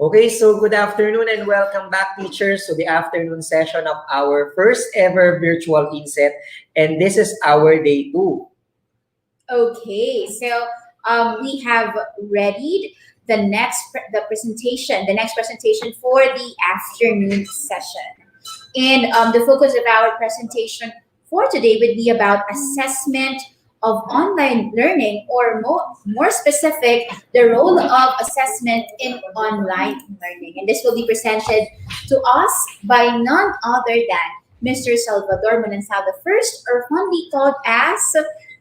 Okay, so good afternoon and welcome back, teachers, to the afternoon session of our first ever virtual INSET. And this is our day 2. Okay, so we have readied the next presentation for the afternoon session. And the focus of our presentation for today would be about assessment of online learning, or more specific, the role of assessment in online learning. And this will be presented to us by none other than Mr. Salvador Manansal I, or fondly called as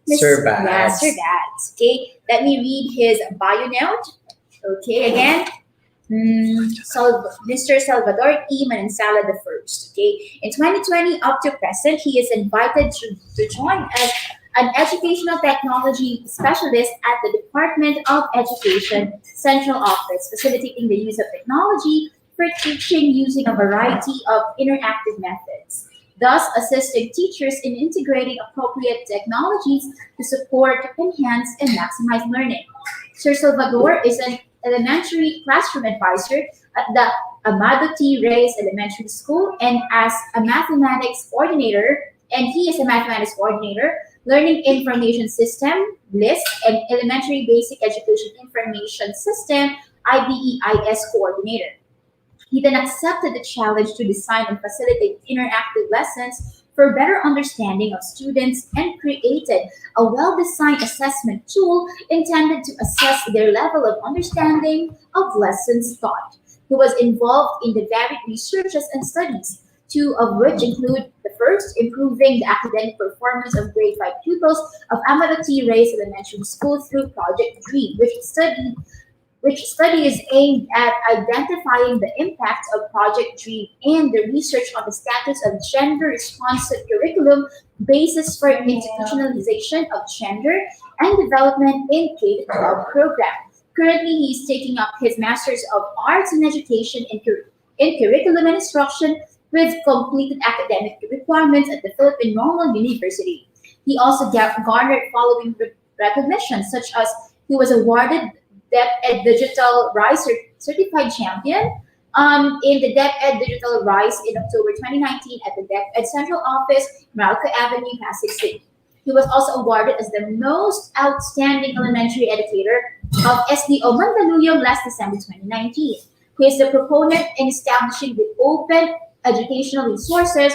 Sir Bads. Sir Bads. Okay, let me read his bio note. Okay, again, Mr. Salvador E. Manansala I. Okay, in 2020 up to present, he is invited to join as an educational technology specialist at the Department of Education Central Office, facilitating the use of technology for teaching using a variety of interactive methods, thus assisting teachers in integrating appropriate technologies to support, enhance, and maximize learning. Sir Salvador is an elementary classroom advisor at the Amado T. Reyes Elementary School and as a mathematics coordinator, Learning Information System, LIST, and Elementary Basic Education Information System, IBEIS coordinator. He then accepted the challenge to design and facilitate interactive lessons for better understanding of students and created a well-designed assessment tool intended to assess their level of understanding of lessons taught. He was involved in the varied researches and studies, two of which include the first, improving the academic performance of grade 5 pupils of Amado T. Reyes Elementary School through Project DREAM, which study is aimed at identifying the impact of Project DREAM and the research on the status of gender-responsive curriculum, basis for institutionalization of gender and development in K-12 program. Currently, he is taking up his Master's of Arts in Education in Curriculum and Instruction with completed academic requirements at the Philippine Normal University. He also garnered following recognitions, such as he was awarded DepEd Digital Rise Certified Champion in the DepEd Digital Rise in October 2019 at the DepEd Central Office, Meralco Avenue, Pasig City. He was also awarded as the Most Outstanding Elementary Educator of SDO Mandaluyong last December 2019. He is the proponent in establishing the Open Educational Resources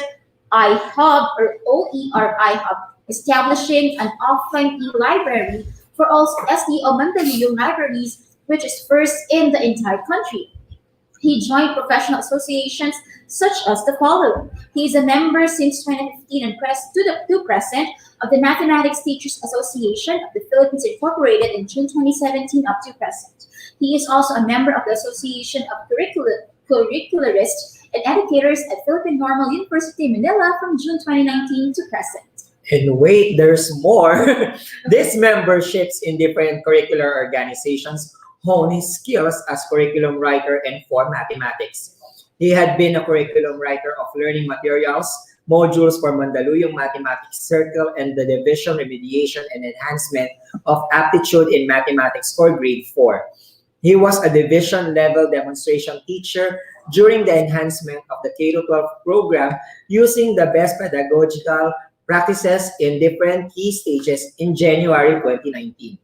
iHub, or OER iHub, establishing an offline e-library for all SDO Mandaluyong libraries, which is first in the entire country. He joined professional associations such as the following. He is a member since 2015 and to present of the Mathematics Teachers Association of the Philippines, Incorporated in June 2017 up to present. He is also a member of the Association of Curricularists and Educators at Philippine Normal University, Manila from June 2019 to present. And wait, there's more. These memberships in different curricular organizations hone his skills as curriculum writer and for mathematics. He had been a curriculum writer of learning materials, modules for Mandaluyong Mathematics Circle, and the Division Remediation and Enhancement of Aptitude in Mathematics for Grade 4. He was a division-level demonstration teacher during the enhancement of the K-12 program using the best pedagogical practices in different key stages in January 2019.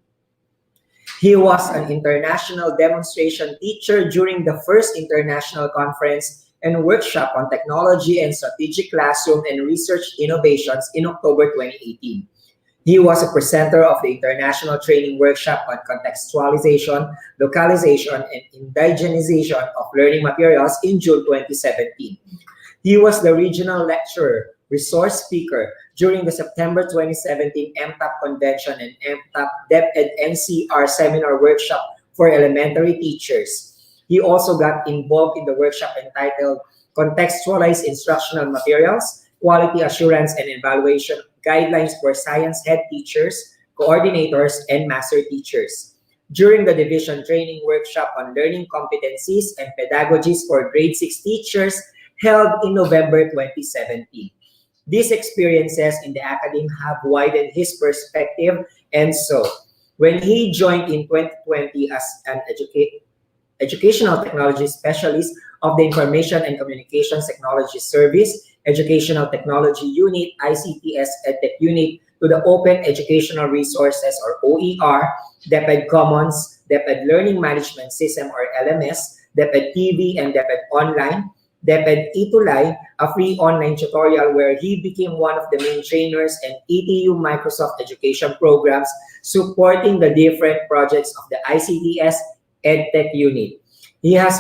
He was an international demonstration teacher during the first international conference and workshop on technology and strategic classroom and research innovations in October 2018. He was a presenter of the International Training Workshop on Contextualization, Localization, and Indigenization of Learning Materials in June 2017. He was the regional lecturer, resource speaker during the September 2017 MTAP Convention and MTAP DepEd NCR Seminar Workshop for Elementary Teachers. He also got involved in the workshop entitled Contextualized Instructional Materials, Quality Assurance and Evaluation Guidelines for Science Head Teachers, Coordinators, and Master Teachers. During the Division Training Workshop on Learning Competencies and Pedagogies for Grade 6 Teachers held in November 2017. These experiences in the academy have widened his perspective, and so when he joined in 2020 as an Educational Technology Specialist of the Information and Communications Technology Service, Educational Technology Unit, ICTS EdTech Unit, to the Open Educational Resources or OER, DepEd Commons, DepEd Learning Management System or LMS, DepEd TV and DepEd Online, DepEd ETUlay, a free online tutorial where he became one of the main trainers and ETU Microsoft Education programs supporting the different projects of the ICTS EdTech Unit. He has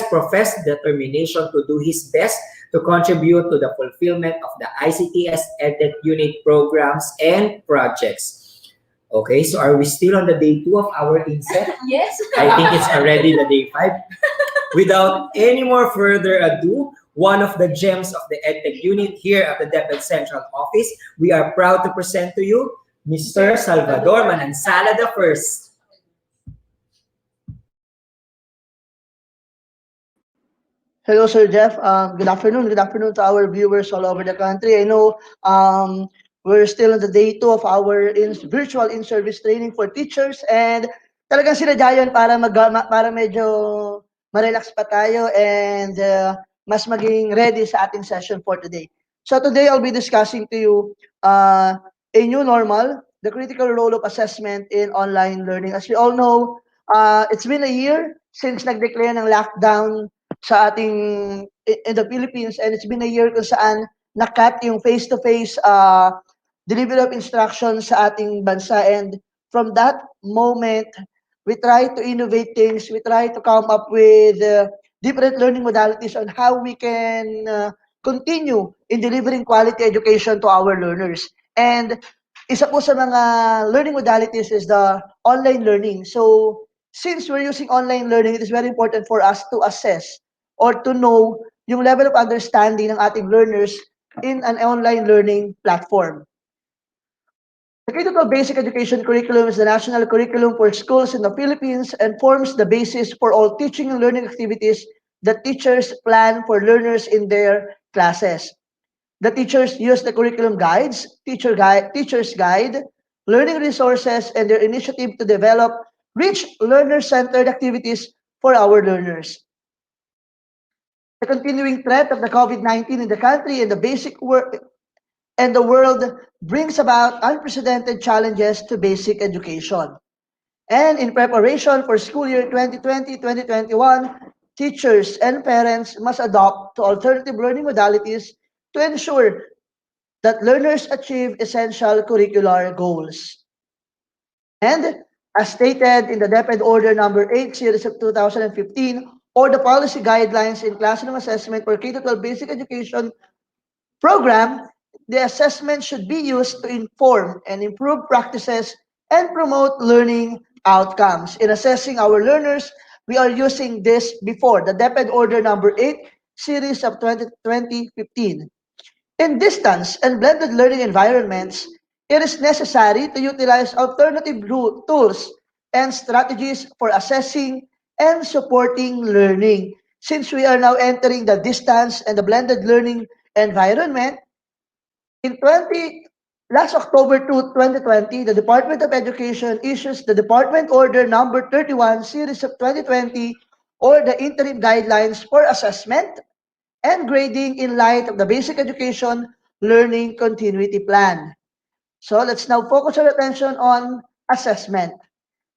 professed determination to do his best to contribute to the fulfillment of the ICTS EdTech Unit programs and projects. Okay, so are we still on the day 2 of our INSET? Yes. I think it's already the day 5. Without any more further ado, one of the gems of the EdTech Unit here at the DepEd Central Office, we are proud to present to you Mr. Salvador Manansala the First. Hello, Sir Jeff. Good afternoon. Good afternoon to our viewers all over the country. I know we're still on the day 2 of our virtual in-service training for teachers, and talagang sinadya yun para medyo ma-relax pa tayo and mas maging ready sa ating session for today. So today I'll be discussing to you a new normal, the critical role of assessment in online learning. As we all know, it's been a year since nag-declare ng lockdown sa ating in the Philippines, and it's been a year kung saan nakat yung face-to-face delivery of instructions sa ating bansa. And from that moment, we try to innovate things, we try to come up with different learning modalities on how we can continue in delivering quality education to our learners. And isa po sa mga learning modalities is the online learning. So since we're using online learning, it is very important for us to assess or to know yung level of understanding ng ating learners in an online learning platform. The K-12 Basic Education Curriculum is the national curriculum for schools in the Philippines and forms the basis for all teaching and learning activities that teachers plan for learners in their classes. The teachers use the curriculum guides, teacher's guide, learning resources, and their initiative to develop rich learner-centered activities for our learners. The continuing threat of the COVID-19 in the country and the world brings about unprecedented challenges to basic education. And in preparation for school year 2020-2021, teachers and parents must adopt to alternative learning modalities to ensure that learners achieve essential curricular goals. And as stated in the DepEd Order Number 8 Series of 2015, or the policy guidelines in classroom assessment for K-12 basic education program, the assessment should be used to inform and improve practices and promote learning outcomes. In assessing our learners, we are using this before the DepEd Order Number 8 Series of 2015. In distance and blended learning environments, it is necessary to utilize alternative tools and strategies for assessing and supporting learning. Since we are now entering the distance and the blended learning environment, last October 2, 2020, the Department of Education issues the Department Order Number 31 Series of 2020, or the interim guidelines for assessment and grading in light of the Basic Education Learning Continuity Plan. So let's now focus our attention on assessment.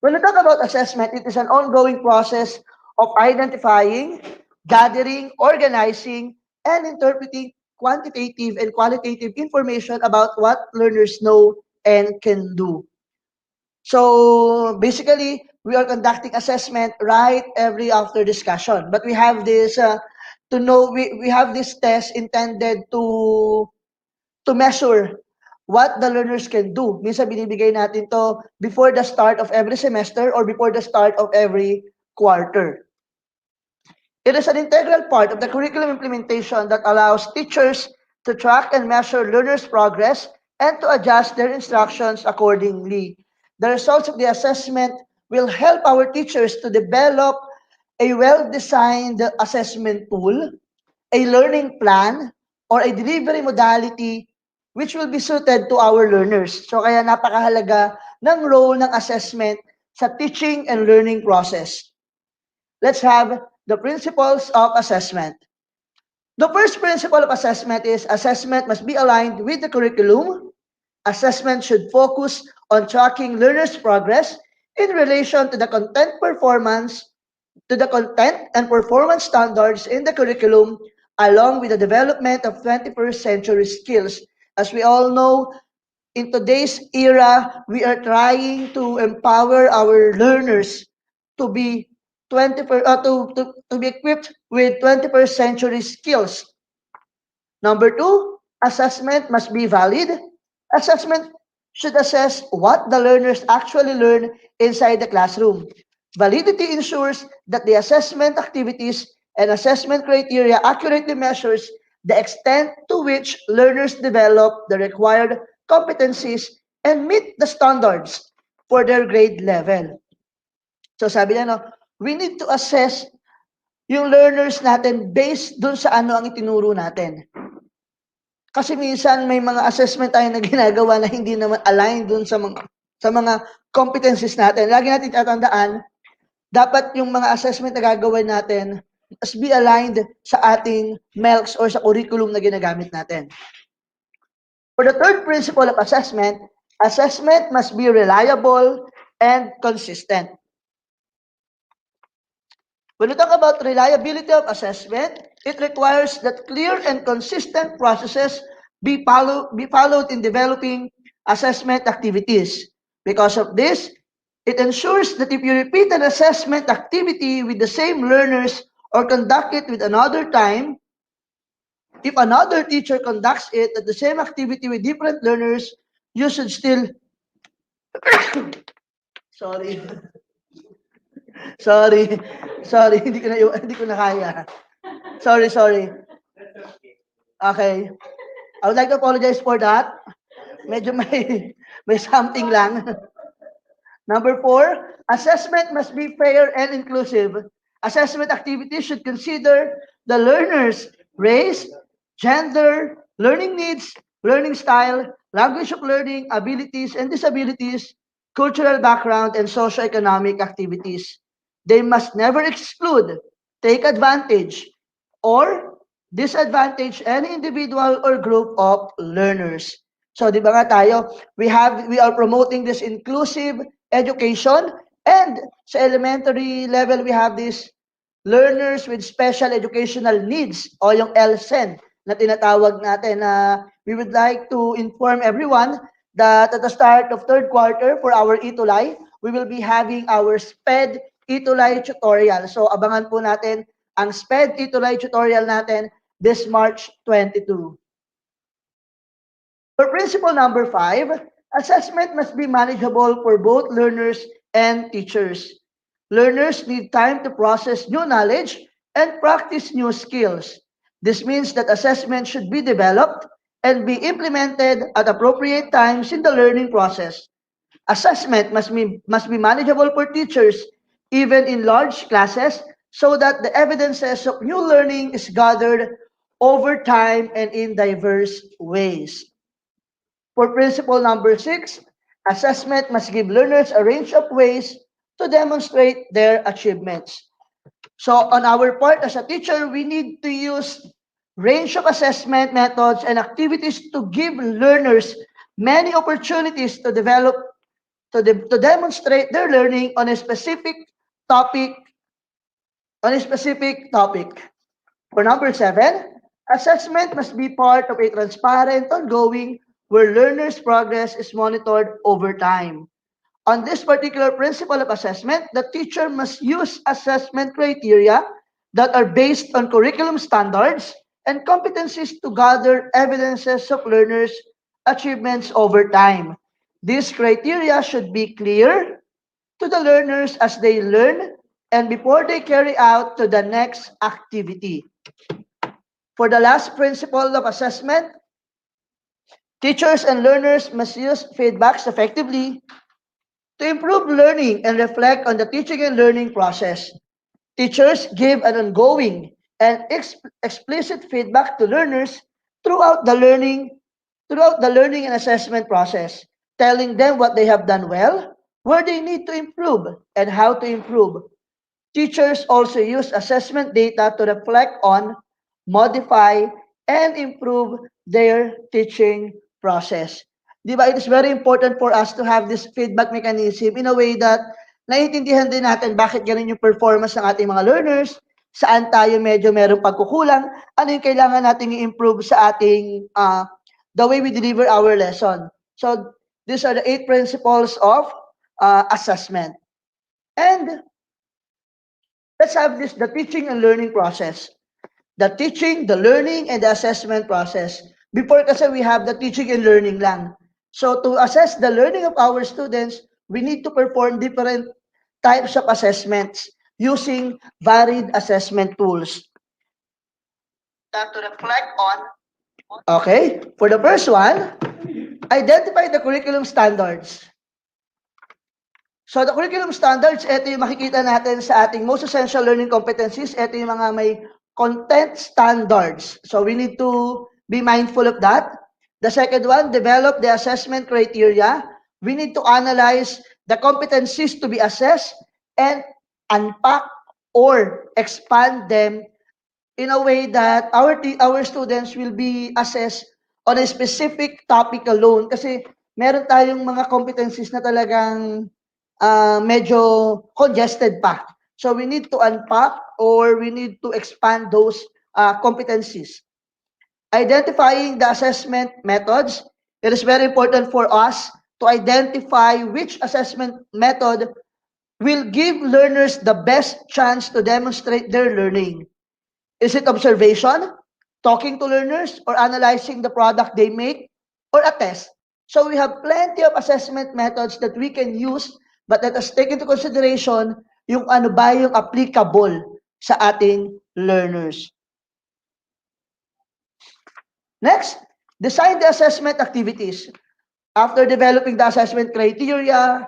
When we talk about assessment, it is an ongoing process of identifying, gathering, organizing, and interpreting quantitative and qualitative information about what learners know and can do. So basically, we are conducting assessment right every after discussion. But we have this we have this test intended to measure what the learners can do. Minsan binibigay natin to before the start of every semester or before the start of every quarter. It is an integral part of the curriculum implementation that allows teachers to track and measure learners' progress and to adjust their instructions accordingly. The results of the assessment will help our teachers to develop a well-designed assessment tool, a learning plan, or a delivery modality which will be suited to our learners. So kaya napakahalaga ng role ng assessment sa teaching and learning process. let's have the principles of assessment. The first principle of assessment is assessment must be aligned with the curriculum. Assessment should focus on tracking learners' progress in relation to the content and performance standards in the curriculum, along with the development of 21st century skills. As we all know, in today's era, we are trying to empower our learners to be to be equipped with 21st century skills. Number two, assessment must be valid. Assessment should assess what the learners actually learn inside the classroom. Validity ensures that the assessment activities and assessment criteria accurately measures the extent to which learners develop the required competencies and meet the standards for their grade level. So sabi niya, no, we need to assess yung learners natin based dun sa ano ang itinuro natin. Kasi minsan may mga assessment tayo na ginagawa na hindi naman aligned dun sa mga competencies natin. Lagi natin tatandaan, dapat yung mga assessment na gagawin natin must be aligned sa ating MELCs or sa curriculum na ginagamit natin. For the third principle of assessment, assessment must be reliable and consistent. When we talk about reliability of assessment, it requires that clear and consistent processes be followed in developing assessment activities. Because of this, it ensures that if you repeat an assessment activity with the same learners or conduct it with another time, if another teacher conducts it at the same activity with different learners, you should still sorry. Sorry. Sorry, hindi ko na kaya. Sorry. Okay. I would like to apologize for that. Medyo may something lang. Number 4, assessment must be fair and inclusive. Assessment activities should consider the learner's race, gender, learning needs, learning style, language of learning, abilities and disabilities, cultural background, and socioeconomic activities. They must never exclude, take advantage, or disadvantage any individual or group of learners. So, di ba nga tayo, we are promoting this inclusive education, and sa elementary level, we have this learners with special educational needs o yung LSEN na tinatawag natin na we would like to inform everyone that at the start of third quarter for our ETUlay, we will be having our SPED ETUlay tutorial. So abangan po natin ang SPED ETUlay tutorial natin this March 22. For principle number 5, assessment must be manageable for both learners and teachers. Learners need time to process new knowledge and practice new skills. This means that assessment should be developed and be implemented at appropriate times in the learning process. Assessment must be manageable for teachers, even in large classes, so that the evidences of new learning is gathered over time and in diverse ways. For principle number 6, assessment must give learners a range of ways to demonstrate their achievements. So on our part as a teacher, we need to use range of assessment methods and activities to give learners many opportunities to develop, to demonstrate their learning on a specific topic, For number 7, assessment must be part of a transparent, ongoing, where learners' progress is monitored over time. On this particular principle of assessment, the teacher must use assessment criteria that are based on curriculum standards and competencies to gather evidences of learners' achievements over time. These criteria should be clear to the learners as they learn and before they carry out to the next activity. For the last principle of assessment, teachers and learners must use feedbacks effectively to improve learning and reflect on the teaching and learning process. Teachers give an ongoing and explicit feedback to learners throughout the learning and assessment process, telling them what they have done well, where they need to improve, and how to improve. Teachers also use assessment data to reflect on, modify, and improve their teaching process. Di ba? It is very important for us to have this feedback mechanism in a way that naiintindihan din natin bakit ganun yung performance ng ating mga learners, saan tayo medyo merong pagkukulang, ano yung kailangan nating i-improve sa ating the way we deliver our lesson. So these are the 8 principles of assessment. And let's have this, the teaching and learning process. The teaching, the learning, and the assessment process. Before kasi we have the teaching and learning lang. So to assess the learning of our students, we need to perform different types of assessments using varied assessment tools. That to reflect on. Okay, for the first one, identify the curriculum standards. So the curriculum standards, ito yung makikita natin sa ating most essential learning competencies. Ito yung mga may content standards. So we need to be mindful of that. The second one, develop the assessment criteria. We need to analyze the competencies to be assessed and unpack or expand them in a way that our students will be assessed on a specific topic alone. Kasi meron tayong mga competencies na talagang medyo congested pa. So we need to unpack or we need to expand those competencies. Identifying the assessment methods. It is very important for us to identify which assessment method will give learners the best chance to demonstrate their learning. Is it observation, talking to learners, or analyzing the product they make, or a test? So we have plenty of assessment methods that we can use, but let us take into consideration yung ano ba yung applicable sa ating learners. Next, design the assessment activities. After developing the assessment criteria,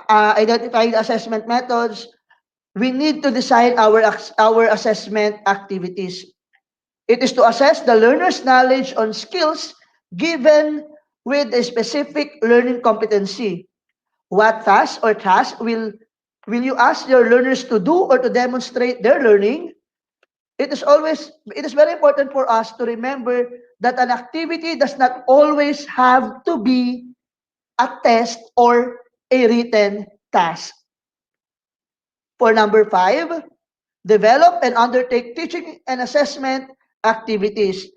identifying the assessment methods, we need to design our assessment activities. It is to assess the learner's knowledge on skills given with a specific learning competency. What task or task will you ask your learners to do or to demonstrate their learning? It is very important for us to remember that an activity does not always have to be a test or a written task. For number 5, develop and undertake teaching and assessment activities.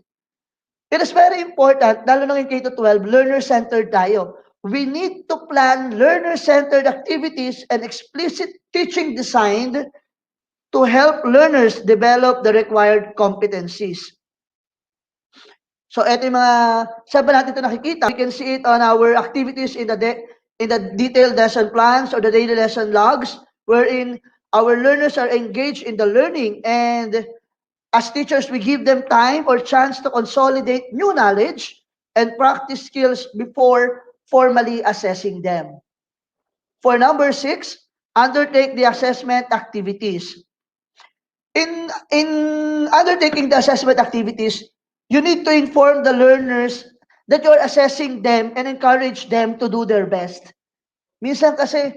It is very important, lalo na in K-12, learner-centered tayo. We need to plan learner-centered activities and explicit teaching designed to help learners develop the required competencies. So, ito yung mga, saan ba natin ito nakikita? We can see it on our activities in the detailed lesson plans or the daily lesson logs, wherein our learners are engaged in the learning, and as teachers, we give them time or chance to consolidate new knowledge and practice skills before formally assessing them. For number 6, undertake the assessment activities. In undertaking the assessment activities, you need to inform the learners that you're assessing them and encourage them to do their best. Minsan kasi,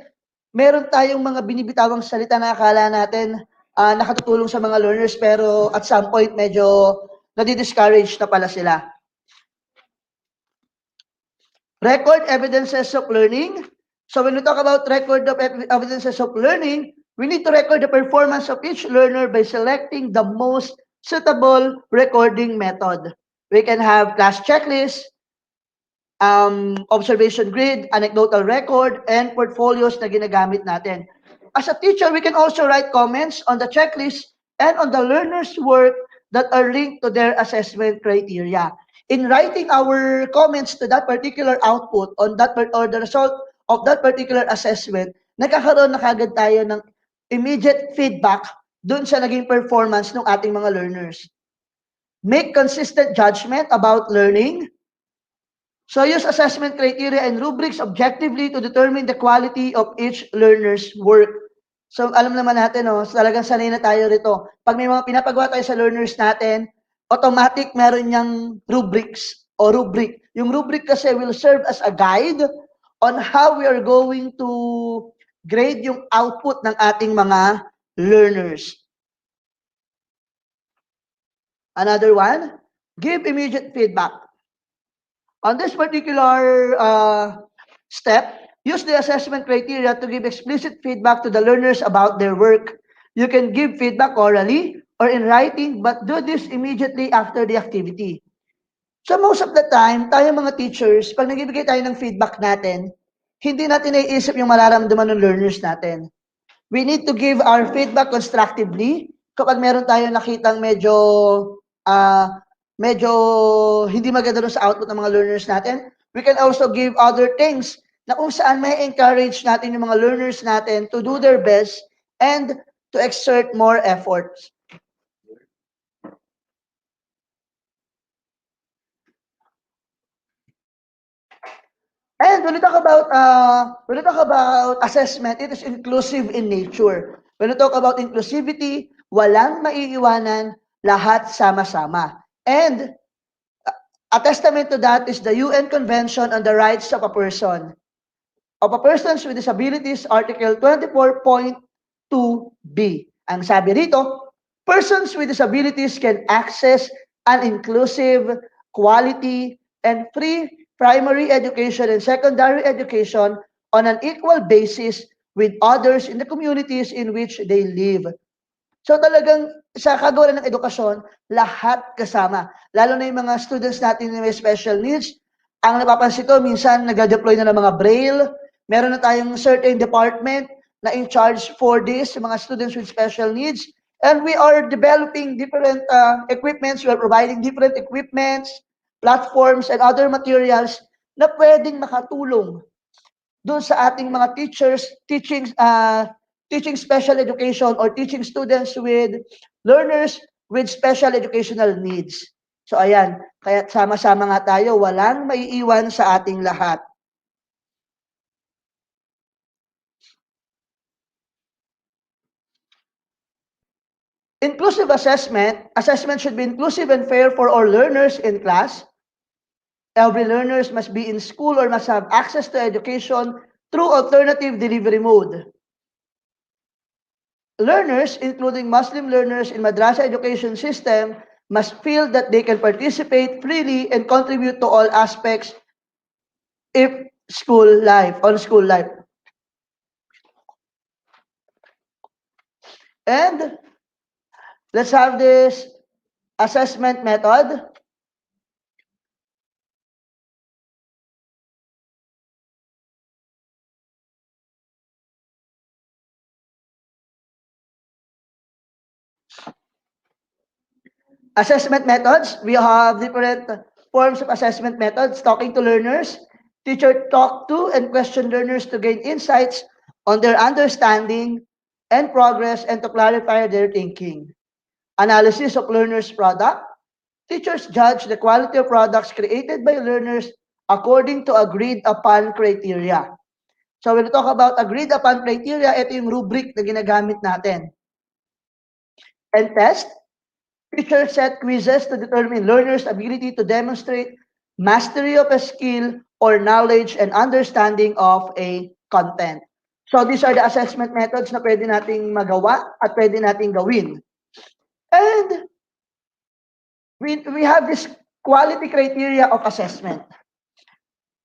meron tayong mga binibitawang salita na akala natin nakatutulong sa mga learners, pero at some point medyo nadi-discourage na pala sila. Record evidences of learning. So when we talk about record of evidences of learning, we need to record the performance of each learner by selecting the most suitable recording method. We can have class checklist, observation grid, anecdotal record, and portfolios na ginagamit natin. As a teacher, we can also write comments on the checklist and on the learner's work that are linked to their assessment criteria. In writing our comments to that particular output on that or the result of that particular assessment, nagkakaroon na kagad tayo ng immediate feedback dun sa naging performance ng ating mga learners. Make consistent judgment about learning. So use assessment criteria and rubrics objectively to determine the quality of each learner's work. So alam naman natin, talagang sanay na tayo rito. Pag may mga pinapagawa tayo sa learners natin, automatic meron niyang rubrics o rubric. Yung rubric kasi will serve as a guide on how we are going to grade yung output ng ating mga learners. Another one, give immediate feedback. On this particular step, use the assessment criteria to give explicit feedback to the learners about their work. You can give feedback orally or in writing, but do this immediately after the activity. So most of the time, tayo mga teachers, pag nagbibigay tayo ng feedback natin, hindi natin naiisip yung mararamdaman ng learners natin. We need to give our feedback constructively. Kapag meron tayo nakitang medyo hindi maganda doon sa output ng mga learners natin, we can also give other things na kung saan may encourage natin yung mga learners natin to do their best and to exert more efforts. And when we talk about assessment, it is inclusive in nature. When we talk about inclusivity, walang maiiwanan, lahat sama-sama. And a testament to that is the UN Convention on the Rights of a Person. Of a Persons with Disabilities, Article 24.2b. Ang sabi rito, persons with disabilities can access an inclusive, quality, and free primary education and secondary education on an equal basis with others in the communities in which they live. So talagang sa kagawaran ng edukasyon, lahat kasama. Lalo na yung mga students natin na may special needs. Ang napapansin ko, minsan nag-deploy na ng mga braille. Meron na tayong certain department na in charge for this, yung mga students with special needs. And we are developing different equipments. We are providing different equipments, platforms, and other materials na pwedeng makatulong doon sa ating mga teachers teaching special education or teaching students with learners with special educational needs. So ayan, kaya sama-sama nga tayo, walang maiiwan sa ating lahat. Inclusive assessment should be inclusive and fair for all learners in class. Every learner must be in school or must have access to education through alternative delivery mode. Learners, including Muslim learners in madrasa education system, must feel that they can participate freely and contribute to all aspects of school life. And let's have this assessment method. Assessment methods, we have different forms of assessment methods, talking to learners. Teacher talk to and question learners to gain insights on their understanding and progress and to clarify their thinking. Analysis of learners' product. Teachers judge the quality of products created by learners according to agreed upon criteria. So when we talk about agreed upon criteria, ito yung rubric na ginagamit natin. And test. Teachers set quizzes to determine learners' ability to demonstrate mastery of a skill or knowledge and understanding of a content. So these are the assessment methods na pwede nating magawa at pwede nating gawin. And we have this quality criteria of assessment.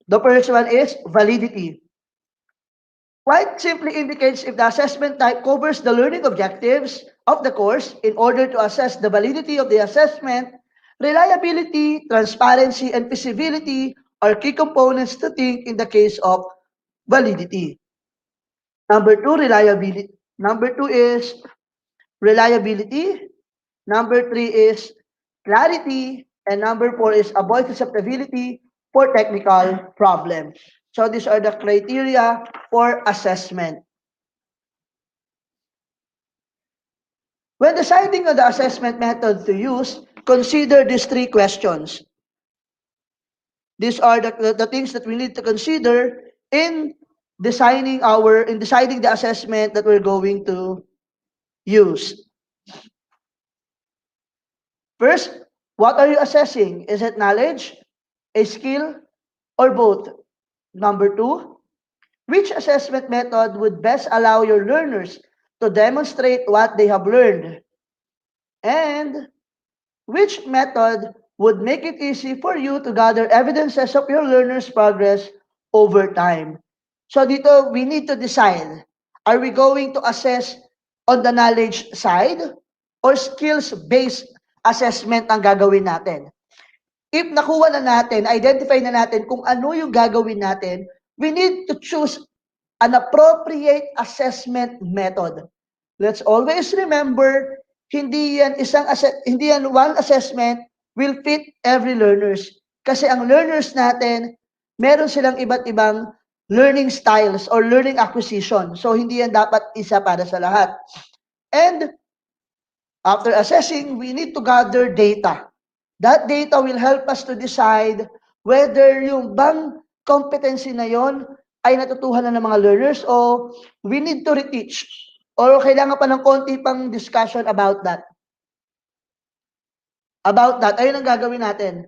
The first one is validity. Quite simply indicates if the assessment type covers the learning objectives of the course in order to assess the validity of the assessment. Reliability, transparency, and feasibility are key components to think in the case of validity. Number two is reliability. Number three is clarity. And number four is avoid susceptibility for technical problems. So these are the criteria for assessment. When deciding on the assessment method to use, consider these three questions. These are the things that we need to consider in deciding the assessment that we're going to use. First, what are you assessing? Is it knowledge, a skill, or both? Number two, which assessment method would best allow your learners to demonstrate what they have learned? And which method would make it easy for you to gather evidences of your learner's progress over time? So dito, we need to decide, are we going to assess on the knowledge side or skills-based assessment ang gagawin natin? If nakuha na natin, identify na natin kung ano yung gagawin natin, we need to choose an appropriate assessment method. Let's always remember, hindi yan one assessment will fit every learners. Kasi ang learners natin, meron silang iba't ibang learning styles or learning acquisition. So hindi yan dapat isa para sa lahat. And after assessing, we need to gather data. That data will help us to decide whether yung bang competency na yon ay natutuhan na ng mga learners o we need to reteach or kailangan pa ng konti pang discussion about that. Ayun ang gagawin natin.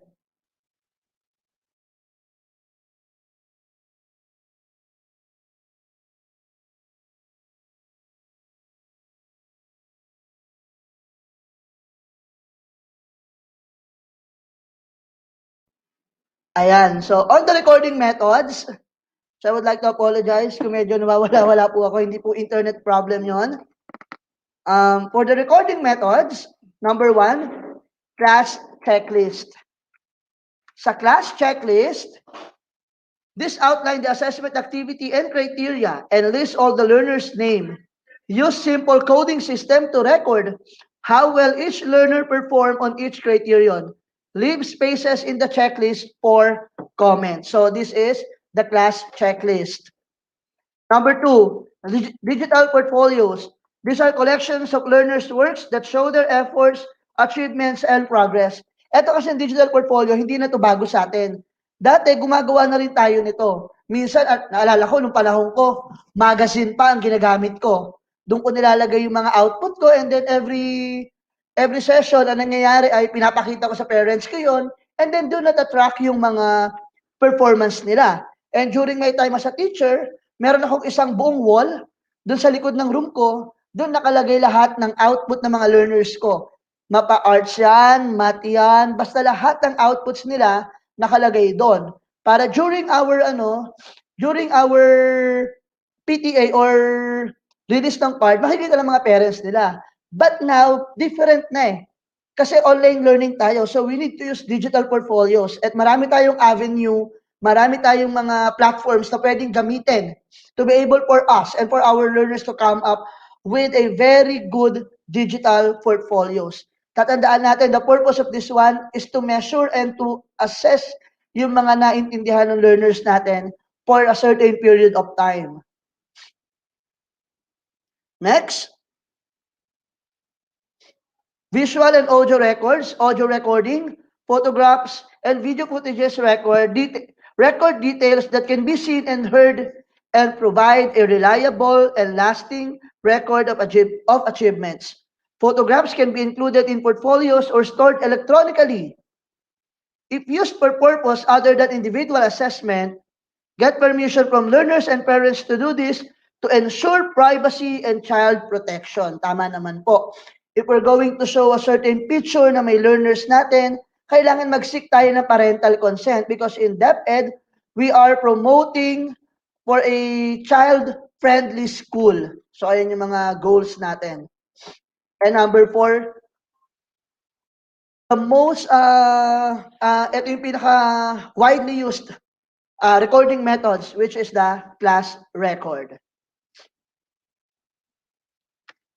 Ayan. So, on the recording methods, so I would like to apologize kung medyo nawawala-wala po ako. Hindi po internet problem yon. For the recording methods, number 1, class checklist. Sa class checklist, this outline the assessment activity and criteria and list all the learners' name. Use simple coding system to record how well each learner performed on each criterion. Leave spaces in the checklist for comments. So this is the class checklist. Number 2, digital portfolios. These are collections of learners' works that show their efforts, achievements, and progress. Ito kasi digital portfolio, hindi na to bago sa atin. Dati, gumagawa na rin tayo nito. Minsan, naalala ko, nung panahon ko, magazine pa ang ginagamit ko. Doon ko nilalagay yung mga output ko and then every session, ang nangyayari ay pinapakita ko sa parents ko yun and then doon natatrack yung mga performance nila. And during my time as a teacher, meron akong isang buong wall doon sa likod ng room ko, doon nakalagay lahat ng output ng mga learners ko. Mapa-arts yan, math yan, basta lahat ng outputs nila nakalagay doon. Para during our PTA or release ng card, makikita ng mga parents nila. But now, different na eh. Kasi online learning tayo, so we need to use digital portfolios. At marami tayong avenue, marami tayong mga platforms na pwedeng gamitin to be able for us and for our learners to come up with a very good digital portfolios. Tatandaan natin, the purpose of this one is to measure and to assess yung mga naintindihan ng learners natin for a certain period of time. Next. Visual and audio records, audio recording, photographs, and video footages record details that can be seen and heard and provide a reliable and lasting record of achievements. Photographs can be included in portfolios or stored electronically. If used for purpose other than individual assessment, get permission from learners and parents to do this to ensure privacy and child protection. Tama naman po. If we're going to show a certain picture na may learners natin, kailangan mag-seek tayo ng parental consent because in DepEd, we are promoting for a child-friendly school. So, ayan yung mga goals natin. And number 4, the most, ito yung pinaka-widely used recording methods, which is the class record.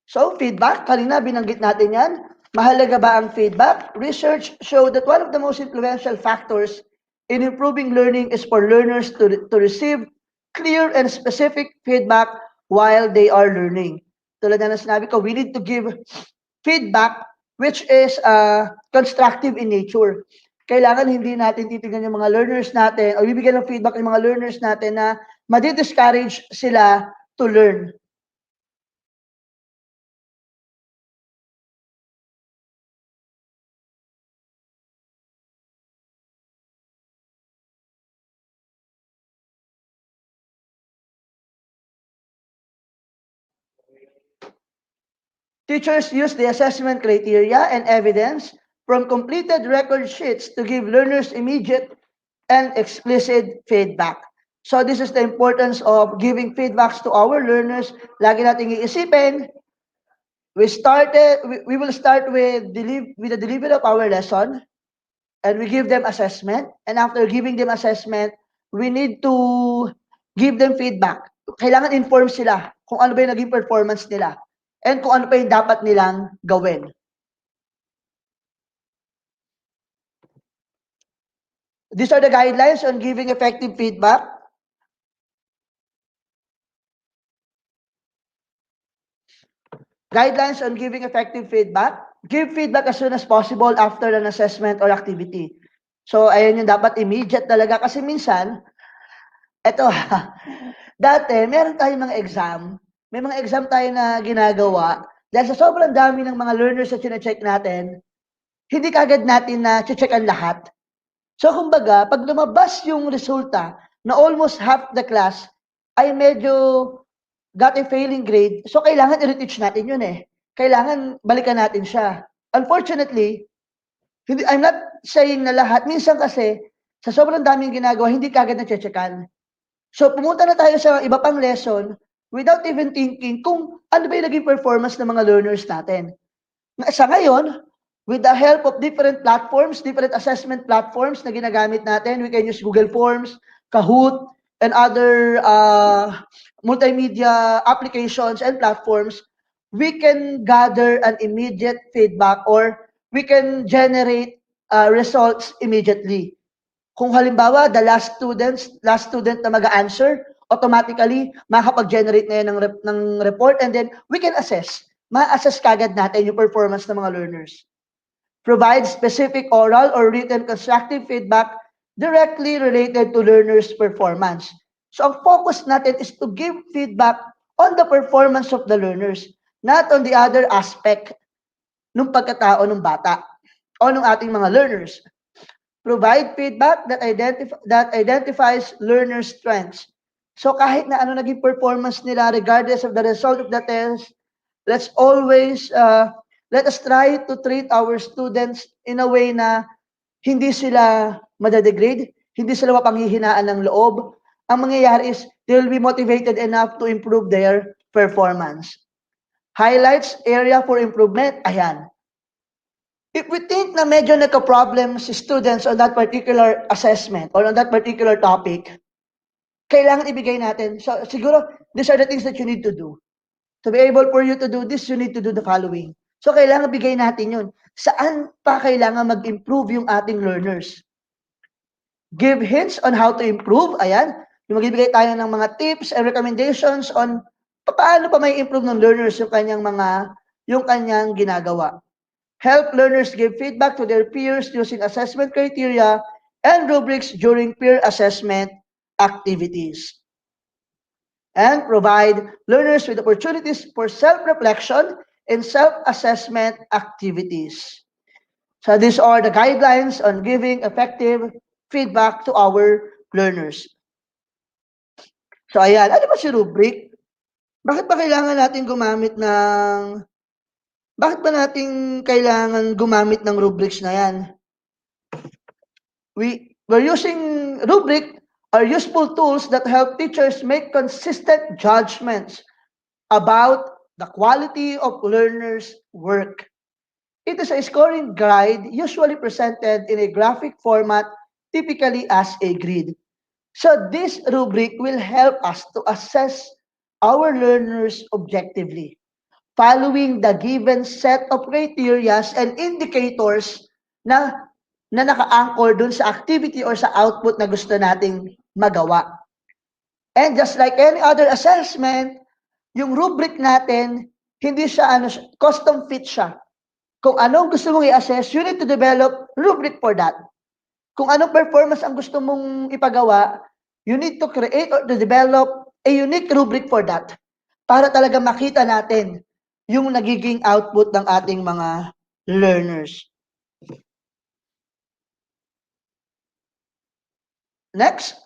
So, feedback, kanina binanggit natin yan. Mahalaga ba ang feedback? Research showed that one of the most influential factors in improving learning is for learners to receive clear and specific feedback while they are learning. Tulad na sinabi ko, we need to give feedback which is constructive in nature. Kailangan hindi natin titignan yung mga learners natin o bibigyan ng feedback yung mga learners natin na madi-discourage sila to learn. Teachers use the assessment criteria and evidence from completed record sheets to give learners immediate and explicit feedback. So this is the importance of giving feedbacks to our learners. Lagi nating iisipin, we will start with the delivery of our lesson, and we give them assessment. And after giving them assessment, we need to give them feedback. Kailangan inform sila kung ano ba yung naging performance nila and kung ano pa yung dapat nilang gawin. These are the guidelines on giving effective feedback. Guidelines on giving effective feedback. Give feedback as soon as possible after an assessment or activity. So, ayan yung dapat immediate talaga. Kasi minsan, eto, dati, meron tayong mga exam. May mga exam tayo na ginagawa. Dahil sa sobrang dami ng mga learners na chinecheck natin, hindi kagad natin na check ang lahat. So, kumbaga, pag lumabas yung resulta na almost half the class ay medyo got a failing grade, so kailangan i-reteach natin yun eh. Kailangan balikan natin siya. Unfortunately, I'm not saying na lahat. Minsan kasi, sa sobrang daming ginagawa, hindi kagad na-checkan. So, pumunta na tayo sa iba pang lesson without even thinking kung ano ba yung naging performance ng mga learners natin. Sa ngayon, with the help of different platforms, different assessment platforms na ginagamit natin, we can use Google Forms, Kahoot, and other multimedia applications and platforms, we can gather an immediate feedback or we can generate results immediately. Kung halimbawa, the last student na mag-answer, automatically, makakapag-generate na yan ng report and then we can assess. Ma-assess kagad natin yung performance ng mga learners. Provide specific oral or written constructive feedback directly related to learners' performance. So, ang focus natin is to give feedback on the performance of the learners, not on the other aspect ng pagkatao ng bata o ng ating mga learners. Provide feedback that identifies learners' strengths. So kahit na ano naging performance nila regardless of the result of the test, let us try to treat our students in a way na hindi sila madadegrade, hindi sila mapanghihinaan ng loob. Ang mangyayari is they will be motivated enough to improve their performance. Highlights area for improvement, ayan. If we think na medyo nagka-problem si students on that particular assessment or on that particular topic, kailangan ibigay natin. So, siguro, these are the things that you need to do. To be able for you to do this, you need to do the following. So, kailangan bigay natin yun. Saan pa kailangan mag-improve yung ating learners? Give hints on how to improve. Ayan. Yung magbibigay tayo ng mga tips and recommendations on paano pa may improve ng learners yung kanyang ginagawa. Help learners give feedback to their peers using assessment criteria and rubrics during peer assessment activities. And provide learners with opportunities for self-reflection and self-assessment activities. So these are the guidelines on giving effective feedback to our learners. So ayan, ano ba si rubric? Bakit ba kailangan natin gumamit ng rubrics na yan? We're using rubric are useful tools that help teachers make consistent judgments about the quality of learners' work. It is a scoring guide usually presented in a graphic format, typically as a grid. So this rubric will help us to assess our learners objectively, following the given set of criteria and indicators na naka-anchor dun sa activity or sa output na gusto nating magawa. And just like any other assessment, yung rubric natin, hindi siya custom fit siya. Kung anong gusto mong i-assess, you need to develop rubric for that. Kung anong performance ang gusto mong ipagawa, you need to create or to develop a unique rubric for that para talaga makita natin yung nagiging output ng ating mga learners. Next,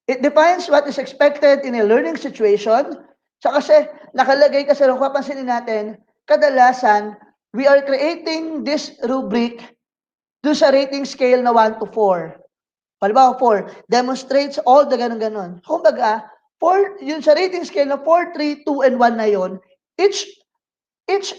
it defines what is expected in a learning situation. So kasi nakalagay kasi kung papansinin natin, kadalasan, we are creating this rubric do sa rating scale na 1 to 4. Halimbawa, 4 demonstrates all the ganun-ganon. Kumbaga, 4, yun sa rating scale na 4, 3, 2, and 1 na yun, each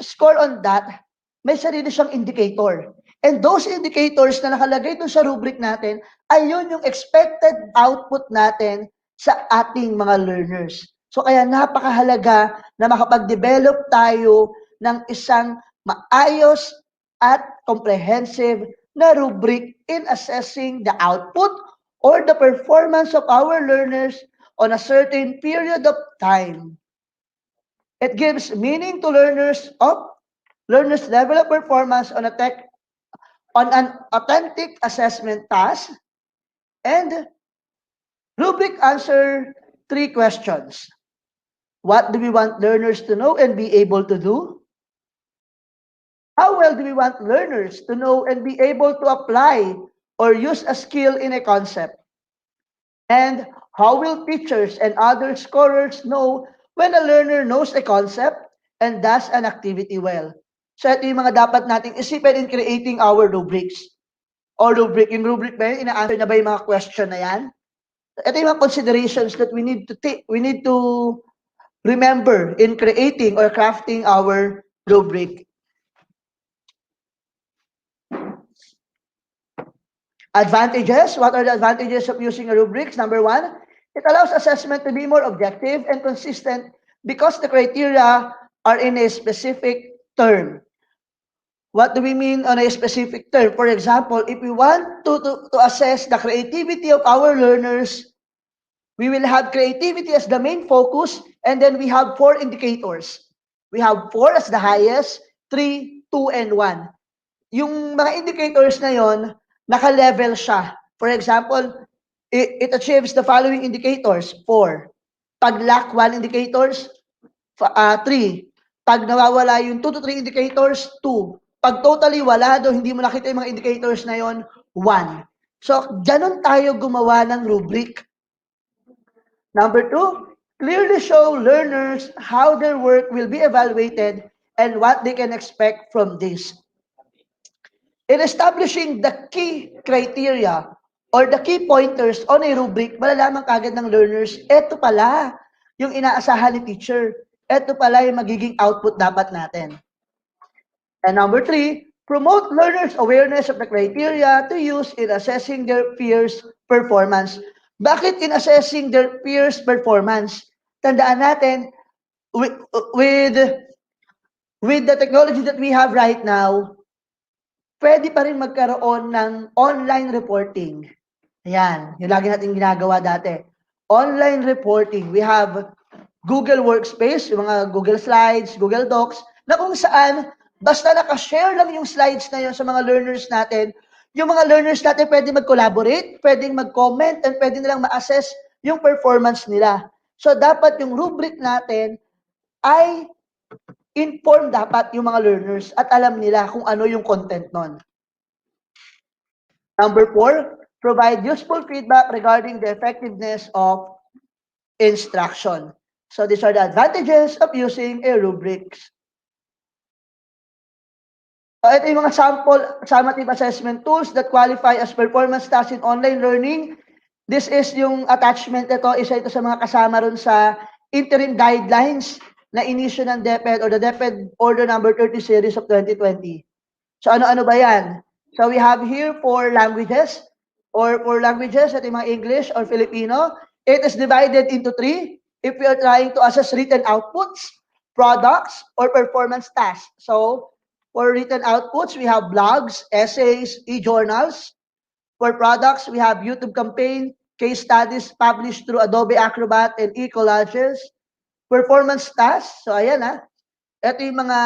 score on that, may sarili siyang indicator. And those indicators na nakalagay dun sa rubric natin, ay yun yung expected output natin sa ating mga learners. So kaya napakahalaga na makapag-develop tayo ng isang maayos at comprehensive na rubric in assessing the output or the performance of our learners on a certain period of time. It gives meaning to learners level of performance on an authentic assessment task, and rubric answer 3 questions. What do we want learners to know and be able to do? How well do we want learners to know and be able to apply or use a skill in a concept? And how will teachers and other scorers know when a learner knows a concept and does an activity well? So ito yung mga dapat nating isipin in creating our rubrics. Or rubric, yung rubric ba yun, ina-answer na ba yung mga question na yan? Ito yung mga considerations that we need to remember in creating or crafting our rubric. Advantages. What are the advantages of using a rubrics? Number 1, it allows assessment to be more objective and consistent because the criteria are in a specific term. What do we mean on a specific term? For example, if we want to assess the creativity of our learners, we will have creativity as the main focus, and then we have 4 indicators. We have 4 as the highest, 3, 2, and 1. Yung mga indicators na yon, naka-level siya. For example, it achieves the following indicators. 4. Pag lack 1 indicators, 3. Pag nawawala yung 2 to 3 indicators, 2. Pag totally wala do, hindi mo nakita yung mga indicators na yon, 1. So, ganun tayo gumawa ng rubric. Number 2, clearly show learners how their work will be evaluated and what they can expect from this. In establishing the key criteria or the key pointers on a rubric, malalaman kagad ng learners, eto pala yung inaasahan ni teacher. Eto pala yung magiging output dapat natin. And number 3, promote learners' awareness of the criteria to use in assessing their peers' performance. Bakit in assessing their peers' performance? Tandaan natin, with the technology that we have right now, pwede pa rin magkaroon ng online reporting. Ayan, yung lagi natin ginagawa dati. Online reporting. We have Google Workspace, yung mga Google Slides, Google Docs, na kung saan, basta nakashare lang yung slides na yun sa mga learners natin, yung mga learners natin pwede mag-collaborate, pwedeng mag-comment, and pwede nilang ma-assess yung performance nila. So, dapat yung rubric natin ay inform dapat yung mga learners at alam nila kung ano yung content nun. Number 4, provide useful feedback regarding the effectiveness of instruction. So these are the advantages of using a rubrics. So ito yung mga sample summative assessment tools that qualify as performance tasks in online learning. This is yung attachment ito, isa ito sa mga kasama ron sa interim guidelines na inisyu ng DepEd or the DepEd Order number 30 series of 2020. So ano-ano ba yan? So we have here 4 languages or 4 languages, ito yung mga English or Filipino. It is divided into 3 if we are trying to assess written outputs, products, or performance tasks. So for written outputs, we have blogs, essays, e-journals. For products, we have YouTube campaign, case studies published through Adobe Acrobat and e-collages. Performance tasks, so ayan ito yung mga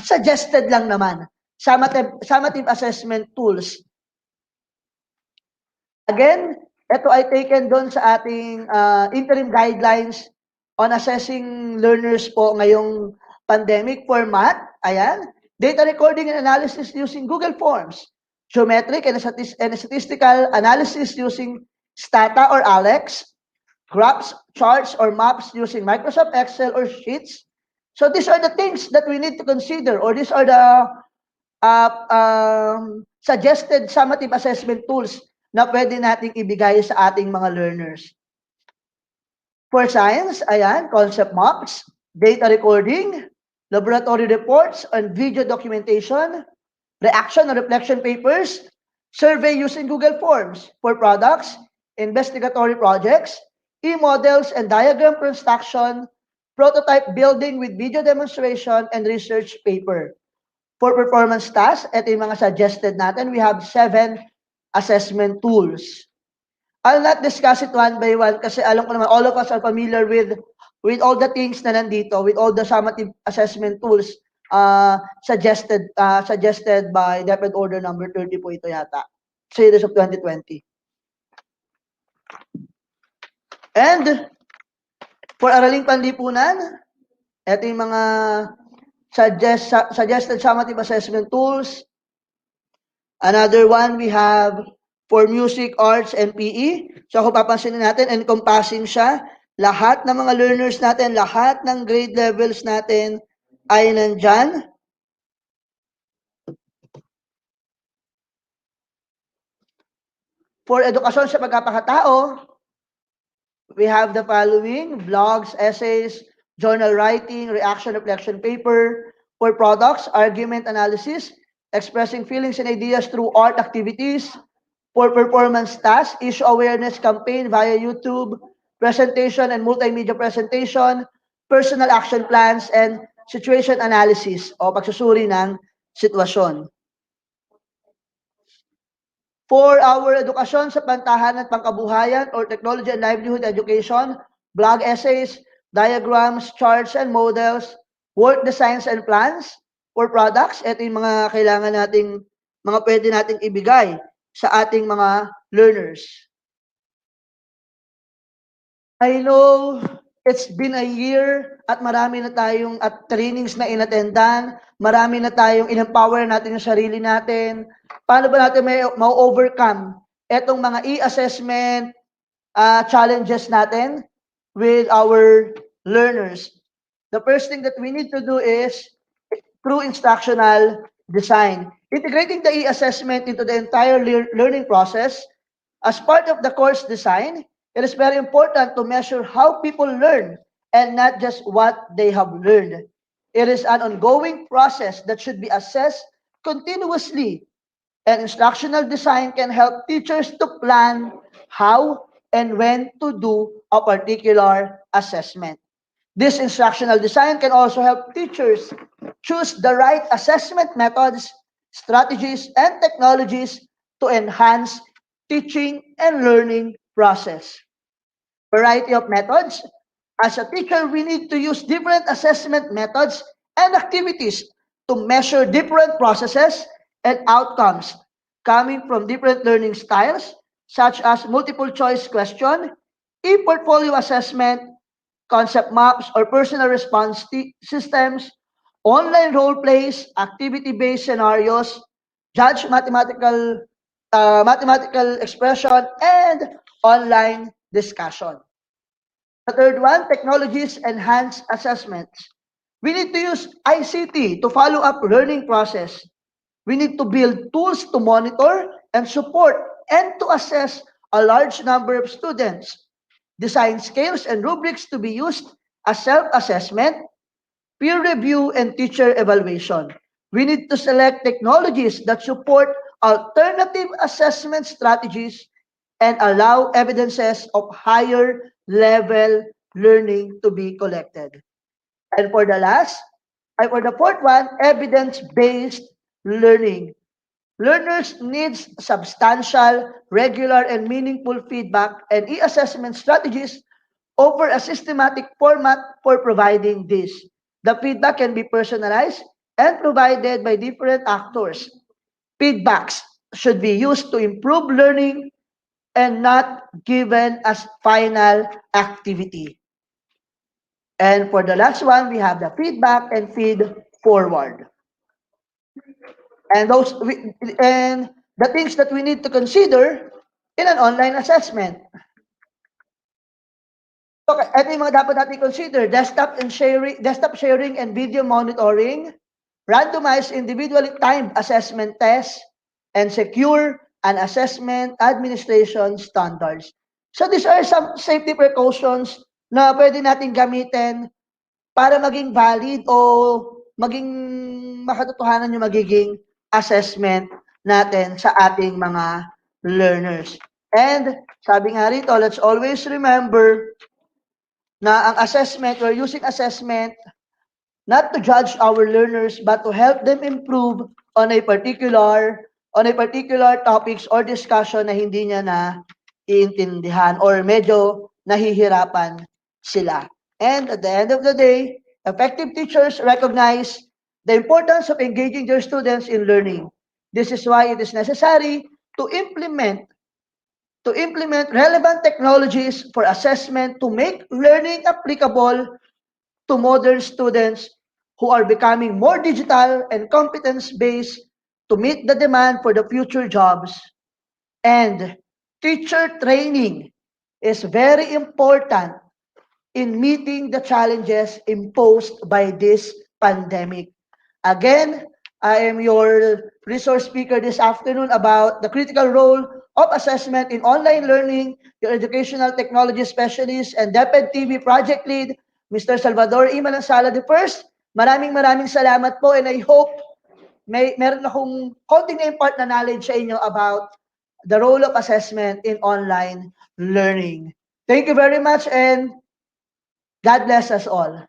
suggested lang naman. Summative assessment tools. Again, ito ay taken doon sa ating interim guidelines on assessing learners po ngayong pandemic format. Ayan. Data recording and analysis using Google Forms. Geometric and statistical analysis using Stata or Alex. Graphs, charts, or maps using Microsoft Excel or Sheets. So these are the things that we need to consider, or these are the suggested summative assessment tools na pwede nating ibigay sa ating mga learners. For science, ayan, concept maps, data recording, laboratory reports and video documentation, reaction or reflection papers, survey using Google Forms. For products, investigatory projects, e-models and diagram construction, prototype building with video demonstration and research paper. For performance tasks, ito yung mga suggested natin. We have 7 assessment tools. I'll not discuss it one by one kasi alam ko naman all of us are familiar with all the things na nandito, with all the summative assessment tools suggested by DepEd Order number 30 po ito yata, series of 2020. And for Araling Panlipunan, ito yung mga suggested summative assessment tools. Another one we have for music, arts, and PE. So kung papansinin natin, encompassing siya. Lahat ng mga learners natin, lahat ng grade levels natin ay nandyan. For edukasyon sa pagkapakatao, we have the following: blogs, essays, journal writing, reaction, reflection paper. For products, argument analysis, expressing feelings and ideas through art activities. For performance tasks, issue awareness campaign via YouTube, presentation and multimedia presentation, personal action plans, and situation analysis o pagsusuri ng sitwasyon. For our edukasyon sa pantahanan at pangkabuhayan or technology and livelihood education, blog essays, diagrams, charts and models, work designs and plans. For products, ito yung mga kailangan nating, mga pwede nating ibigay sa ating mga learners. I know it's been a year at marami na tayong trainings na inattendan, marami na tayong in-empower natin yung sarili natin. Paano ba natin may ma-overcome etong mga e-assessment challenges natin with our learners? The first thing that we need to do is through instructional design. Integrating the e-assessment into the entire learning process. As part of the course design, it is very important to measure how people learn and not just what they have learned. It is an ongoing process that should be assessed continuously, and instructional design can help teachers to plan how and when to do a particular assessment. This instructional design can also help teachers choose the right assessment methods, strategies, and technologies to enhance teaching and learning process. Variety of methods. As a teacher, we need to use different assessment methods and activities to measure different processes and outcomes coming from different learning styles, such as multiple choice question, e-portfolio assessment, concept maps or personal response systems, online role plays, activity-based scenarios, judge mathematical expression, and online discussion. The third one, technologies enhanced assessments. We need to use ICT to follow up learning process. We need to build tools to monitor and support and to assess a large number of students. Design scales and rubrics to be used as self-assessment, peer review, and teacher evaluation. We need to select technologies that support alternative assessment strategies and allow evidences of higher level learning to be collected. And for the fourth one, evidence-based learning. Learners need substantial, regular, and meaningful feedback, and e-assessment strategies offer a systematic format for providing this. The feedback can be personalized and provided by different actors. Feedbacks should be used to improve learning and not given as final activity. And for the last one, we have the feedback and feed forward. And the things that we need to consider in an online assessment. Okay, ito yung mga dapat natin consider. Desktop sharing and video monitoring, randomized individually timed assessment tests, and secure and assessment administration standards. So these are some safety precautions na pwede natin gamitin para maging valid o maging makatotohanan yung magiging assessment natin sa ating mga learners. And sabi nga rito, let's always remember na ang assessment, we're using assessment not to judge our learners but to help them improve on a particular topics or discussion na hindi niya na iintindihan or medyo nahihirapan sila. And at the end of the day, effective teachers recognize the importance of engaging their students in learning. This is why it is necessary to implement relevant technologies for assessment to make learning applicable to modern students who are becoming more digital and competence-based to meet the demand for the future jobs. And teacher training is very important in meeting the challenges imposed by this pandemic. Again, I am your resource speaker this afternoon about the critical role of assessment in online learning, your educational technology specialist and DepEd TV project lead, Mr. Salvador E. Manansala I. Maraming salamat po, and I hope meron akong konting na-impart na knowledge sa inyo about the role of assessment in online learning. Thank you very much, and God bless us all.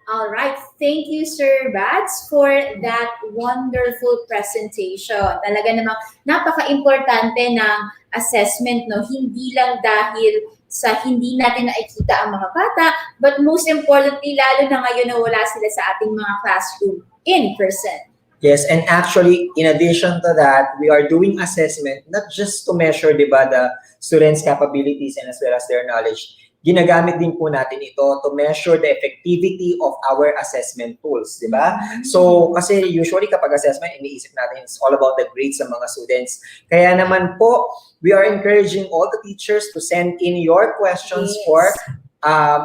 All right. Thank you, Sir Bats, for that wonderful presentation. Talaga namang napaka-importante ng assessment, no? Hindi lang dahil sa hindi natin nakikita ang mga bata, but most importantly, lalo na ngayon na wala sila sa ating mga classroom in person. Yes, and actually, in addition to that, we are doing assessment not just to measure, di ba, the students' capabilities and as well as their knowledge. Ginagamit din po natin ito to measure the effectivity of our assessment tools, di ba? So, kasi usually kapag assessment, iniisip natin it's all about the grades ng mga students. Kaya naman po, we are encouraging all the teachers to send in your questions for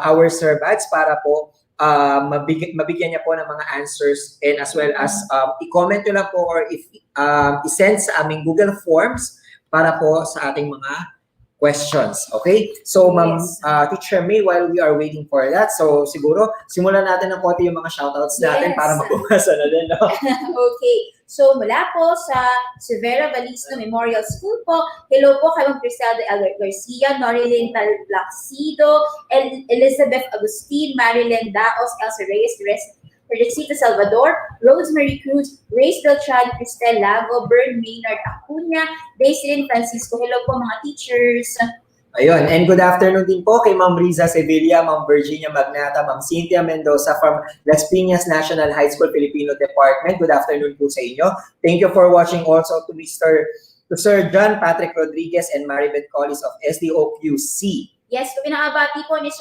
our surveys para po mabigyan niya po ng mga answers, and as well as i-comment nyo lang po or i-send sa aming Google Forms para po sa ating mga questions. Okay? So, Ma'am Teacher May, while we are waiting for that, so siguro simulan natin ng konti yung mga shoutouts natin para mabubasa na din, no? Okay. So, mula po sa Severa Balisno Memorial School po, hello po kay Ma'am Criselda Albert Garcia, Norilyn Talplacido, Elizabeth Agustin, Marilyn Daos, Elsa Reyes, Teresita Salvador, Rosemary Cruz, Grace Delchan, Cristel Lago, Bern Maynard Acuña, Daislyn Francisco. Hello po mga teachers. Ayun, and good afternoon din po kay Ma'am Riza Sevilla, Ma'am Virginia Magnata, Ma'am Cynthia Mendoza from Las Piñas National High School Filipino Department. Good afternoon po sa inyo. Thank you for watching also to Sir John Patrick Rodriguez and Maribeth Collis of SDOQC. Yes, pinakabati po ni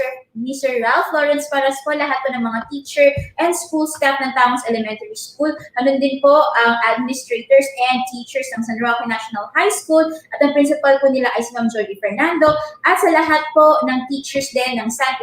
Sir Ralph Lawrence Paras po, lahat po ng mga teacher and school staff ng Tamos Elementary School. Ano din po ang administrators and teachers ng San Roque National High School, at ang principal po nila ay si Ma'am Jordi Fernando, at sa lahat po ng teachers din ng San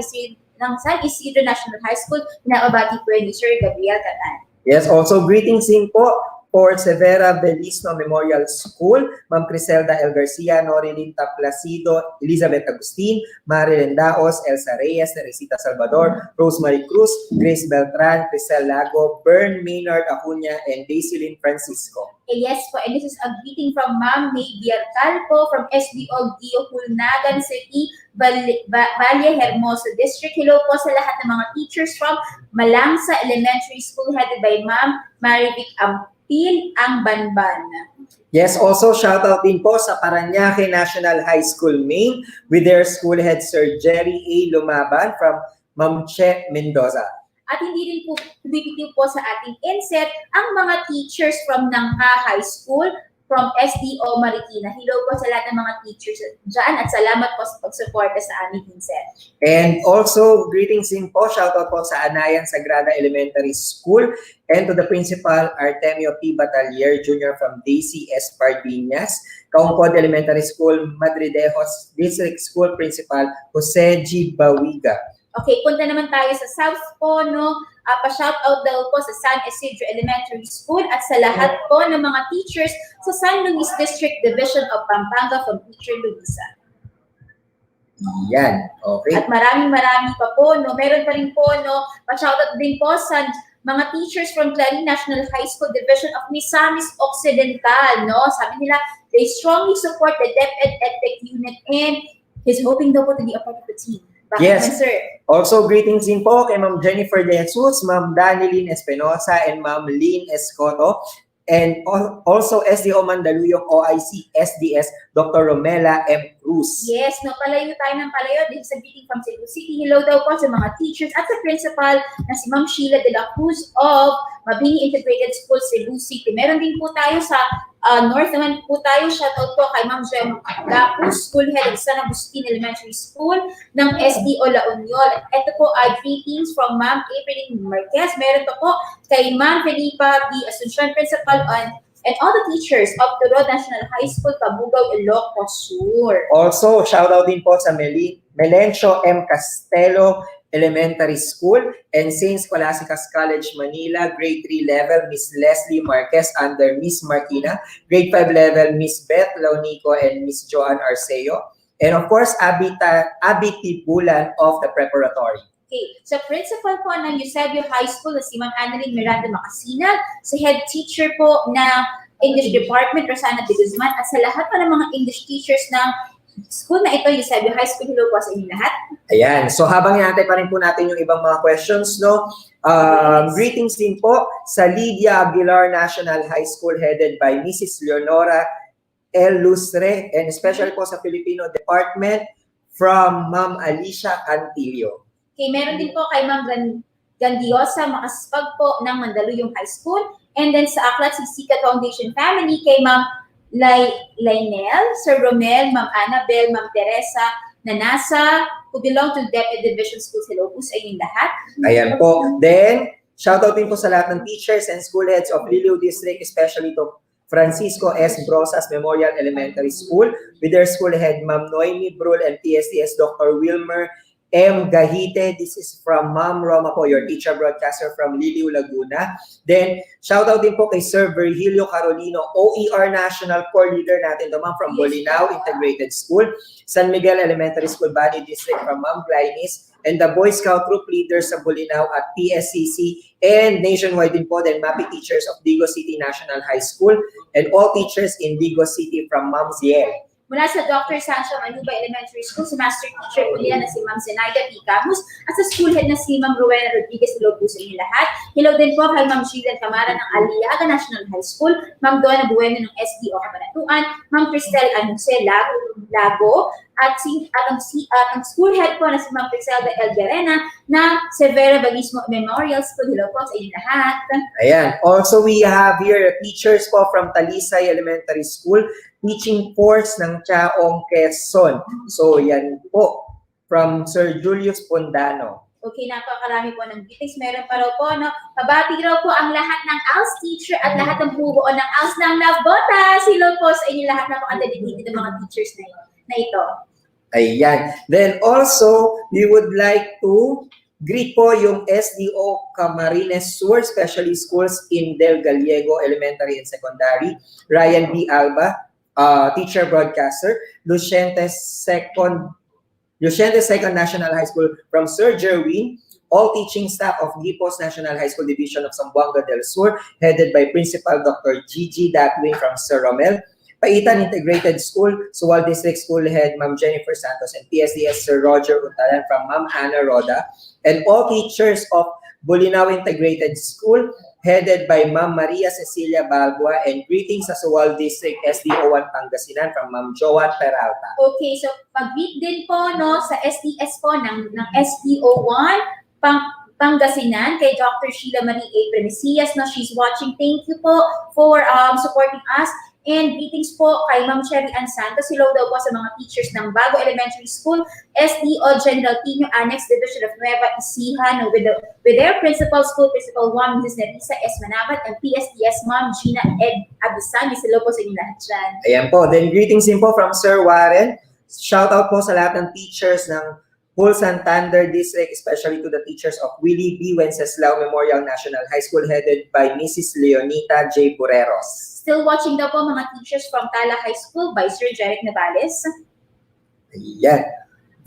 Isidro National High School, pinakabati po ni Sir Gabriel Catan. Yes, also greetings din po for Severa Balisno Memorial School, Ma'am Criselda L. Garcia, Norilyn Taplacido, Elizabeth Agustin, Marilyn Daos, Elsa Reyes, Teresita Salvador, Rosemary Cruz, Grace Beltran, Cristel Lago, Bern Maynard Acuña, and Daislyn Francisco. Yes po, and this is a greeting from Ma'am May Biarcal po from SDOGO Hulnagan City, Valle Hermoso District. Hello po sa lahat ng mga teachers from Malangsa Elementary School headed by Ma'am Marivic Ampil ang Banban. Yes, also shout out din po sa Parañaque National High School Main with their school head Sir Jerry A. Lumaban from Ma'am Che Mendoza. At hindi rin po bibitiw po sa ating INSET ang mga teachers from Nangka High School, from SDO Marikina. Hello po sa lahat ng mga teachers dyan at salamat po sa pagsuporta sa aming INSET. And also, greetings din po, shoutout po sa Anayan Sagrada Elementary School and to the principal Artemio P. Batalier Jr. from DCS Pardinas, Kaungkod Elementary School, Madridejos District School Principal Jose G. Bawiga. Okay, punta naman tayo sa South po, no? Pa-shoutout daw po sa San Isidro Elementary School at sa lahat po ng mga teachers sa San Luis District Division of Pampanga from Teacher Luisa. Yan, okay. At maraming pa po, no? Meron pa rin po, no? Pa-shoutout din po sa mga teachers from Clarin National High School Division of Misamis Occidental, no? Sabi nila, they strongly support the DepEd EdTech unit and he's hoping daw po to be a part of the team. Bakit Yes. man, sir? Also, greetings din po kay Ma'am Jennifer De Jesus, Ma'am Danilyn Espinosa, and Ma'am Lynn Escoto. And also SDO Mandaluyong OIC SDS, Dr. Romela M. Cruz. Yes, no, palayo tayo ng palayo. This is a greeting from Cebu City. Hello daw po sa mga teachers at sa principal na si Ma'am Sheila de la Cruz of Mabini Integrated School, Cebu City. Meron din po tayo sa North naman po tayo. Shoutout po kay Ma'am Jem Gapus, School Head of San Agustin Elementary School ng SDO La Union. Ito po ay greetings from Ma'am April Marquez. Meron pa po kay Ma'am Felipa B. Asuncion, Principal and all the teachers of Turod National High School, Cabugao, Ilocos Sur. Also, shoutout din po sa Melencio M. Castelo Elementary School and St. Scholastica's College, Manila, grade 3 level, Miss Leslie Marquez under Miss Martina, grade 5 level, Miss Beth Launico and Miss Joanne Arceo, and of course, Abby Tibulan of the preparatory. Okay, sa principal po ng Eusebio High School na si Ma'am Annalyn Miranda Macasinag, sa head teacher po ng English Department, Rosana de Guzman, at sa lahat pa ng mga English teachers ng school na ito, Eusebio High School. Hello po sa inyo lahat. Ayan, so habang inantay pa rin po natin yung ibang mga questions, no? Greetings din po sa Lydia Aguilar National High School headed by Mrs. Leonora L. Lustre and especially po sa Filipino Department from Ma'am Alicia Cantillo. Okay, meron din po kay Ma'am Gandiosa Makaspag po ng Mandaluyong High School. And then sa Aklat Sikat Foundation Family kay Ma'am Lainel, Sir Romel, Ma'am Annabel, Ma'am Teresa Nanasa, who belong to DepEd Division Schools. Hello po sa inyong lahat. Ayan po. Then, shoutout din po sa lahat ng teachers and school heads of Liliu District, especially to Francisco S. Brosas Memorial Elementary School with their school head, Ma'am Noemi Brul and PSDS Dr. Wilmer M. Gahite. This is from Ma'am Roma po, your teacher broadcaster from Liliu, Laguna. Then, shoutout din po kay Sir Virgilio Carolino, OER National Core Leader natin to, Ma'am, from Bolinao Integrated School, San Miguel Elementary School, Bani District from Ma'am Glynis, and the Boy Scout Troop Leaders sa Bolinao at PSCC, and nationwide din po, then MAPI teachers of Digo City National High School, and all teachers in Digo City from Ma'am Ziel. Mula sa Dr. Sancho Manuba Elementary School, sa Master Teacher po nila na si Ma'am Zenaida P. Camus, at sa school head na si Ma'am Rowena Rodriguez. Hello po sa inyo lahat. Hello din po kay Ma'am Sheila Camara ng Aliaga National High School, Ma'am Donna Bueno ng SDO Cabanatuan, Ma'am Cristel Anuse Lago, at ang school head po na si Ma'am Priselda L. Garena na Severa Bagismo Memorial School. Hello po sa inyo lahat. Ayan. Also, we have here teachers po from Talisay Elementary School, teaching course ng Chaong Quezon. So, yan po, from Sir Julius Pondano. Okay, napakarami po ng greetings. Meron pa raw po, no? Pabati raw po ang lahat ng ALS teacher at lahat ng bubuo ng ALS ng Navotas. Hello po sa inyo lahat. Napaka-dedicated ng mga teachers na ito. Ayan. Then also, we would like to greet po yung SDO Camarines Sur Specialty Schools in Del Gallego Elementary and Secondary, Ryan B. Alba, teacher broadcaster, Luciente Second National High School from Sir Jerwin, all teaching staff of Gipos National High School Division of Zamboanga del Sur, headed by Principal Dr. Gigi Datwin from Sir Romel, Paitan Integrated School, Suwal District School Head, Ma'am Jennifer Santos, and PSDS Sir Roger Untalan from Ma'am Ana Roda, and all teachers of Bolinao Integrated School, headed by Ma'am Maria Cecilia Balboa, and greetings sa Suwal District SDO1 Pangasinan from Ma'am Joan Peralta. Okay, so pag-greet din po, no, sa SDS po ng SDO1 Pangasinan kay Dr. Sheila Marie A. Premisias, no, she's watching. Thank you po for supporting us. And greetings po kay Ma'am Cherry Ann Santos. Hello daw po sa mga teachers ng Bago Elementary School, SDO General Pino Annex Division of Nueva Ecija, with their principal, School Principal 1, Mrs. Nerissa S. Manabat, and PSDS Ma'am Gina Ed Abisan. Hello po sa inyo lahat dyan. Ayan po. Then greetings din po from Sir Warren. Shout out po sa lahat ng teachers ng Whole Santander District, especially to the teachers of Willie B. Wenceslao Memorial National High School headed by Mrs. Leonita J. Bureros. Still watching daw po mga teachers from Tala High School by Sir Jeric Navales. Ayan.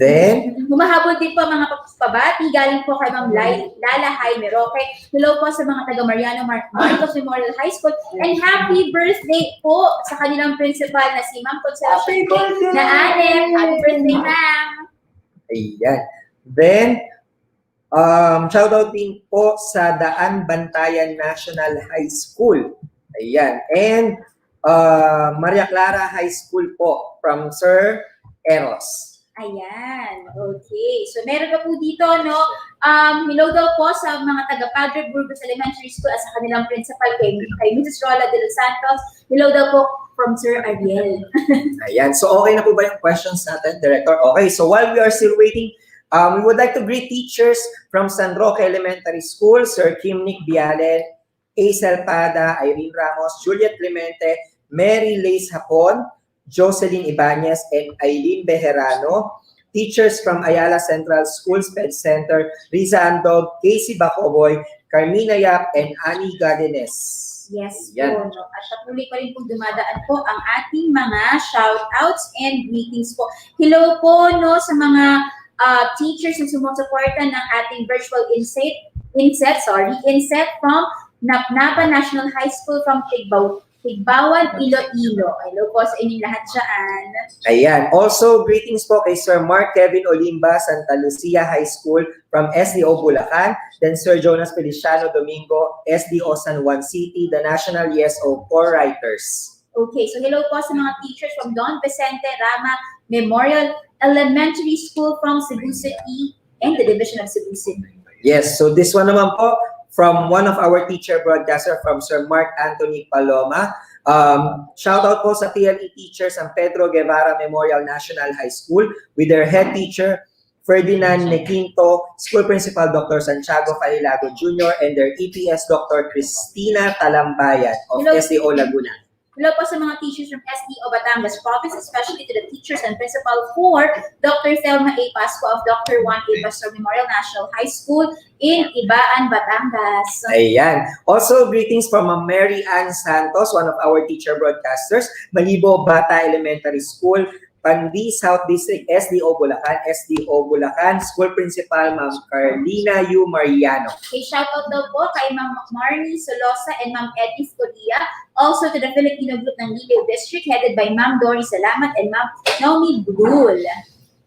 Then, Humahabol din po mga pabati galing po kay Ma'am Lala Jaime Roque. Hello po sa mga taga Mariano Marcos Memorial High School. And happy birthday po sa kanilang principal na si Ma'am Consolacion na Anem. Happy birthday, ma'am! ayan. Then, shout out din po sa Daan Bantayan National High School. Ayan. And Maria Clara High School po from Sir Eros. Ayan, okay. So meron pa po dito, no? Hello daw po sa mga taga Padre Burgos Elementary School at sa kanilang principal kay Mrs. Rola de los Santos. Hello daw po from Sir Ariel. Ayan. So okay na po ba yung questions natin, Director? Okay. So while we are still waiting, we would like to greet teachers from San Roque Elementary School, Sir Kimnick Bialen, Aisel Pada, Irene Ramos, Juliet Clemente, Mary Lace Hapon, Jocelyn Ibanez, and Eileen Bejerano. Teachers from Ayala Central School Sped Center, Riza Andog, Casey Bacoboy, Carmina Yap, and Annie Gadenes. Yes Yan. po. No? At patuloy pa rin po dumadaan po ang ating mga shout-outs and greetings po. Hello po no, sa mga teachers na sumusuporta ng ating virtual INSET from Napnapa National High School from Tigbawan, Iloilo. Hello po sa inyong lahat dyan. Ayan. Also, greetings po kay Sir Mark Kevin Olimba, Santa Lucia High School from SDO Bulacan. Then Sir Jonas Feliciano Domingo, SDO San Juan City, the National ESO for Writers. Okay, so hello po sa mga teachers from Don Vicente Rama Memorial Elementary School from Cebu City and the Division of Cebu City. Yes, so this one naman po, from one of our teacher broadcaster from Sir Mark Anthony Paloma. Shout out po sa PLE teachers ng Pedro Guevara Memorial National High School with their head teacher, Ferdinand Nequinto, School Principal Dr. Santiago Falilago Jr., and their EPS Dr. Cristina Talambayan of SDO Laguna. Hello po sa mga teachers from SDO Batangas Province, especially to the teachers and principal for Dr. Thelma A. Pasco of Dr. Juan A. Pastor Memorial National High School in Ibaan, Batangas. Ayan. Also, greetings from Mary Ann Santos, one of our teacher broadcasters, Malibo Bata Elementary School, Pandi South District, SDO Bulacan, School Principal, Ma'am Carlina U. Mariano. Okay, shout out daw po kay Ma'am Marnie Solosa and Ma'am Edith Correa. Also to the Filipino group ng Ligaw District headed by Ma'am Dory Salamat and Ma'am Naomi Brul.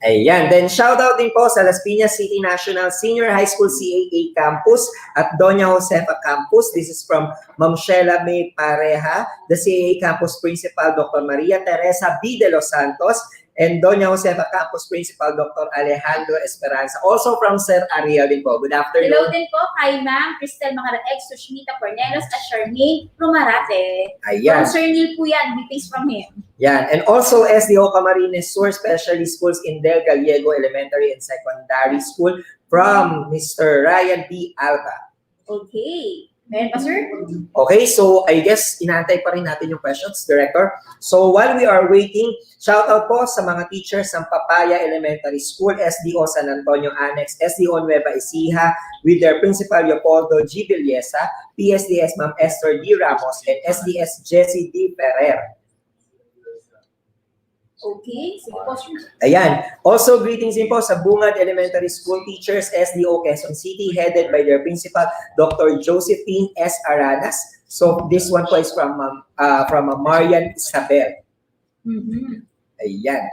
Ayan. Then shout out din po sa Las Piñas City National Senior High School CAA Campus at Doña Josefa Campus. This is from Ma'am Sheila May Pareja, the CAA Campus Principal Dr. Maria Teresa B. De Los Santos, and Doña Josefa Campus Principal Dr. Alejandro Esperanza. Also from Sir Ariel din po. Good afternoon. Hello din po kay Ma'am Cristel Macaraeg, Sushmita Cornelos at Charmaine Rumarate. Ayan. From Sir Neil po yan, greetings from him. Yan. And also SDO Camarines Sur Specialty Schools in Del Gallego Elementary and Secondary School from Mr. Ryan B. Alba. Okay. Meron pa, sir? Okay, so I guess inaantay pa rin natin yung questions, Director. So while we are waiting, shout out po sa mga teachers ng Papaya Elementary School, SDO San Antonio Annex, SDO Nueva Ecija, with their Principal Leopoldo G. Villesa, PSDS Ma'am Esther D. Ramos, and SDS Jessie D. Ferrer. Okay, sige po, sir. Ayan. Also, greetings din po sa Bungad Elementary School teachers, SDO Quezon City, headed by their principal, Dr. Josephine S. Aranas. So, this one po is from Marian Isabel. Ayan.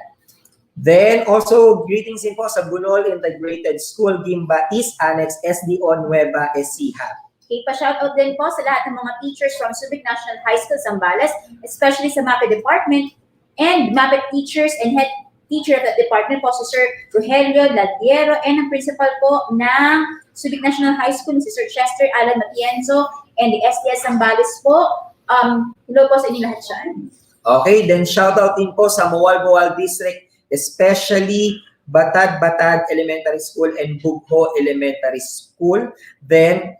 Then, also, greetings din po sa Bunol Integrated School, Gimba East Annex, SDO Nueva Ecija. Okay, pa-shoutout din po sa lahat ng mga teachers from Subic National High School, Zambales, especially sa MAPE Department, and MAPET teachers and head teacher of that department po si Sir Rogelio Ladiero and ang principal po ng Subic National High School si Sir Chester Alan Matienzo and the SDS Zambales po. Hello po sa inyo lahat dyan. Okay, then shoutout din po sa Mawal-Mawal District, especially Batag-Batag Elementary School and Bugho Elementary School. Then,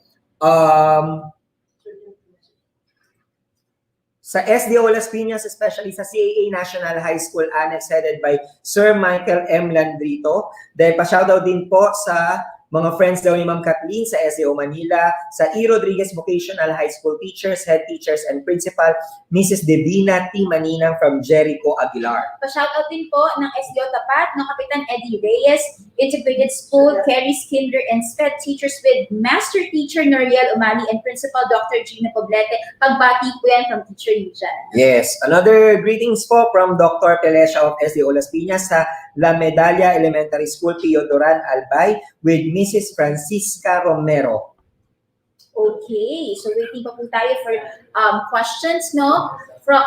sa SDO Las Piñas, especially sa CAA National High School Annex headed by Sir Michael M. Landrito. Then, pa-shoutout din po sa mga friends daw ni Ma'am Kathleen sa SDO Manila, sa E. Rodriguez Vocational High School teachers, head teachers, and principal, Mrs. Devina T. Maninang from Jericho Aguilar. Pa-shoutout din po ng SDO Tapat, ng Kapitan Eddie Reyes, Integrated School, Carrie's Kinder and SPED teachers with Master Teacher Noriel Umali and Principal Dr. Gina Poblete. Pagbati po yan from Teacher Yujan. Yes, another greetings po from Dr. Pelesha of SDO Las Piñas sa La Medalla Elementary School, Pio Duran, Albay, with Mrs. Francisca Romero. Okay, so waiting pa po tayo for questions, no? From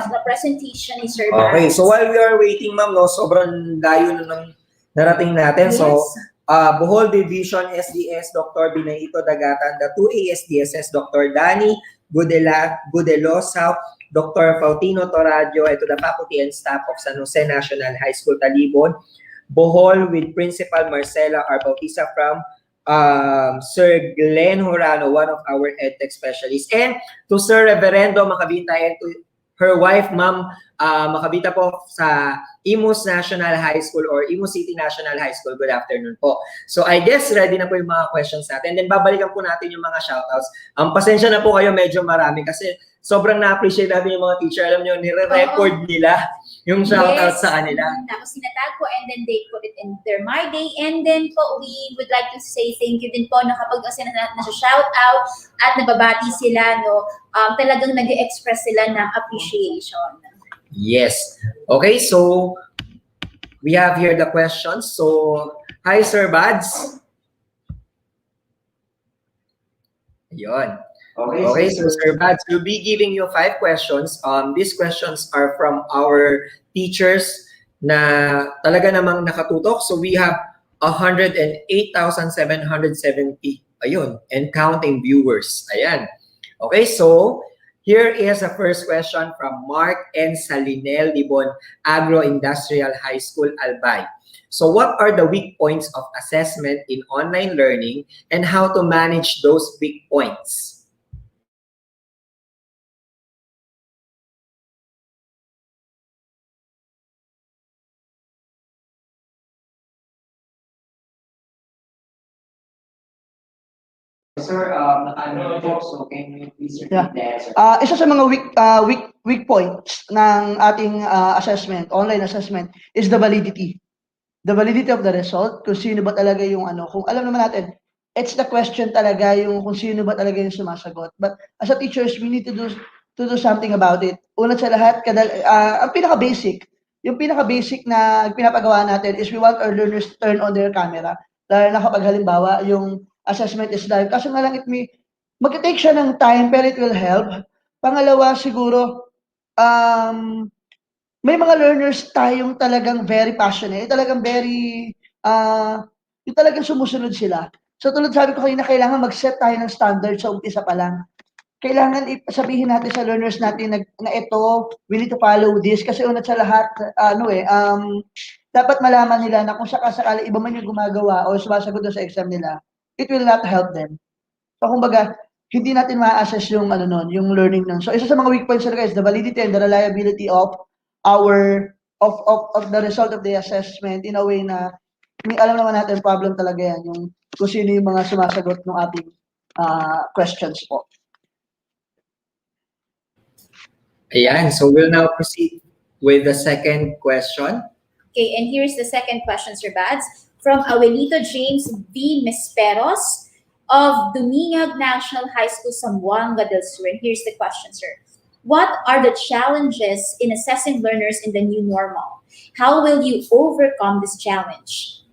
the presentation ni Sir Okay, Barnes. so while we are waiting, ma'am, no, sobrang layo na ng narating natin. Yes. So, Bohol Division SDS, Dr. Binaito Dagatan, the 2A SDSS, Dr. Danny Gudelosa, Dr. Faustino Toradio, to the faculty and staff of San Jose National High School, Talibon. Bohol with Principal Marcela R. Bautista from Sir Glenn Horano, one of our EdTech specialists. And to Sir Reverendo Macabita and to her wife, Ma'am Macabita po sa Imus National High School or Imus City National High School. Good afternoon po. So I guess ready na po yung mga questions natin. Then babalikan po natin yung mga shoutouts. Pasensya na po kayo, medyo marami kasi sobrang na-appreciate natin yung mga teacher. Alam nyo, nire-record nila yung shoutouts sa kanila. Tapos sinatag po and then they put it in their My Day. And then po, we would like to say thank you din po na kapag kasi na-shoutout at nababati sila, no, talagang nag-express sila ng appreciation. Yes. Okay, so we have here the questions. So, hi Sir Bads. Ayun. Okay, so Sir Bads, we'll be giving you 5 questions. These questions are from our teachers na talaga namang nakatutok. So we have 108,770 ayun, and counting viewers. Ayan. Okay, so here is the first question from Mark N. Salinel, Libon, Agro-Industrial High School, Albay. So what are the weak points of assessment in online learning and how to manage those weak points? Sir, so can you please repeat the answer? Isa sa mga weak points ng ating assessment, online assessment, is the validity. The validity of the result, kung sino ba talaga yung kung alam naman natin, it's the question talaga yung kung sino ba talaga yung sumasagot. But as a teachers, we need to do something about it. Una sa lahat, ang yung pinaka-basic na pinapagawa natin is we want our learners to turn on their camera. Lalo na kapag halimbawa, yung assessment is live. Kaso nga lang, mag-take siya ng time, pero it will help. Pangalawa, siguro, may mga learners tayong talagang very passionate, talagang very, yung talagang sumusunod sila. So tulad sabi ko kanina, kailangan mag-set tayo ng standard sa umpisa pa lang. Kailangan sabihin natin sa learners natin na ito, we need to follow this. Kasi unat sa lahat, dapat malaman nila na kung sakasakali iba man yung gumagawa o sumasagot sa exam nila, it will not help them. So kumbaga, hindi natin ma-assess yung yung learning nun. So isa sa mga weak points talaga is the validity and the reliability of the result of the assessment in a way na alam naman natin problem talaga yan, yung kung sino yung mga sumasagot ng ating questions po. Ayan, so we'll now proceed with the second question. Okay, and here's the second question, Sir Bads, from Abuelito James V. Misperos of Dumingag National High School, Zamboanga del Sur. And here's the question, sir. What are the challenges in assessing learners in the new normal? How will you overcome this challenge?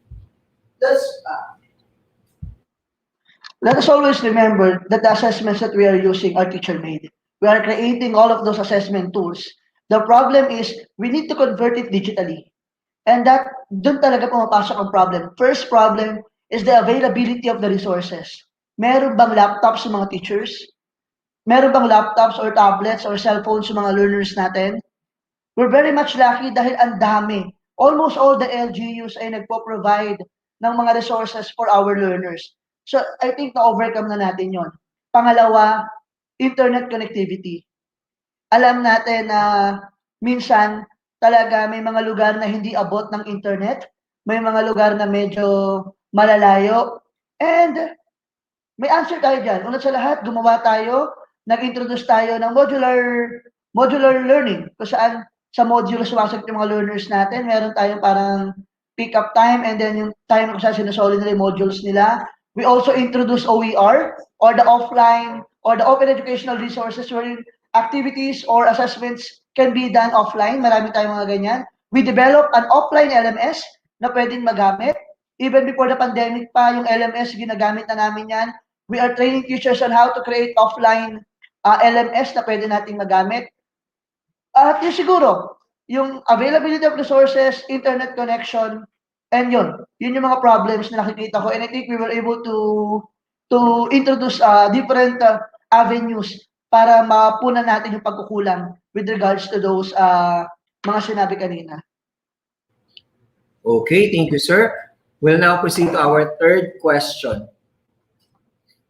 Let us always remember that the assessments that we are using are teacher-made. We are creating all of those assessment tools. The problem is we need to convert it digitally. And doon talaga pumapasok ang problem. First problem is the availability of the resources. Meron bang laptops sa mga teachers? Meron bang laptops or tablets or cellphones sa mga learners natin? We're very much lucky dahil ang dami. Almost all the LGUs ay nagpo-provide ng mga resources for our learners. So, I think na-overcome na natin yon. Pangalawa, internet connectivity. Alam natin na minsan talaga may mga lugar na hindi abot ng internet, may mga lugar na medyo malalayo, and may answer tayo dyan. Una sa lahat, gumawa tayo, nag-introduce tayo ng modular learning, kung saan sa module sumasagot yung mga learners natin, meron tayong parang pick-up time, and then yung time kung saan sinusolve nila yung modules nila. We also introduce OER, or the offline, or the open educational resources where activities or assessments can be done offline. Marami tayong mga ganyan. We develop an offline LMS na pwedeng magamit. Even before the pandemic pa, yung LMS, ginagamit na namin yan. We are training teachers on how to create offline LMS na pwede nating magamit. At yung siguro, yung availability of resources, internet connection, and yun yung mga problems na nakikita ko. And I think we were able to introduce different avenues para mapunan natin yung pagkukulang with regards to those mga sinabi kanina. Okay, thank you, sir. We'll now proceed to our third question.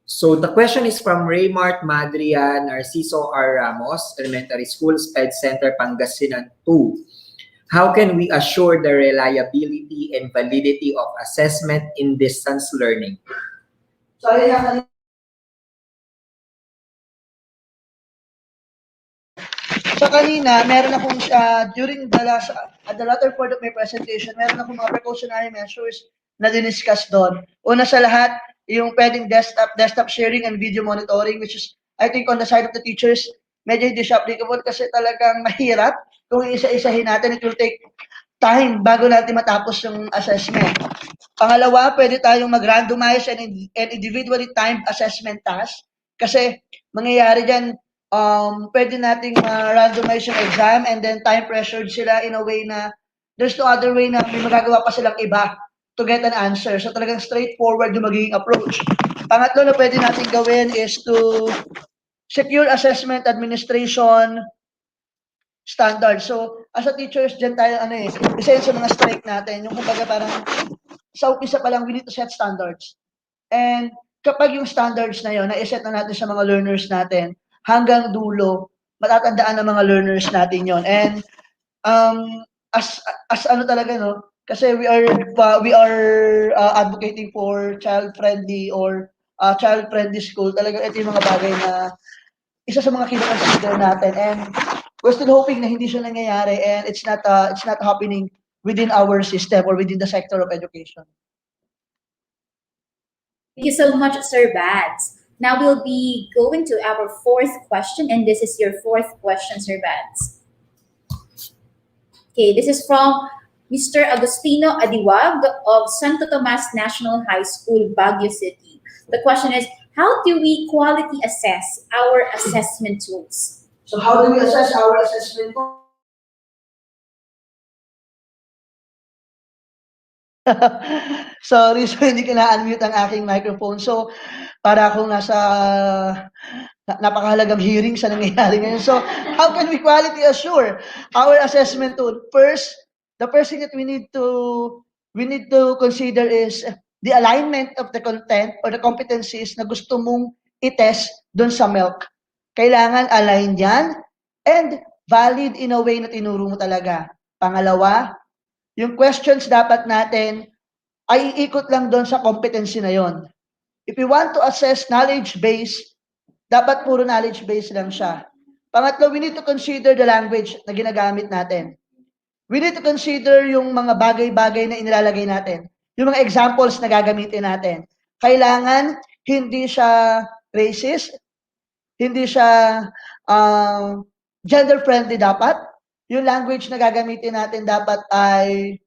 So the question is from Raymart Madria Narciso R. Ramos, Elementary School, SPED Center, Pangasinan 2. How can we assure the reliability and validity of assessment in distance learning? Sorry, so kanina, meron akong, during the latter part of my presentation, meron akong mga precautionary measures na diniscuss doon. Una sa lahat, yung pwedeng desktop sharing and video monitoring, which is, I think on the side of the teachers, medyo hindi siya applicable kasi talagang mahirap. Kung isa-isahin natin, it will take time bago natin matapos yung assessment. Pangalawa, pwede tayong mag-randomize and individually timed assessment tasks. Kasi mangyayari dyan, pwede nating randomize yung exam and then time pressured sila in a way na there's no other way na may magagawa pa silang iba to get an answer. So talagang straightforward yung magiging approach. Pangatlo na pwede natin gawin is to secure assessment administration standard. So, as a teachers, dyan tayo, isa yun sa mga strike natin. Yung kumbaga parang, sa umpisa pa lang, we need to set standards. And kapag yung standards na yun, na-set na natin sa mga learners natin, hanggang dulo, matatandaan ng mga learners natin yon. And as ano talaga, no? Kasi we are advocating for child-friendly or child-friendly school. Talaga ito yung mga bagay na isa sa mga kino-consider natin. And we're still hoping na hindi siya nangyayari and it's not happening within our system or within the sector of education. Thank you so much, Sir Bads. Now we'll be going to our fourth question, and this is your fourth question, Sir Bads. Okay, this is from Mr. Agustino Adiwag of Santo Tomas National High School, Baguio City. The question is, how do we quality assess our assessment tools? So how do we assess our assessment tools? Sorry, so hindi ko na-unmute ang aking microphone. So, para akong nasa napakahalagang hearing sa nangyayari ngayon. So, how can we quality assure our assessment tool? First, the first thing that we need to consider is the alignment of the content or the competencies na gusto mong i-test dun sa MELC. Kailangan align yan and valid in a way na tinuro mo talaga. Pangalawa, yung questions dapat natin ay iikot lang doon sa competency na yon. If we want to assess knowledge base, dapat puro knowledge base lang siya. Pangatlo, we need to consider the language na ginagamit natin. We need to consider yung mga bagay-bagay na inilalagay natin. Yung mga examples na gagamitin natin. Kailangan hindi siya racist, hindi siya gender-friendly dapat. Yung language na gagamitin natin dapat ay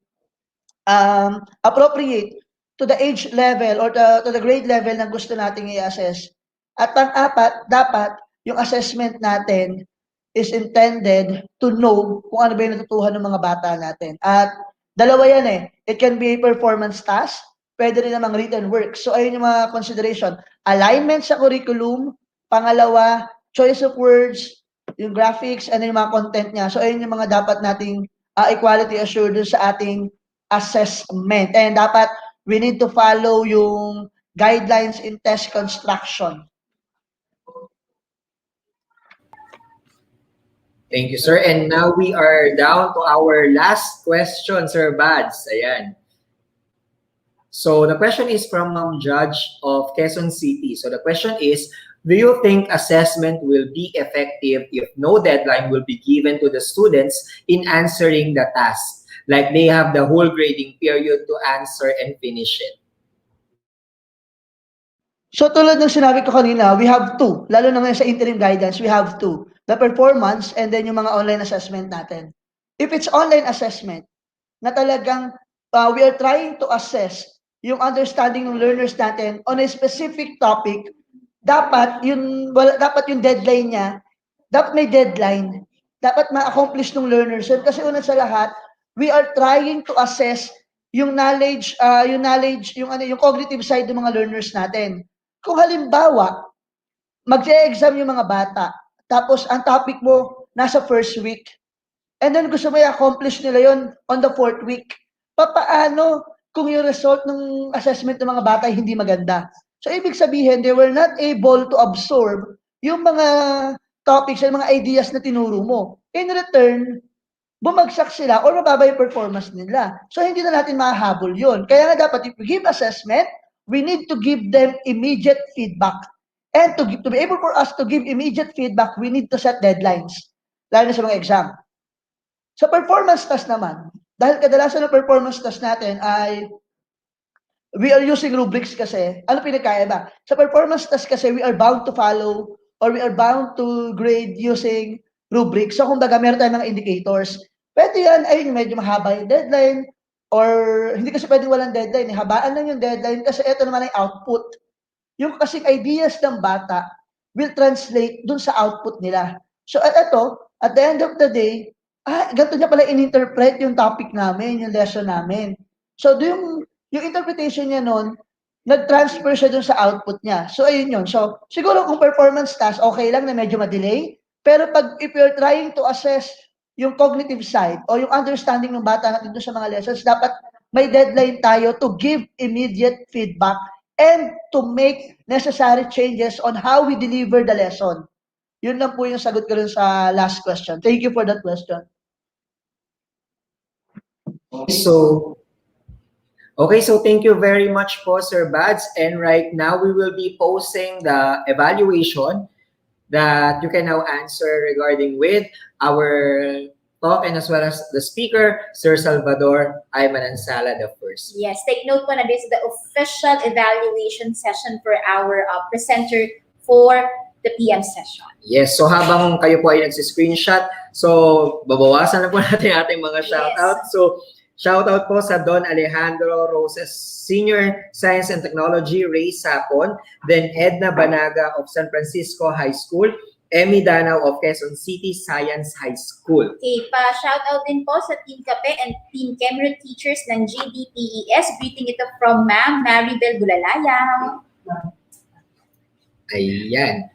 appropriate to the age level or to the grade level na gusto nating i-assess. At pang-apat, dapat yung assessment natin is intended to know kung ano ba yung natutuhan ng mga bata natin. At dalawa yan eh. It can be a performance task, pwede rin namang written work. So ayun yung mga consideration. Alignment sa curriculum, pangalawa, choice of words, yung graphics, and yung mga content niya. So, ayun yung mga dapat nating equality assured dun sa ating assessment. And dapat we need to follow yung guidelines in test construction. Thank you, sir. And now we are down to our last question, Sir Bads. Ayan. So the question is from Ma'am Judge of Quezon City. So the question is, do you think assessment will be effective if no deadline will be given to the students in answering the task? Like they have the whole grading period to answer and finish it. So tulad ng sinabi ko kanina, we have two. Lalo na ngayon sa interim guidance, we have two. The performance and then yung mga online assessment natin. If it's online assessment, na talagang we are trying to assess yung understanding ng learners natin on a specific topic, dapat yung deadline niya, dapat may deadline. Dapat ma-accomplish ng learners yun. Kasi una sa lahat, we are trying to assess yung knowledge, yung cognitive side ng mga learners natin. Kung halimbawa, mag-exam yung mga bata, tapos ang topic mo nasa first week, and then gusto mo i-accomplish nila yon on the fourth week, papaano kung yung result ng assessment ng mga bata ay hindi maganda? So, ibig sabihin, they were not able to absorb yung mga topics and mga ideas na tinuro mo. In return, bumagsak sila or mababa yung performance nila. So, hindi na natin mahahabol yun. Kaya nga dapat, if we give assessment, we need to give them immediate feedback. And to be able for us to give immediate feedback, we need to set deadlines. Lalo na sa mga exam. Sa performance test naman, dahil kadalasan ng performance test natin ay we are using rubrics kasi. Ano pinagkaiba? Sa performance test kasi, we are bound to follow or we are bound to grade using rubrics. So, kumbaga, meron tayong mga indicators. Pwede yan, ay medyo mahaba yung deadline or hindi kasi pwedeng walang deadline. Habaan lang yung deadline kasi ito naman ay output. Yung kasing ideas ng bata will translate dun sa output nila. So, at the end of the day, ganito niya pala in-interpret yung topic namin, yung lesson namin. So, yung interpretation niya nun, nag-transfer siya dun sa output niya. So, ayun yun. So, siguro kung performance task, okay lang na medyo ma-delay. Pero if you're trying to assess yung cognitive side o yung understanding ng bata natin dun sa mga lessons, dapat may deadline tayo to give immediate feedback and to make necessary changes on how we deliver the lesson. Yun lang po yung sagot ko rin sa last question. Thank you for that question. Okay, so thank you very much po, Sir Bads. And right now, we will be posting the evaluation that you can now answer regarding with our talk and as well as the speaker, Sir Salvador Ayman-Ansala the first. Yes, take note po na this is the official evaluation session for our presenter for the PM session. Yes, so habang kayo po ay nagsi-screenshot, so babawasan na po natin ating mga shoutout. Yes. So shoutout po sa Don Alejandro Roses Senior Science and Technology, Ray Sapon, then Edna Banaga of San Francisco High School, Emmy Danao of Quezon City Science High School. Okay, pa-shoutout din po sa Team Kape and Team Cameron Teachers ng GDPES. Greeting ito from Ma'am Maribel Bulalaya. Ayan.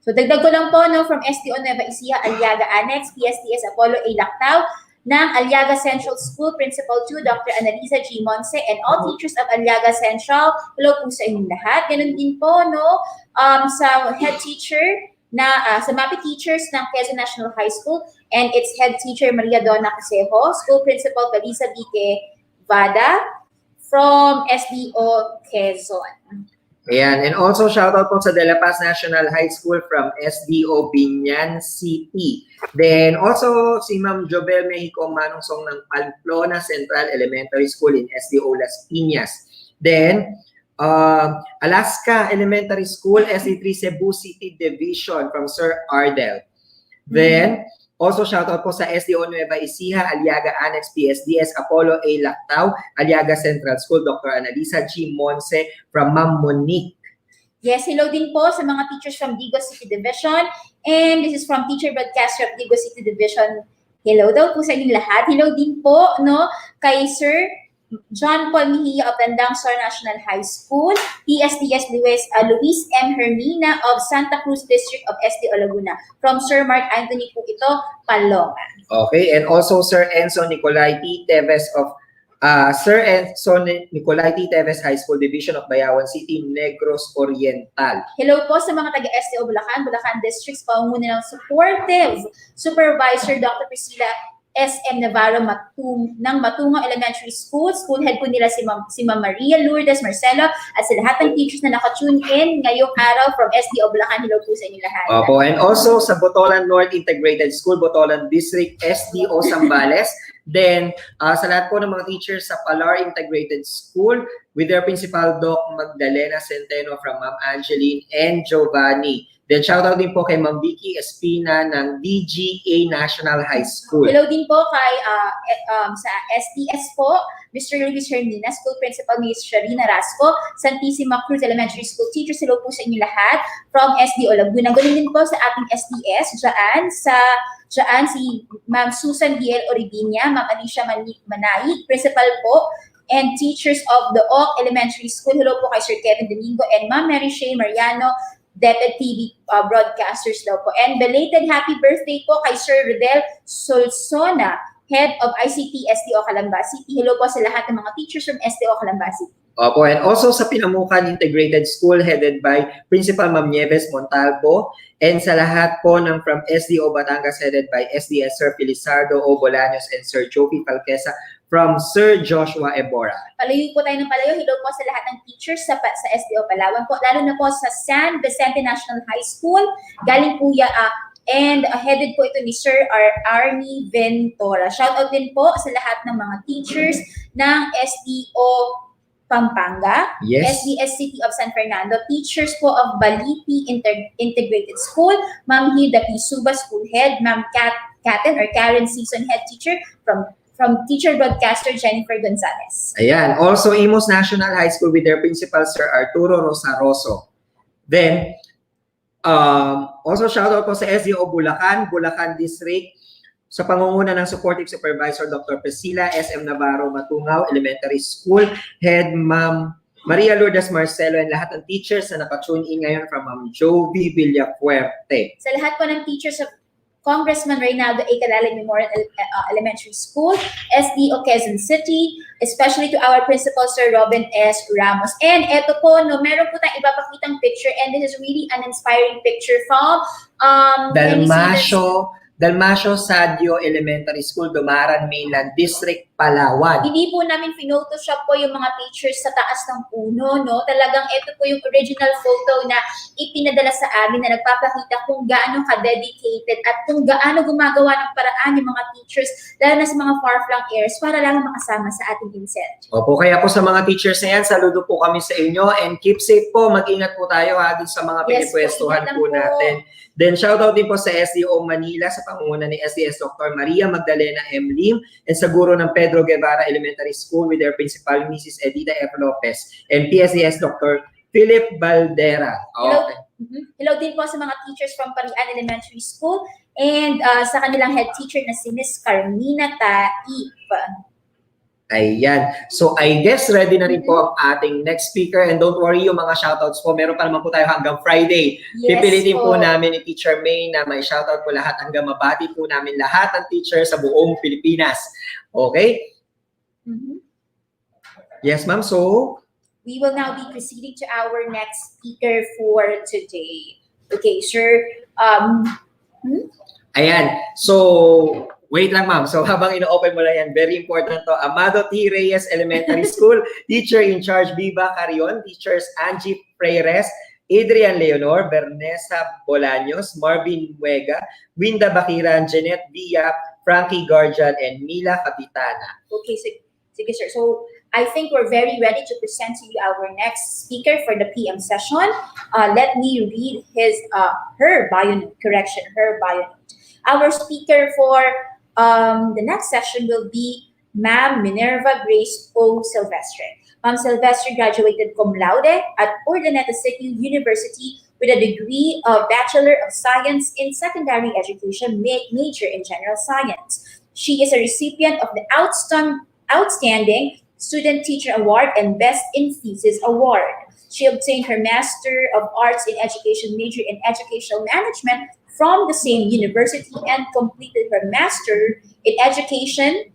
So dagdag ko lang po, no, from STO Nueva Ecija, Aliaga Annex, PSTS Apollo A. Lactao, ng Aliaga Central School, Principal 2, Dr. Annalisa G. Monse, and all teachers of Aliaga Central. Hello po sa inyong lahat. Ganun din po, no, sa head teacher na sa MAPI teachers ng Quezon National High School and its head teacher Maria Donna Casejo, School Principal Valisa Bique Vada from SDO Quezon. Ayan, and also shoutout po sa De La Paz National High School from SDO Binyan City. Then also si Ma'am Jobel Mexico Manungsong ng Pamplona Central Elementary School in SDO Las Piñas. Then Alaska Elementary School, SE3 Cebu City Division from Sir Ardel. Then, also shoutout po sa SDO Nueva Ecija, Aliaga Annex PSDS, Apollo A. Lactao, Aliaga Central School, Dr. Annalisa G. Monse from Ma'am Monique. Yes, hello din po sa mga teachers from Digos City Division. And this is from Teacher Broadcaster of Digos City Division. Hello daw po sa inyong lahat. Hello din po, no, kay Sir John Paul Mejia of Tandang Star National High School, TSDS Luis M. Hermina of Santa Cruz District of SD Laguna. From Sir Mark Anthony po ito, Paloma. Okay, and also Sir Enzo Nicolai T. Teves of Sir Enzo Nicolai T. Teves High School Division of Bayawan City, Negros Oriental. Hello po sa mga taga-STO Bulacan, Bulacan Districts, pangunguna ng supportive Supervisor Dr. Priscilla SM Navarro ng Matungong Elementary School. School head po nila si Ma'am Maria Lourdes Marcelo at sa lahat ng teachers na naka-tune in ngayong araw from SDO Bulacan. Hello po sa inyo lahat. Opo, and also sa Botolan North Integrated School, Botolan District, SDO Zambales. Then, sa lahat po ng mga teachers sa Palar Integrated School with their principal, Doc Magdalena Centeno from Ma'am Angeline and Giovanni. Then, shoutout din po kay Ma'am Vicky Espina ng DGA National High School. Hello din po kay sa SDS po, Mr. Luis Hermina, School Principal Ms. Sharina Rasco, Santissima Cruz Elementary School Teachers. Hello po sa inyo lahat from SDO Laguna. Ganun din po sa ating SDS, dyan si Ma'am Susan D.L. Oribinia, Ma'am Alicia Manay, Principal po, and teachers of the Oak Elementary School. Hello po kay Sir Kevin Domingo and Ma'am Mary Shea Mariano, DepEd TV broadcasters daw po. And belated happy birthday po kay Sir Rodel Solsona, Head of ICT SDO Calamba City. Hello po sa lahat ng mga teachers from SDO Calamba City. Opo, and also sa Pinamukan Integrated School headed by Principal Ma'am Nieves Montalvo, and sa lahat po ng from SDO Batangas headed by SDS Sir Felizardo O. Bolaños and Sir Jopi Falquesa from Sir Joshua Ebora. Palayo po tayo ng palayo. Hello po sa lahat ng teachers sa SDO Palawan po, lalo na po sa San Vicente National High School. Galing po and headed po ito ni Sir Arnie Ventura. Shoutout din po sa lahat ng mga teachers ng SDO Pampanga, Yes. SDS City of San Fernando, teachers po of Baliti Integrated School, Ma'am Hilda P. Suba, School Head, Ma'am Karen Season Head Teacher from Teacher Broadcaster Jennifer Gonzalez. Ayan. Also, Imos National High School with their principal, Sir Arturo Rosaroso. Then, also shoutout po sa SDO Bulacan District, sa pangunguna ng Supportive Supervisor Dr. Priscilla SM Navarro Matungaw Elementary School, Head Ma'am Maria Lourdes Marcelo, and lahat ng teachers na nakatune in ngayon from Ma'am Jovi Villafuerte. Sa lahat po ng teachers of Congressman Reynaldo A. Calalig Memorial Elementary School, SDO Quezon City, especially to our principal, Sir Robin S. Ramos. And eto po, meron po tayong ipapakitang picture, and this is really an inspiring picture from Dalmasio Sadio Elementary School, Dumaran Mainland District, Palawan. Hindi po namin photoshop po yung mga pictures sa taas ng puno, no? Talagang ito po yung original photo na ipinadala sa amin na nagpapakita kung gaano ka-dedicated at kung gaano gumagawa ng paraan yung mga teachers, lalo na sa mga far-flung areas, para lang makasama sa ating INSET. Opo, kaya po sa mga teachers na yan, saludo po kami sa inyo, and keep safe po, mag-ingat po tayo din sa mga pinipwestuhan po natin. Then shoutout din po sa SDO Manila sa pangunguna ni SDS Dr. Maria Magdalena M. Lim, and sa guro ng Pedro Guevara Elementary School with their principal Mrs. Edita F. Lopez, and PSDS Dr. Philip Baldera. Okay. Hello din po sa mga teachers from Parian Elementary School and sa kanilang head teacher na si Miss Carmina Taip. Ayan. So, I guess ready na rin po ang ating next speaker. And don't worry, yung mga shoutouts po, meron pa naman po tayo hanggang Friday. Yes, Pipilitin po po namin ni Teacher May na may shoutout po lahat hanggang mabati po namin lahat ng teacher sa buong Pilipinas. Okay? Yes, ma'am. So, we will now be proceeding to our next speaker for today. Okay, sir. Ayan. So, wait lang, ma'am. So, habang ino-open mo lang yan, very important to. Amado T. Reyes Elementary School, teacher in charge, Viva Carion, teachers Angie Freires, Adrian Leonor, Bernesa Bolaños, Marvin Muega, Winda Bakiran, Jeanette Villa, Frankie Garjan, and Mila Capitana. Okay, sige, sir. So, I think we're very ready to present to you our next speaker for the PM session. Let me read her bio note. Our speaker for the next session will be Ma'am Minerva Grace O. Silvestre. Ma'am Silvestre graduated cum laude at Urdaneta City University with a degree of Bachelor of Science in Secondary Education, major in General Science. She is a recipient of the Outstanding Student Teacher Award, and Best in Thesis Award. She obtained her Master of Arts in Education major in Educational Management from the same university and completed her Master in Education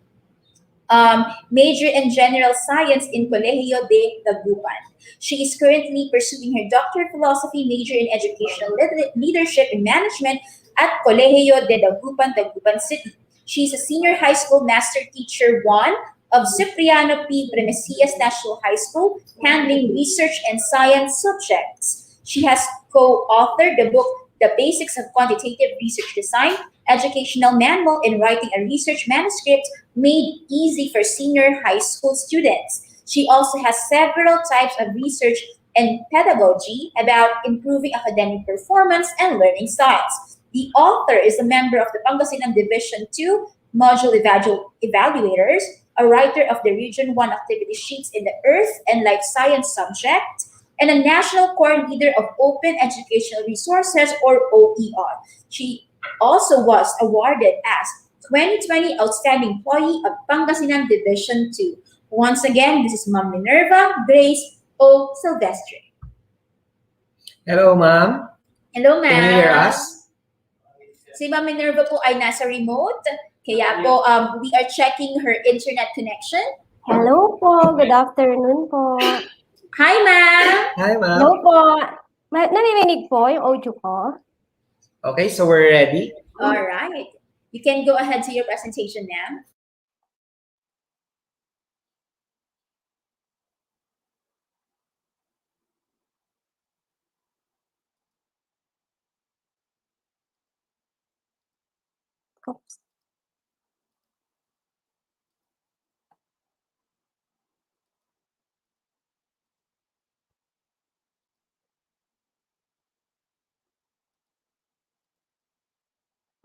major in General Science in Colegio de Dagupan. She is currently pursuing her Doctor of Philosophy major in Educational Leadership and Management at Colegio de Dagupan, Dagupan City. She is a Senior High School Master Teacher 1 of Cipriano P. Premesias National High School, handling research and science subjects. She has co-authored the book The Basics of Quantitative Research Design, Educational Manual in Writing a Research Manuscript Made Easy for Senior High School Students. She also has several types of research and pedagogy about improving academic performance and learning styles. The author is a member of the Pangasinan Division 2 Module Evaluators, a writer of the Region 1 activity sheets in the Earth and Life Science subject, and a national core leader of Open Educational Resources, or OER. She also was awarded as 2020 Outstanding Employee of Pangasinan Division 2. Once again, this is Ma'am Minerva Grace O. Silvestre. Hello, ma'am. Hello, ma'am. Can you hear us? Si Ma'am Minerva po ay nasa remote, kaya po we are checking her internet connection. Hello po, good afternoon po. Hi, ma'am. Hi, ma'am. Hello po. Naririnig po yung audio ko? Okay, so we're ready. All right. You can go ahead to your presentation, ma'am. Oops.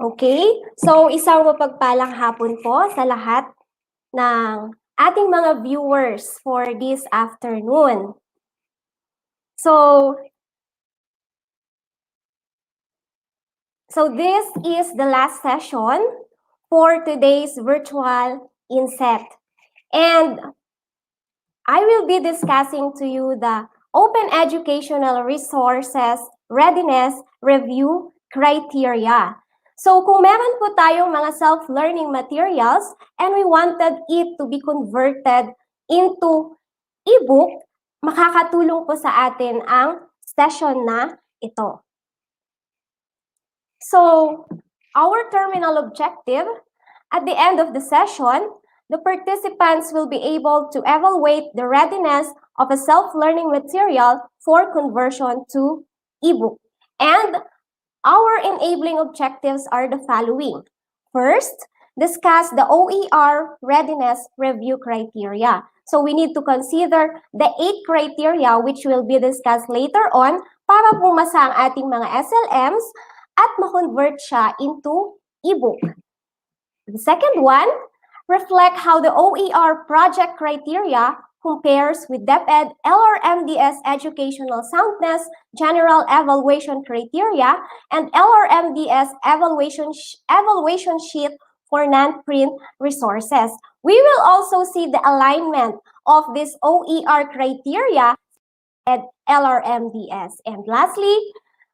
Okay, so isang mapagpalang hapon po sa lahat ng ating mga viewers for this afternoon. So this is the last session for today's virtual INSET. And I will be discussing to you the Open Educational Resources Readiness Review Criteria. So kung meron po tayong mga self-learning materials and we wanted it to be converted into ebook, makakatulong po sa atin ang session na ito. So our terminal objective at the end of the session, the participants will be able to evaluate the readiness of a self-learning material for conversion to ebook. And our enabling objectives are the following. First, discuss the OER readiness review criteria. So we need to consider the 8 criteria which will be discussed later on para pumasa ang ating mga SLMs at ma-convert siya into ebook. The second one, reflect how the OER project criteria compares with DepEd LRMDS Educational Soundness General Evaluation Criteria and LRMDS Evaluation Sheet for Non-Print Resources. We will also see the alignment of this OER criteria at LRMDS. And lastly,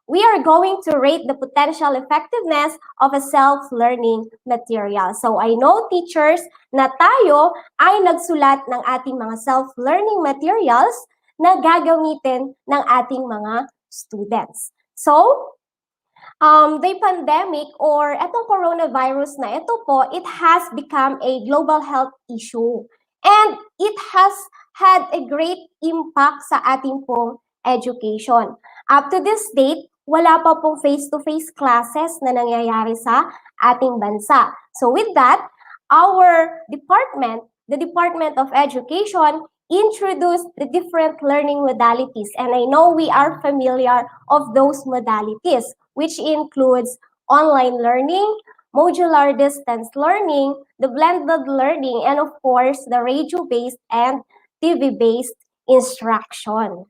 we are going to rate the potential effectiveness of a self-learning material. So I know, teachers, na tayo ay nagsulat ng ating mga self-learning materials na gagamitin ng ating mga students. So, the pandemic or itong coronavirus na ito po, it has become a global health issue. And it has had a great impact sa ating pong education. Up to this date, wala pa pong face-to-face classes na nangyayari sa ating bansa. So with that, our department, the Department of Education, introduced the different learning modalities. And I know we are familiar of those modalities, which includes online learning, modular distance learning, the blended learning, and of course, the radio-based and TV-based instruction.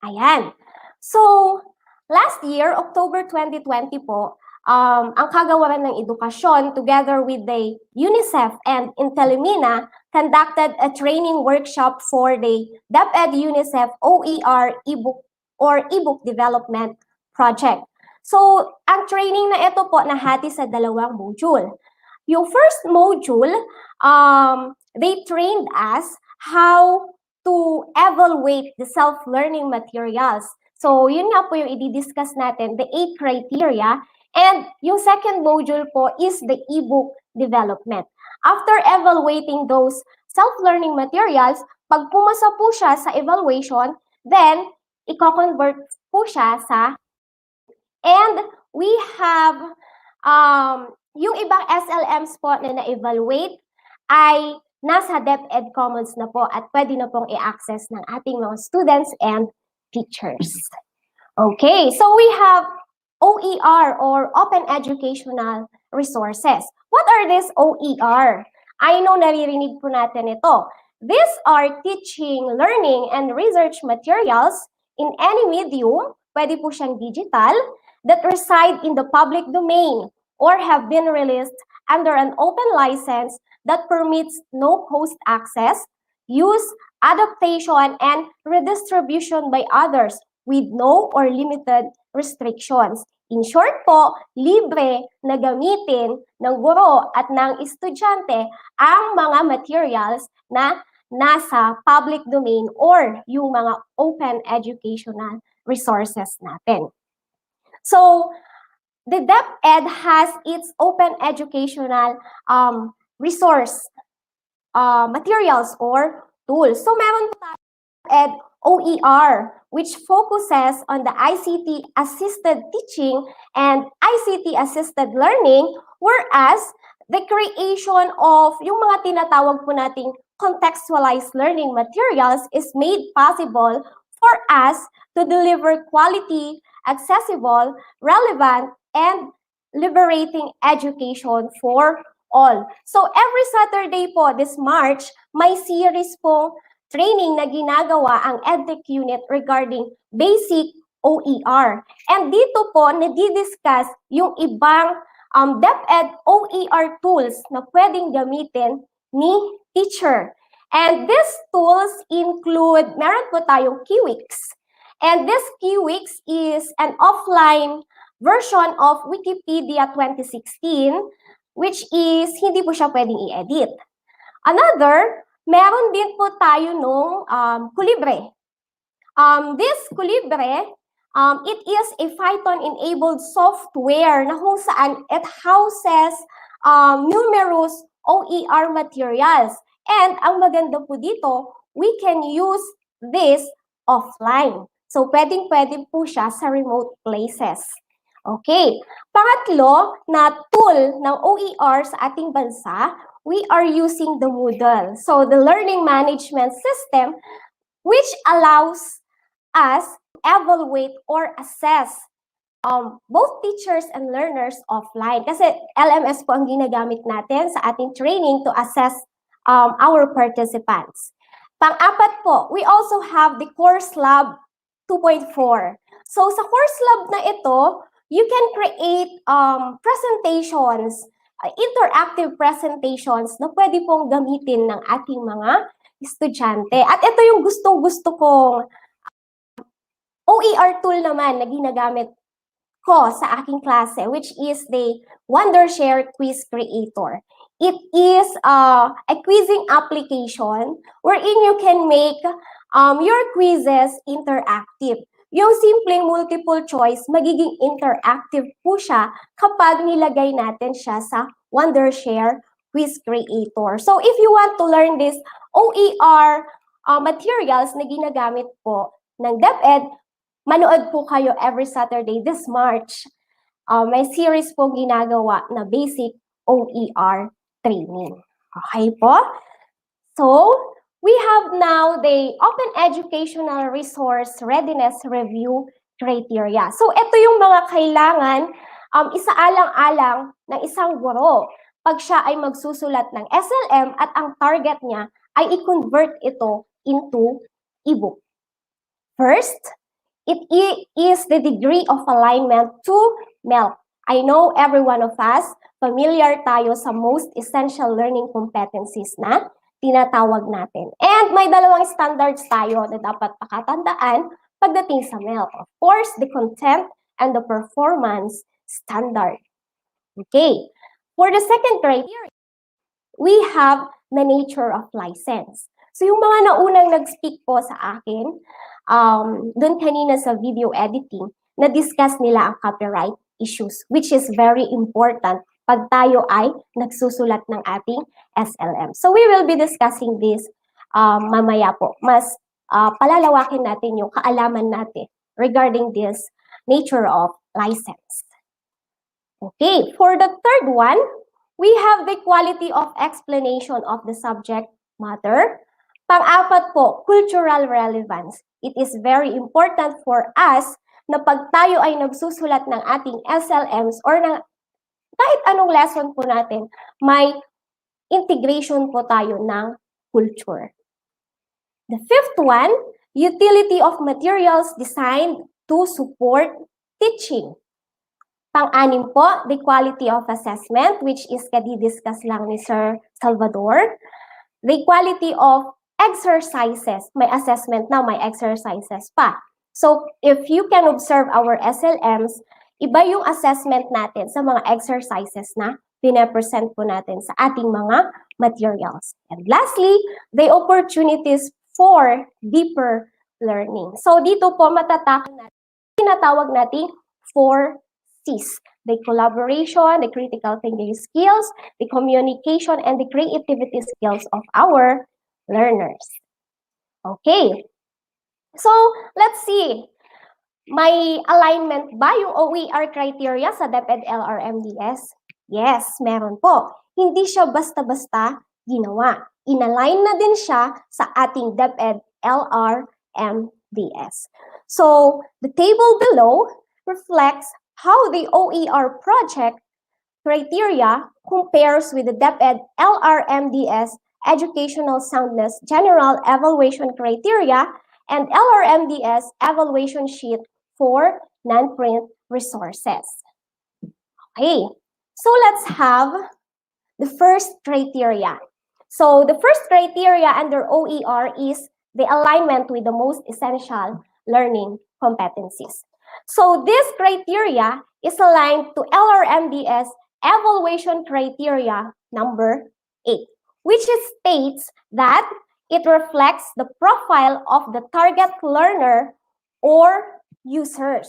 Ayan. So, last year, October 2020 po, ang kagawaran ng edukasyon together with the UNICEF and Intellimina conducted a training workshop for the DepEd UNICEF OER ebook or ebook development project. So, ang training na ito po nahati sa dalawang module. Yung first module, they trained us how to evaluate the self-learning materials. So, yun nga po yung i-discuss natin, the 8 criteria. And yung second module po is the ebook development. After evaluating those self-learning materials, pag pumasa po siya sa evaluation, then i-convert po siya sa. And we have yung ibang SLMs po na na-evaluate ay nasa DepEd Commons na po at pwede na pong i-access ng ating mga students and teachers. Okay, so we have OER or Open Educational Resources. What are these OER? I know naririnig po natin ito. These are teaching, learning, and research materials in any medium, pwede po siyang digital, that reside in the public domain or have been released under an open license that permits no-cost access, use, adaptation, and redistribution by others with no or limited restrictions. In short po, libre na gamitin ng guro at ng estudyante ang mga materials na nasa public domain or yung mga open educational resources natin. So, the DepEd has its open educational resource materials or tools. So, meron po tayo DepEd OER, which focuses on the ICT-assisted teaching and ICT-assisted learning, whereas the creation of yung mga tinatawag po nating contextualized learning materials is made possible for us to deliver quality, accessible, relevant, and liberating education for all. So every Saturday po, this March, may series po training na ginagawa ang EdTech unit regarding basic OER. And dito po, nadidiscuss yung ibang DepEd OER tools na pwedeng gamitin ni teacher. And these tools include, meron po tayong Kiwix. And this Kiwix is an offline version of Wikipedia 2016, which is hindi po siya pwedeng i-edit. Another, meron din po tayo nung Kulibre. This Kulibre, it is a Python-enabled software na kung saan it houses numerous OER materials. And ang maganda po dito, we can use this offline. So, pwedeng-pwede po siya sa remote places. Okay. Pangatlo na tool ng OER sa ating bansa, we are using the Moodle. So, the learning management system, which allows us to evaluate or assess both teachers and learners offline. Kasi LMS po ang ginagamit natin sa ating training to assess our participants. Pang-apat po, we also have the Course Lab 2.4. So, sa Course Lab na ito, you can create presentations, interactive presentations na pwede pong gamitin ng ating mga estudyante. At ito yung gustong-gusto kong OER tool naman na ginagamit ko sa aking klase, which is the Wondershare Quiz Creator. It is a quizzing application wherein you can make your quizzes interactive. Yung simpleng multiple choice, magiging interactive po siya kapag nilagay natin siya sa Wondershare Quiz Creator. So if you want to learn this OER materials na ginagamit po ng DepEd, manood po kayo every Saturday this March. May series po ginagawa na basic OER training. Okay po? So, we have now the Open Educational Resource Readiness Review Criteria. So, ito yung mga kailangan isaalang-alang ng isang guro pag siya ay magsusulat ng SLM at ang target niya ay i-convert ito into ebook. First, it is the degree of alignment to MELC. I know every one of us, familiar tayo sa most essential learning competencies na tinatawag natin. And may dalawang standards tayo na dapat pakatandaan pagdating sa MEL. Of course, the content and the performance standard. Okay. For the second criteria, we have the nature of license. So yung mga naunang nag-speak po sa akin, dun kanina sa video editing, na-discuss nila ang copyright issues, which is very important pag tayo ay nagsusulat ng ating SLM. So we will be discussing this mamaya po. Mas palalawakin natin yung kaalaman natin regarding this nature of license. Okay, for the third one, we have the quality of explanation of the subject matter. Pang-apat po, cultural relevance. It is very important for us na pag tayo ay nagsusulat ng ating SLMs or ng kahit anong lesson po natin, may integration po tayo ng culture. The fifth one, utility of materials designed to support teaching. Pang-anim po, the quality of assessment, which is kadi-discuss lang ni Sir Salvador. The quality of exercises. May assessment na, may exercises pa. So, if you can observe our SLMs, iba yung assessment natin sa mga exercises na pinapresent po natin sa ating mga materials. And lastly, the opportunities for deeper learning. So, dito po matatakot natin, tinatawag natin 4 C's. The collaboration, the critical thinking skills, the communication, and the creativity skills of our learners. Okay. So, let's see. May alignment ba yung OER criteria sa DepEd LRMDS? Yes, meron po. Hindi siya basta-basta ginawa. Inalign na din siya sa ating DepEd LRMDS. So, the table below reflects how the OER project criteria compares with the DepEd LRMDS Educational Soundness General Evaluation Criteria and LRMDS Evaluation Sheet for non-print resources. Okay, so let's have the first criteria. So the first criteria under OER is the alignment with the most essential learning competencies. So this criteria is aligned to LRMDS Evaluation Criteria number 8, which states that it reflects the profile of the target learner or users.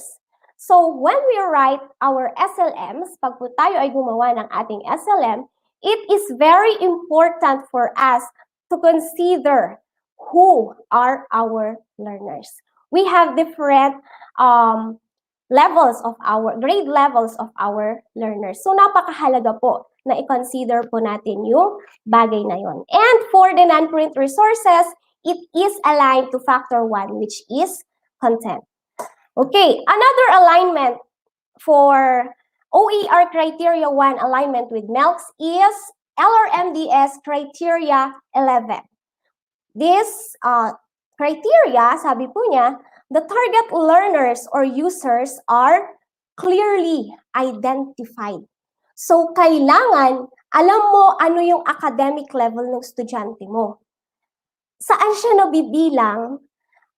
So when we write our SLMs, pag po tayo ay gumawa ng ating SLM, it is very important for us to consider who are our learners. We have different grade levels of our learners. So napakahalaga po na i-consider po natin yung bagay na yon. And for the non-print resources, it is aligned to factor 1, which is content. Okay, another alignment for OER criteria 1 alignment with MELCS is LRMDS criteria 11. This criteria, sabi po niya, the target learners or users are clearly identified. So, kailangan alam mo ano yung academic level ng estudyante mo. Saan siya nabibilang?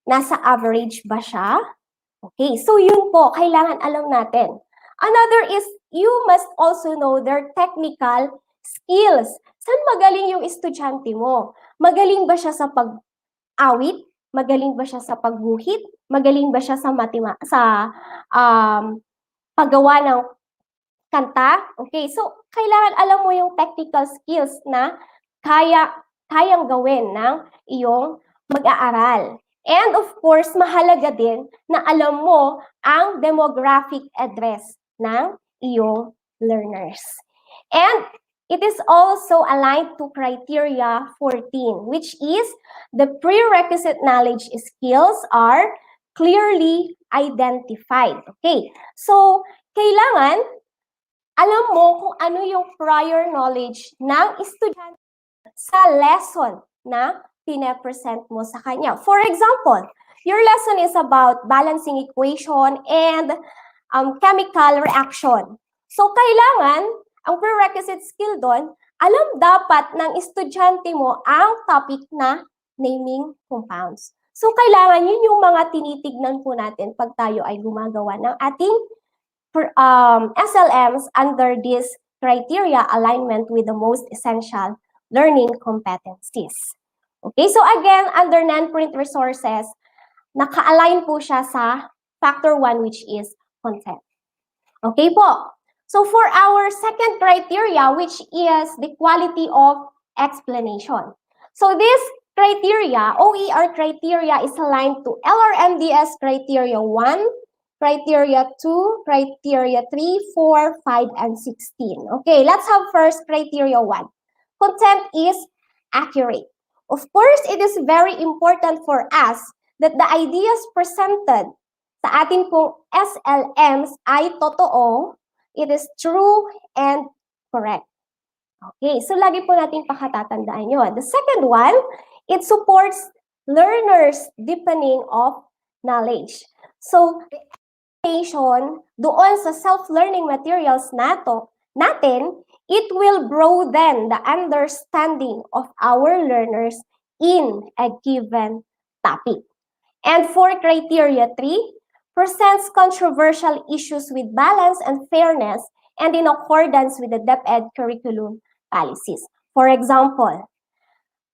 Nasa average ba siya? Okay, so yun po, kailangan alam natin. Another is, you must also know their technical skills. Saan magaling yung estudyante mo? Magaling ba siya sa pag-awit? Magaling ba siya sa pagguhit? Magaling ba siya sa paggawa ng kanta? Okay, so kailangan alam mo yung technical skills na kayang gawin ng iyong mag-aaral. And of course, mahalaga din na alam mo ang demographic address ng iyong learners. And it is also aligned to criteria 14, which is the prerequisite knowledge skills are clearly identified. Okay, so kailangan alam mo kung ano yung prior knowledge ng estudyante sa lesson na pinapresent mo sa kanya. For example, your lesson is about balancing equation and chemical reaction. So, kailangan, ang prerequisite skill doon, alam dapat ng estudyante mo ang topic na naming compounds. So, kailangan yun yung mga tinitignan po natin pag tayo ay gumagawa ng ating SLMs under this criteria alignment with the most essential learning competencies. Okay, so again, under non-print resources, naka-align po siya sa factor 1, which is content. Okay po. So for our second criteria, which is the quality of explanation. So this criteria, OER criteria, is aligned to LRMDS criteria 1, criteria 2, criteria 3, 4, 5, and 16. Okay, let's have first criteria 1. Content is accurate. Of course, it is very important for us that the ideas presented sa ating pong SLMs ay totoo, it is true and correct. Okay, so lagi po natin pakatatandaan yun. The second one, it supports learners' deepening of knowledge. So, explanation doon sa self-learning materials natin, it will broaden the understanding of our learners in a given topic. And for criteria 3, presents controversial issues with balance and fairness and in accordance with the DepEd curriculum policies. For example,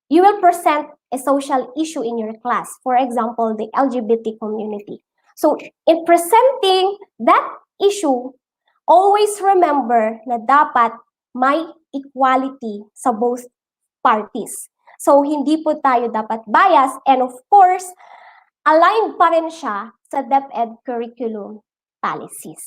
you will present a social issue in your class, for example, the LGBT community. So, in presenting that issue, always remember na dapat may equality sa both parties. So, hindi po tayo dapat bias, and of course, aligned pa rin siya sa DepEd curriculum policies.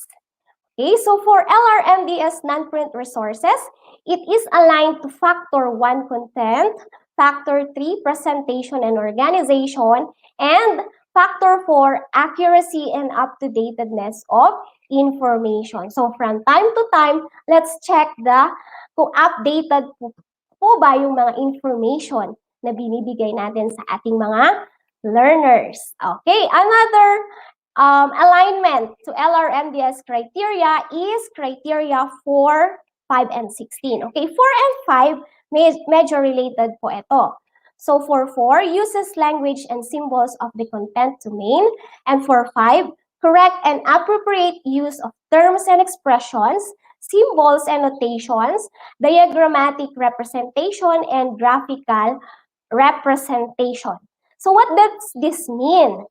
Okay, so for LRMDS non-print resources, it is aligned to factor 1 content, factor 3 presentation and organization, and factor 4 accuracy and up-to-datedness of information. So from time to time, let's check kung updated po ba yung mga information na binibigay natin sa ating mga learners. Okay, another alignment to LRMDS criteria is criteria 4, 5, and 16. Okay, 4 and 5, medyo related po ito. So for 4, uses language and symbols of the content domain. And for 5, correct and appropriate use of terms and expressions, symbols and notations, diagrammatic representation, and graphical representation. So what does this mean?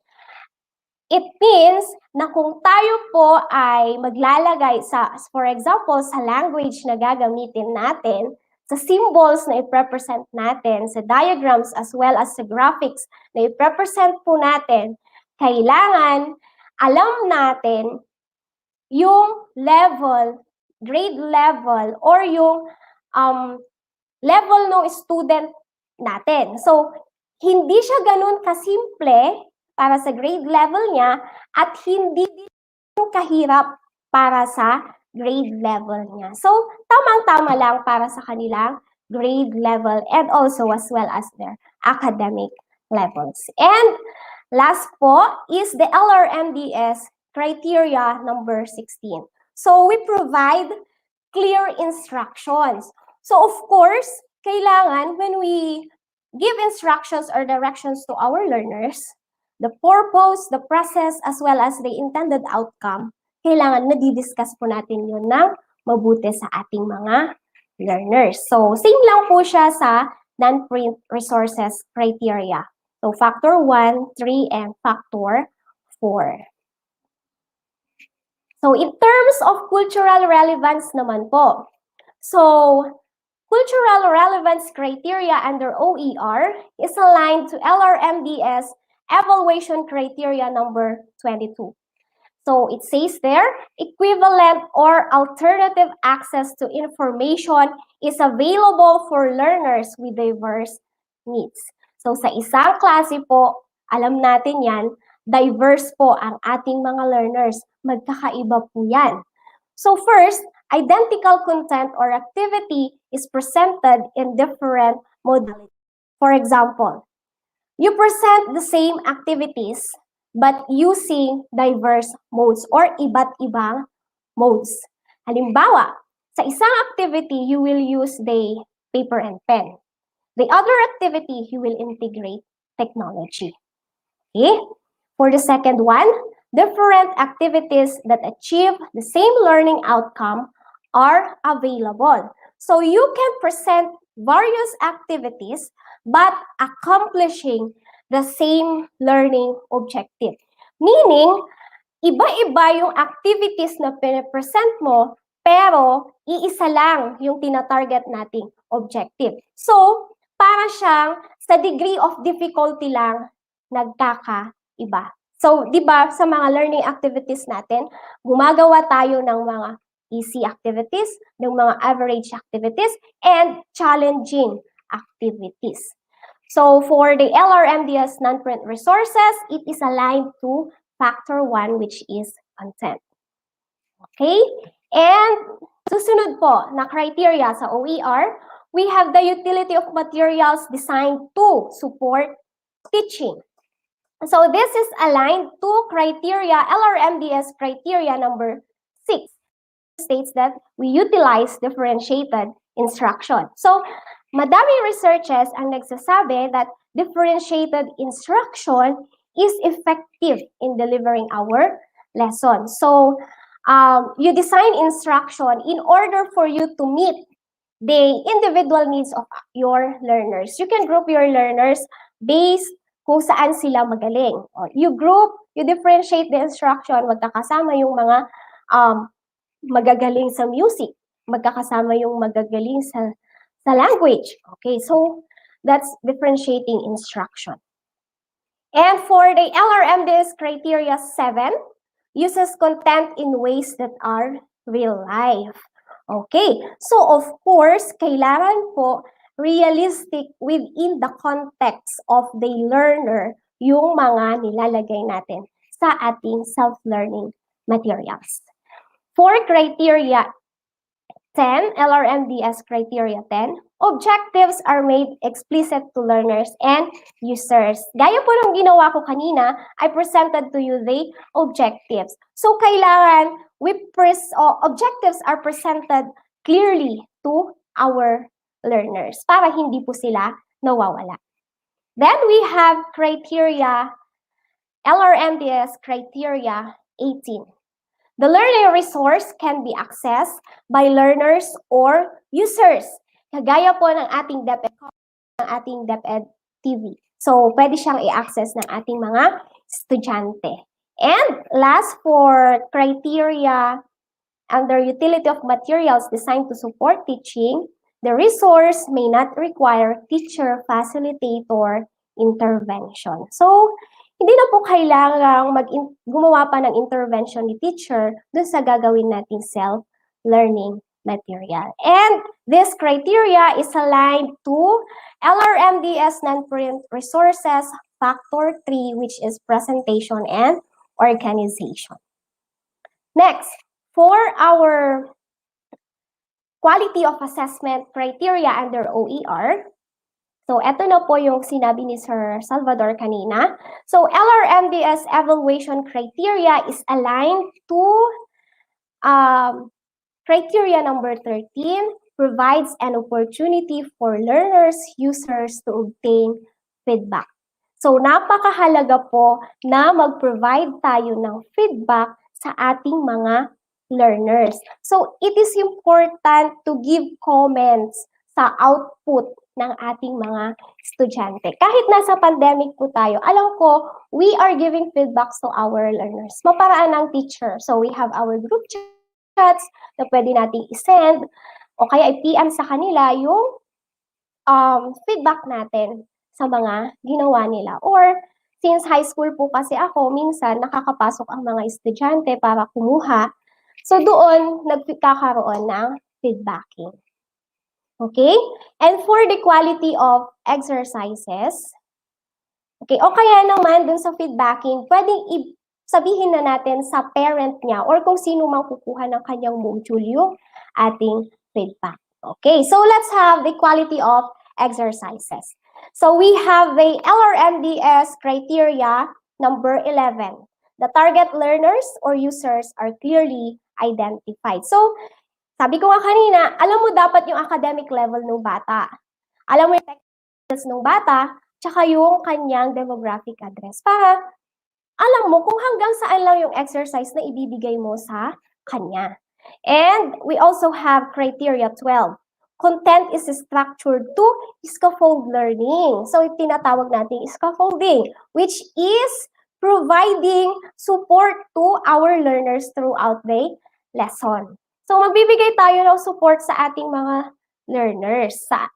It means na kung tayo po ay maglalagay for example, sa language na gagamitin natin, sa symbols na i-represent natin, sa diagrams as well as sa graphics na i-represent po natin, kailangan alam natin yung level, grade level, or yung level ng student natin. So, hindi siya ganun kasimple para sa grade level niya at hindi din kahirap para sa grade level niya. So, tamang-tama lang para sa kanilang grade level and also as well as their academic levels. And last po is the LRMDS criteria number 16. So, we provide clear instructions. So, of course, kailangan when we give instructions or directions to our learners, the purpose, the process, as well as the intended outcome, kailangan nadidiscuss po natin yun ng mabuti sa ating mga learners. So, same lang po siya sa non-print resources criteria. So, factor 1, 3, and factor 4. So, in terms of cultural relevance naman po, so, cultural relevance criteria under OER is aligned to LRMDS evaluation criteria number 22. So it says there, equivalent or alternative access to information is available for learners with diverse needs. So sa isang klase po, alam natin yan, diverse po ang ating mga learners. Magkakaiba po yan. So first, identical content or activity is presented in different modalities. For example, you present the same activities but using diverse modes or iba't ibang modes. Halimbawa, sa isang activity, you will use the paper and pen. The other activity, you will integrate technology. Okay? For the second one, different activities that achieve the same learning outcome are available. So you can present various activities but accomplishing the same learning objective. Meaning, iba-iba yung activities na pinapresent mo, pero iisa lang yung tinatarget nating objective. So, para siyang sa degree of difficulty lang nagkakaiba. So, di ba, sa mga learning activities natin, gumagawa tayo ng mga easy activities, ng mga average activities, and challenging activities. So, for the LRMDS non-print resources, it is aligned to factor 1, which is content. Okay? And susunod po na criteria sa OER, we have the utility of materials designed to support teaching. So this is aligned to criteria, LRMDS criteria number 6, states that we utilize differentiated instruction. So madaming researches ang nagsasabi that differentiated instruction is effective in delivering our lesson. So you design instruction in order for you to meet the individual needs of your learners. You can group your learners based kung saan sila magaling. You group, you differentiate the instruction, magkakasama yung mga magagaling sa music, magkakasama yung magagaling sa language. Okay, so that's differentiating instruction. And for the LRMDS criteria 7, uses content in ways that are real life. Okay, so of course, kailangan po realistic within the context of the learner yung mga nilalagay natin sa ating self-learning materials. For criteria 10, LRMDS criteria 10, objectives are made explicit to learners and users. Gaya po ng ginawa ko kanina, I presented to you the objectives. So kailangan objectives are presented clearly to our learners para hindi po sila nawawala. Then we have criteria, LRMDS criteria 18. The learning resource can be accessed by learners or users. Kagaya po ng ating DepEd Commons, ng ating DepEd TV. So, pwede siyang i-access ng ating mga estudyante. And last, for criteria under utility of materials designed to support teaching, the resource may not require teacher facilitator intervention. So, hindi na po kailangang gumawa pa ng intervention ni teacher dun sa gagawin nating self-learning material. And this criteria is aligned to LRMDS non-print resources factor 3, which is presentation and organization. Next, for our quality of assessment criteria under OER, so, eto na po yung sinabi ni Sir Salvador kanina. So, LRMDS evaluation criteria is aligned to criteria number 13, provides an opportunity for learners, users to obtain feedback. So, napakahalaga po na mag-provide tayo ng feedback sa ating mga learners. So, it is important to give comments sa output ng ating mga estudyante. Kahit nasa pandemic po tayo, alam ko, we are giving feedbacks to our learners. Maparaan ng teacher. So, we have our group chats na pwede nating isend o kaya i-PM sa kanila yung feedback natin sa mga ginawa nila. Or, since high school po kasi ako, minsan nakakapasok ang mga estudyante para kumuha. So, doon nagkakaroon ng feedbacking. Okay? And for the quality of exercises, okay, o kaya naman dun sa feedbacking, pwedeng sabihin na natin sa parent niya or kung sino mang kukuha ng kanyang module yung ating feedback. Okay, so let's have the quality of exercises. So we have the LRMDS criteria number 11. The target learners or users are clearly identified. So, sabi ko nga kanina, alam mo dapat yung academic level ng bata. Alam mo yung technicals ng bata, tsaka yung kanyang demographic address. Para alam mo kung hanggang saan lang yung exercise na ibibigay mo sa kanya. And we also have criteria 12. Content is structured to scaffold learning. So, tinatawag natin scaffolding, which is providing support to our learners throughout the lesson. So, magbibigay tayo ng support sa ating mga learners sa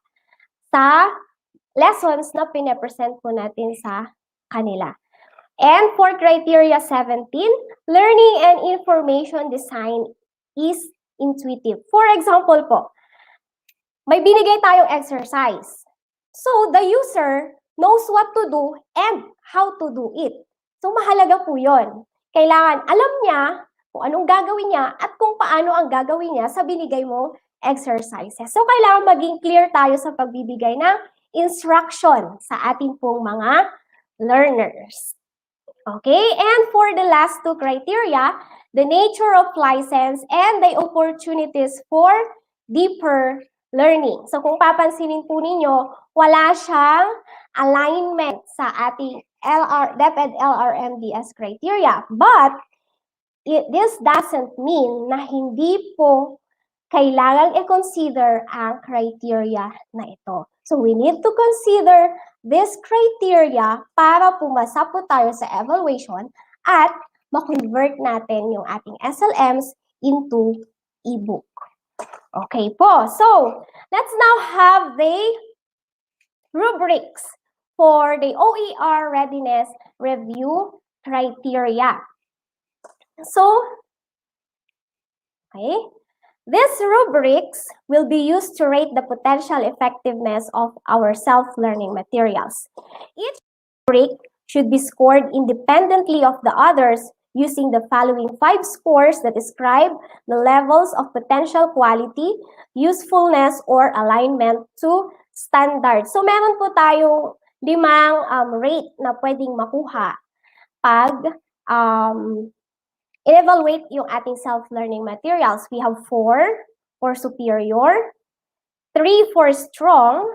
lessons na pinapresent po natin sa kanila. And for criteria 17, learning and information design is intuitive. For example po, may binigay tayong exercise. So, the user knows what to do and how to do it. So, mahalaga po yun. Kailangan alam niya kung anong gagawin niya at kung paano ang gagawin niya sa binigay mo exercises. So, kailangan maging clear tayo sa pagbibigay ng instruction sa ating pong mga learners. Okay, and for the last two criteria, the nature of license and the opportunities for deeper learning. So kung papansinin po ninyo, wala siyang alignment sa ating DepEd LRMDS criteria. But this doesn't mean na hindi po kailangan i-consider ang criteria na ito. So we need to consider this criteria para pumasa po tayo sa evaluation at ma-convert natin yung ating SLMs into ebook. Okay po. So, let's now have the rubrics for the OER readiness review criteria. So, okay. These rubrics will be used to rate the potential effectiveness of our self-learning materials. Each rubric should be scored independently of the others using the following 5 scores that describe the levels of potential quality, usefulness, or alignment to standards. So, meron po tayong 5 rate na pwedeng makuha pag evaluate yung ating self-learning materials. We have 4 for superior, 3 for strong,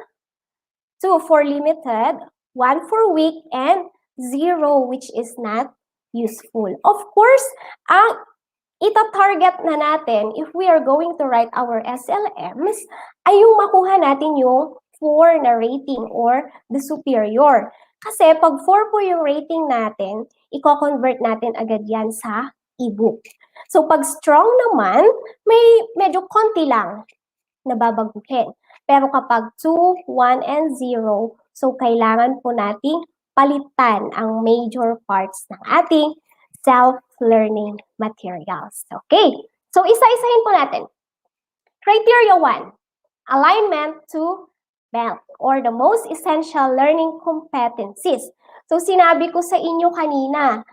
2 for limited, 1 for weak, and 0 which is not useful. Of course, ang ita-target na natin if we are going to write our SLMs ay yung makuha natin yung 4 na rating or the superior. Kasi pag 4 po yung rating natin, i-convert natin agad yan sa ebook. So pag strong naman, may medyo konti lang na babaguhin. Pero kapag 2, 1, and 0, so kailangan po nating palitan ang major parts ng ating self-learning materials. Okay, so isa-isahin po natin. Criteria 1, alignment to BELT or the most essential learning competencies. So sinabi ko sa inyo kanina,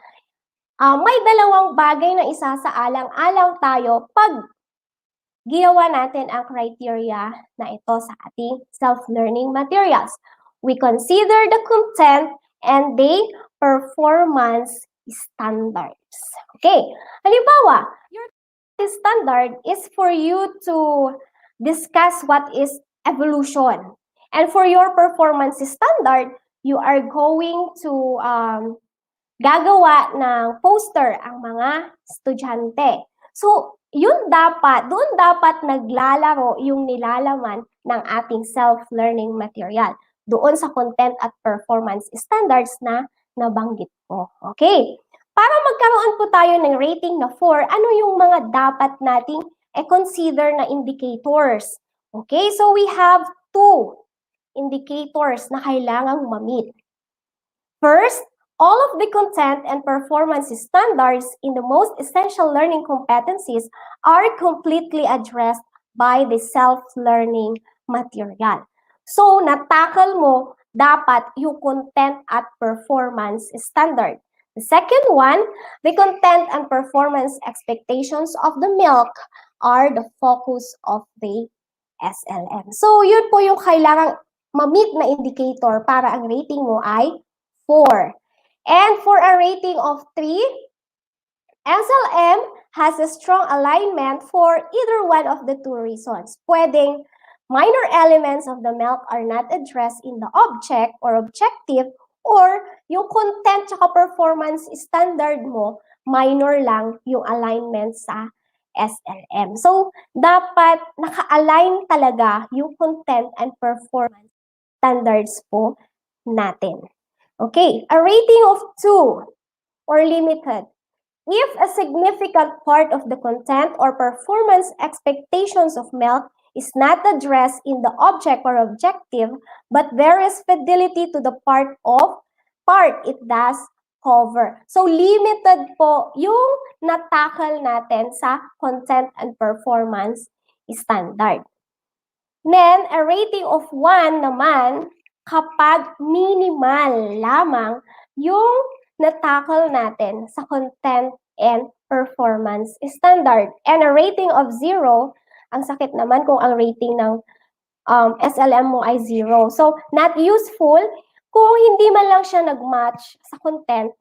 may dalawang bagay na isasaalang-alang tayo pag ginawa natin ang criteria na ito sa ating self-learning materials. We consider the content and the performance standards. Okay, halimbawa, your standard is for you to discuss what is evolution. And for your performance standard, you are going to gagawa ng poster ang mga estudyante. So, doon dapat naglalaro yung nilalaman ng ating self-learning material. Doon sa content at performance standards na nabanggit ko. Okay? Para magkaroon po tayo ng rating na 4, ano yung mga dapat nating consider na indicators? Okay? So, we have 2 indicators na kailangang ma-meet. First, all of the content and performance standards in the most essential learning competencies are completely addressed by the self-learning material. So, natakal mo dapat yung content at performance standard. The second one, the content and performance expectations of the milk are the focus of the SLM. So, yun po yung kailangang ma-meet na indicator para ang rating mo ay 4. And for a rating of 3, SLM has a strong alignment for either one of the two reasons. Pwedeng minor elements of the milk are not addressed in the object or objective, or yung content tsaka performance standard mo, minor lang yung alignment sa SLM. So, dapat naka-align talaga yung content and performance standards po natin. Okay, a rating of 2 or limited. If a significant part of the content or performance expectations of milk is not addressed in the object or objective, but there is fidelity to the part it does cover. So, limited po yung natakal natin sa content and performance standard. Then, a rating of 1 naman kapag minimal lamang yung natakal natin sa content and performance standard. And a rating of 0, ang sakit naman kung ang rating ng SLM mo ay 0. So, not useful kung hindi man lang siya nag-match sa content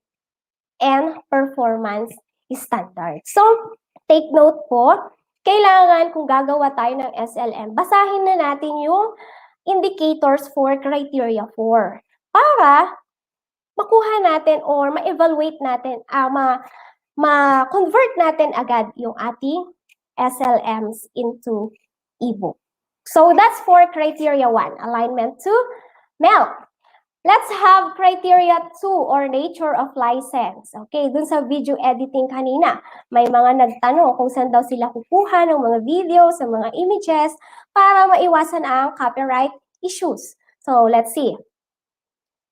and performance standard. So, take note po, kailangan kung gagawa tayo ng SLM, basahin na natin yung indicators for criteria 4 para makuha natin or ma-evaluate natin, ma-convert natin agad yung ating SLMs into ebook. So that's for criteria 1, alignment to milk. Let's have criteria 2 or nature of license. Okay, dun sa video editing kanina, may mga nagtanong kung saan daw sila kukuha ng mga videos, ng mga images para maiwasan ang copyright issues. So let's see.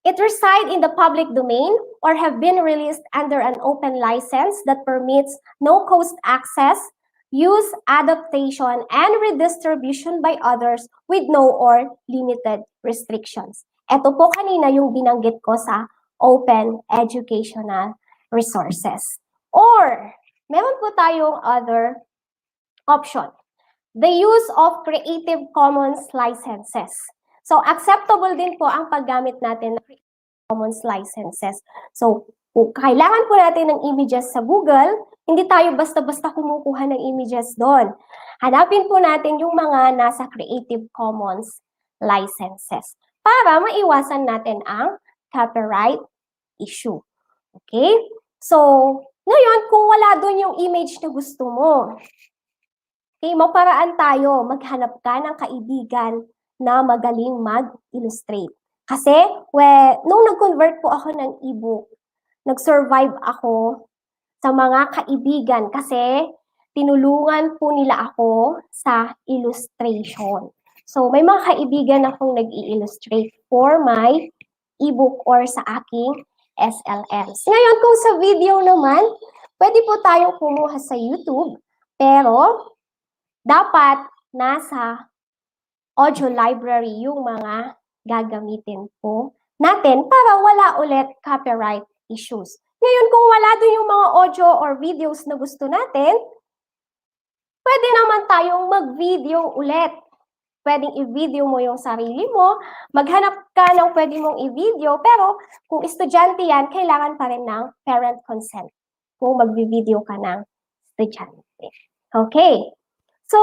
It reside in the public domain or have been released under an open license that permits no-cost access, use, adaptation, and redistribution by others with no or limited restrictions. Ito po kanina yung binanggit ko sa open educational resources. Or, meron po tayong other option. The use of Creative Commons licenses. So, acceptable din po ang paggamit natin ng Creative Commons licenses. So, kung kailangan po natin ng images sa Google, hindi tayo basta-basta kumukuha ng images doon. Hanapin po natin yung mga nasa Creative Commons licenses para maiwasan natin ang copyright issue. Okay? So, ngayon, kung wala doon yung image na gusto mo, okay, maparaan tayo, maghanap ka ng kaibigan na magaling mag-illustrate. Kasi, nung nag-convert po ako ng ebook, nag-survive ako sa mga kaibigan kasi tinulungan po nila ako sa illustration. So, may mga kaibigan akong nag-i-illustrate for my ebook or sa aking SLMs. Ngayon, kung sa video naman, pwede po tayong kumuha sa YouTube, pero dapat nasa audio library yung mga gagamitin po natin para wala ulit copyright issues. Ngayon, kung wala doon yung mga audio or videos na gusto natin, pwede naman tayong mag-video ulit. Pwedeng i-video mo yung sarili mo, maghanap ka ng pwede mong i-video, pero kung estudyante yan, kailangan pa rin ng parent consent kung mag-video ka ng estudyante. Okay. So,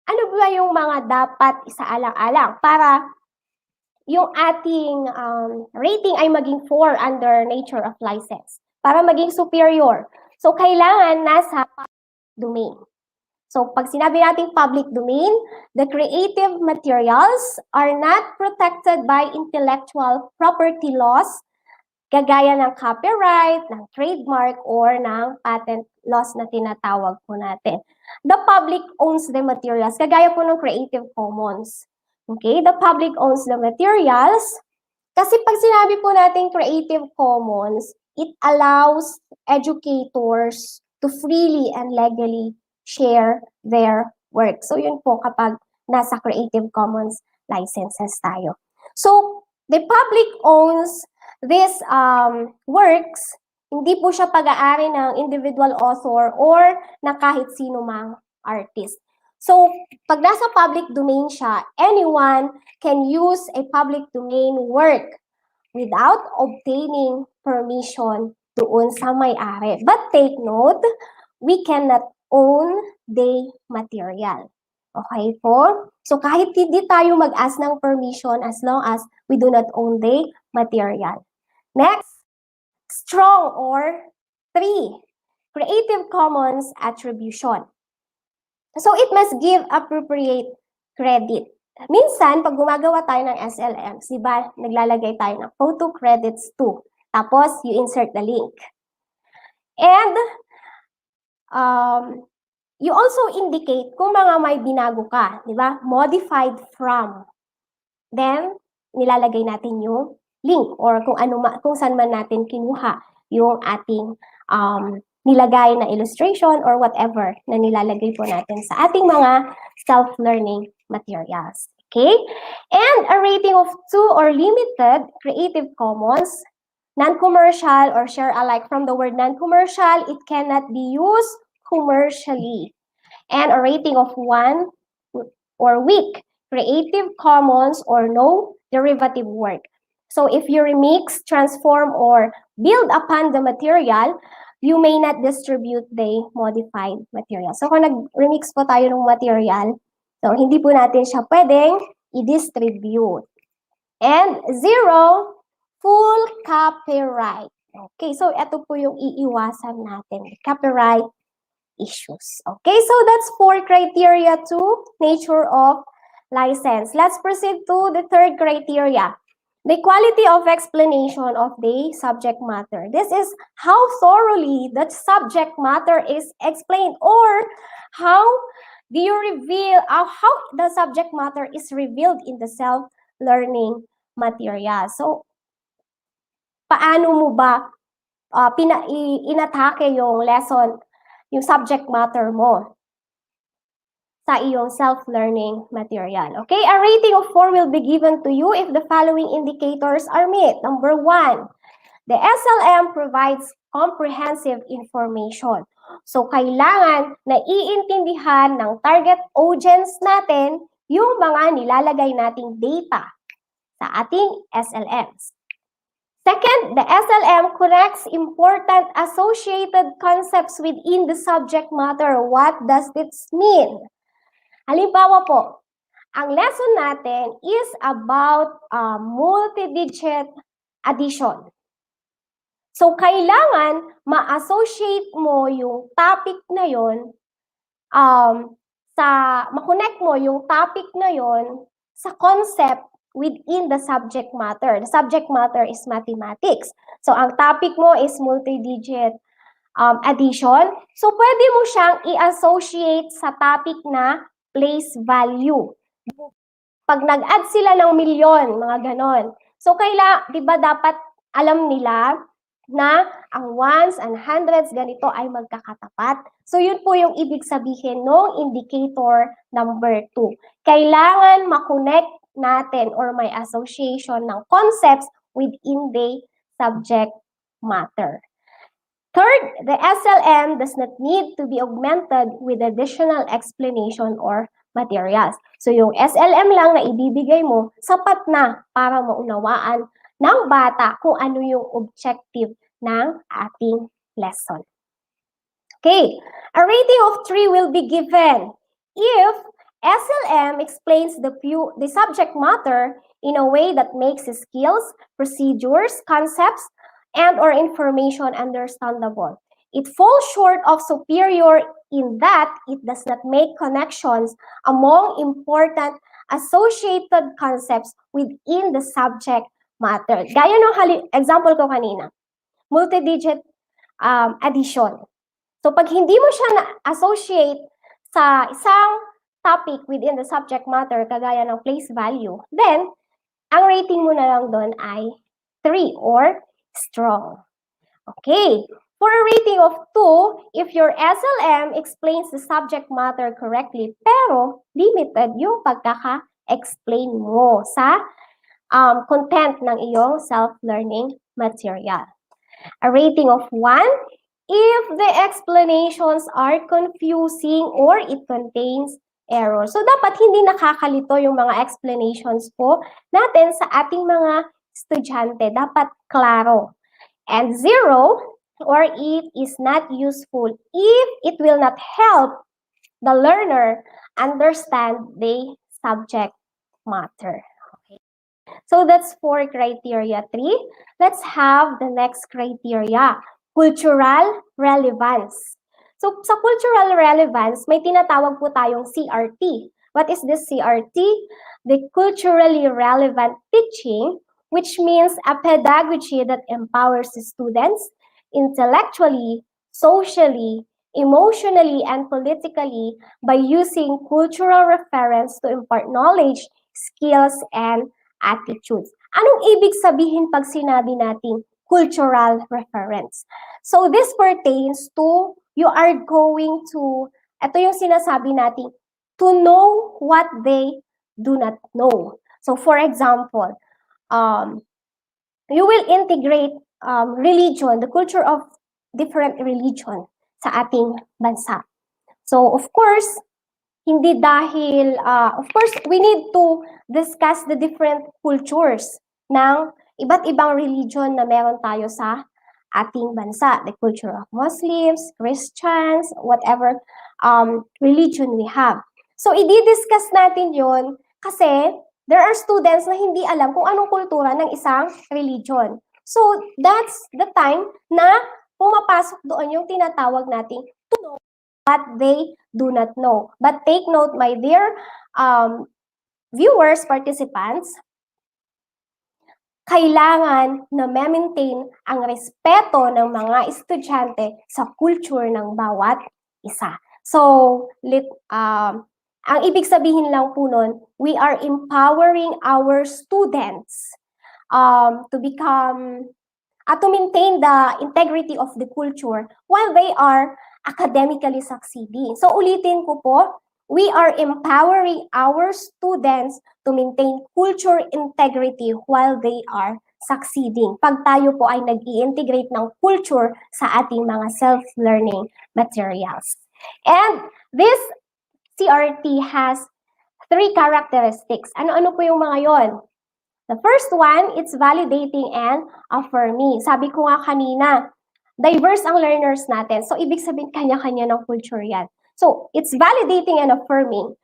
ano ba yung mga dapat isaalang-alang para yung ating rating ay maging 4 under nature of license, para maging superior. So, kailangan nasa public domain. So, pag sinabi natin public domain, the creative materials are not protected by intellectual property laws, kagaya ng copyright, ng trademark, or ng patent laws na tinatawag po natin. The public owns the materials, kagaya po ng Creative Commons. Okay, the public owns the materials. Kasi pag sinabi po natin Creative Commons, it allows educators to freely and legally share their work. So yun po kapag nasa Creative Commons licenses tayo. So the public owns these works, hindi po siya pag-aari ng individual author or na kahit sino mang artist. So pag nasa public domain siya, anyone can use a public domain work without obtaining permission doon sa may-ari. But take note, we cannot own the material. Okay po? So kahit hindi tayo mag-ask ng permission as long as we do not own the material. Next, strong or 3, Creative Commons attribution. So it must give appropriate credit. Minsan, pag gumagawa tayo ng SLMs, di ba, naglalagay tayo ng photo credits to. Tapos, you insert the link. And, you also indicate kung mga may binago ka, di ba? Modified from. Then, nilalagay natin yung link or kung saan man natin kinuha yung ating nilagay na illustration or whatever na nilalagay po natin sa ating mga self-learning materials. Okay? And a rating of 2 or limited Creative Commons, non-commercial or share alike. From the word non-commercial, it cannot be used commercially. And a rating of 1 or weak Creative Commons or no derivative work. So if you remix, transform, or build upon the material, you may not distribute the modified material. So kung nag-remix po tayo ng material, so hindi po natin siya pwedeng i-distribute. And 0, full copyright. Okay, so ito po yung iiwasan natin, copyright issues. Okay, so that's 4 criteria to nature of license. Let's proceed to the 3rd criteria. The quality of explanation of the subject matter. This is how thoroughly that subject matter is explained, or how do you reveal how the subject matter is revealed in the self-learning material. So, paano mo ba inatake yung lesson, yung subject matter mo sa iyong self-learning material. Okay, a rating of 4 will be given to you if the following indicators are met. Number 1, the SLM provides comprehensive information. So, kailangan na iintindihan ng target audience natin yung mga nilalagay nating data sa ating SLMs. Second, the SLM connects important associated concepts within the subject matter. What does this mean? Halimbawa po, ang lesson natin is about multi-digit addition. So, kailangan ma-associate mo yung topic na yon, ma-connect mo yung topic na yon sa concept within the subject matter. The subject matter is mathematics. So, ang topic mo is multi-digit addition. So, pwede mo siyang i-associate sa topic na place value. Pag nag-add sila ng milyon, mga ganon. So, di ba dapat alam nila na ang ones and hundreds ganito ay magkakatapat? So, yun po yung ibig sabihin ng indicator number 2. Kailangan ma-connect natin or may association ng concepts within the subject matter. Third, the SLM does not need to be augmented with additional explanation or materials. So, yung SLM lang na ibibigay mo, sapat na para maunawaan ng bata kung ano yung objective ng ating lesson. Okay, a rating of 3 will be given if SLM explains the subject matter in a way that makes skills, procedures, concepts, and or information understandable. It falls short of superior in that it does not make connections among important associated concepts within the subject matter. Gaya ng example ko kanina, multi-digit addition. So pag hindi mo siya na-associate sa isang topic within the subject matter, kagaya ng place value, then ang rating mo na lang doon ay 3 or strong. Okay. For a rating of 2, if your SLM explains the subject matter correctly, pero limited yung pagkaka-explain mo sa content ng iyong self-learning material. A rating of 1, if the explanations are confusing or it contains errors. So, dapat hindi nakakalito yung mga explanations po natin sa ating mga estudyante. Dapat klaro. And 0, or it is not useful if it will not help the learner understand the subject matter. Okay. So that's for criteria 3. Let's have the next criteria, cultural relevance. So sa cultural relevance, may tinatawag po tayong CRT. What is this CRT? The culturally relevant teaching, which means a pedagogy that empowers students intellectually, socially, emotionally, and politically by using cultural reference to impart knowledge, skills, and attitudes. Anong ibig sabihin pag sinabi natin cultural reference? So this pertains to you are going to, ito yung sinasabi natin, to know what they do not know. So for example, you will integrate religion, the culture of different religion sa ating bansa. So of course, hindi dahil, of course, we need to discuss the different cultures ng iba't ibang religion na meron tayo sa ating bansa. The culture of Muslims, Christians, whatever religion we have. So, i-discuss natin yon kasi there are students na hindi alam kung anong kultura ng isang religion. So, that's the time na pumapasok doon yung tinatawag nating to know what they do not know. But take note, my dear viewers, participants, kailangan na ma-maintain ang respeto ng mga estudyante sa culture ng bawat isa. So, ang ibig sabihin lang po nun, we are empowering our students to become, to maintain the integrity of the culture while they are academically succeeding. So, ulitin ko po, we are empowering our students to maintain culture integrity while they are succeeding. Pag tayo po ay nag-i-integrate ng culture sa ating mga self-learning materials. And this CRT has 3 characteristics. Ano-ano po yung mga yon? The first one, it's validating and affirming. Sabi ko nga kanina, diverse ang learners natin. So, ibig sabihin, kanya-kanya ng culture yan. So, it's validating and affirming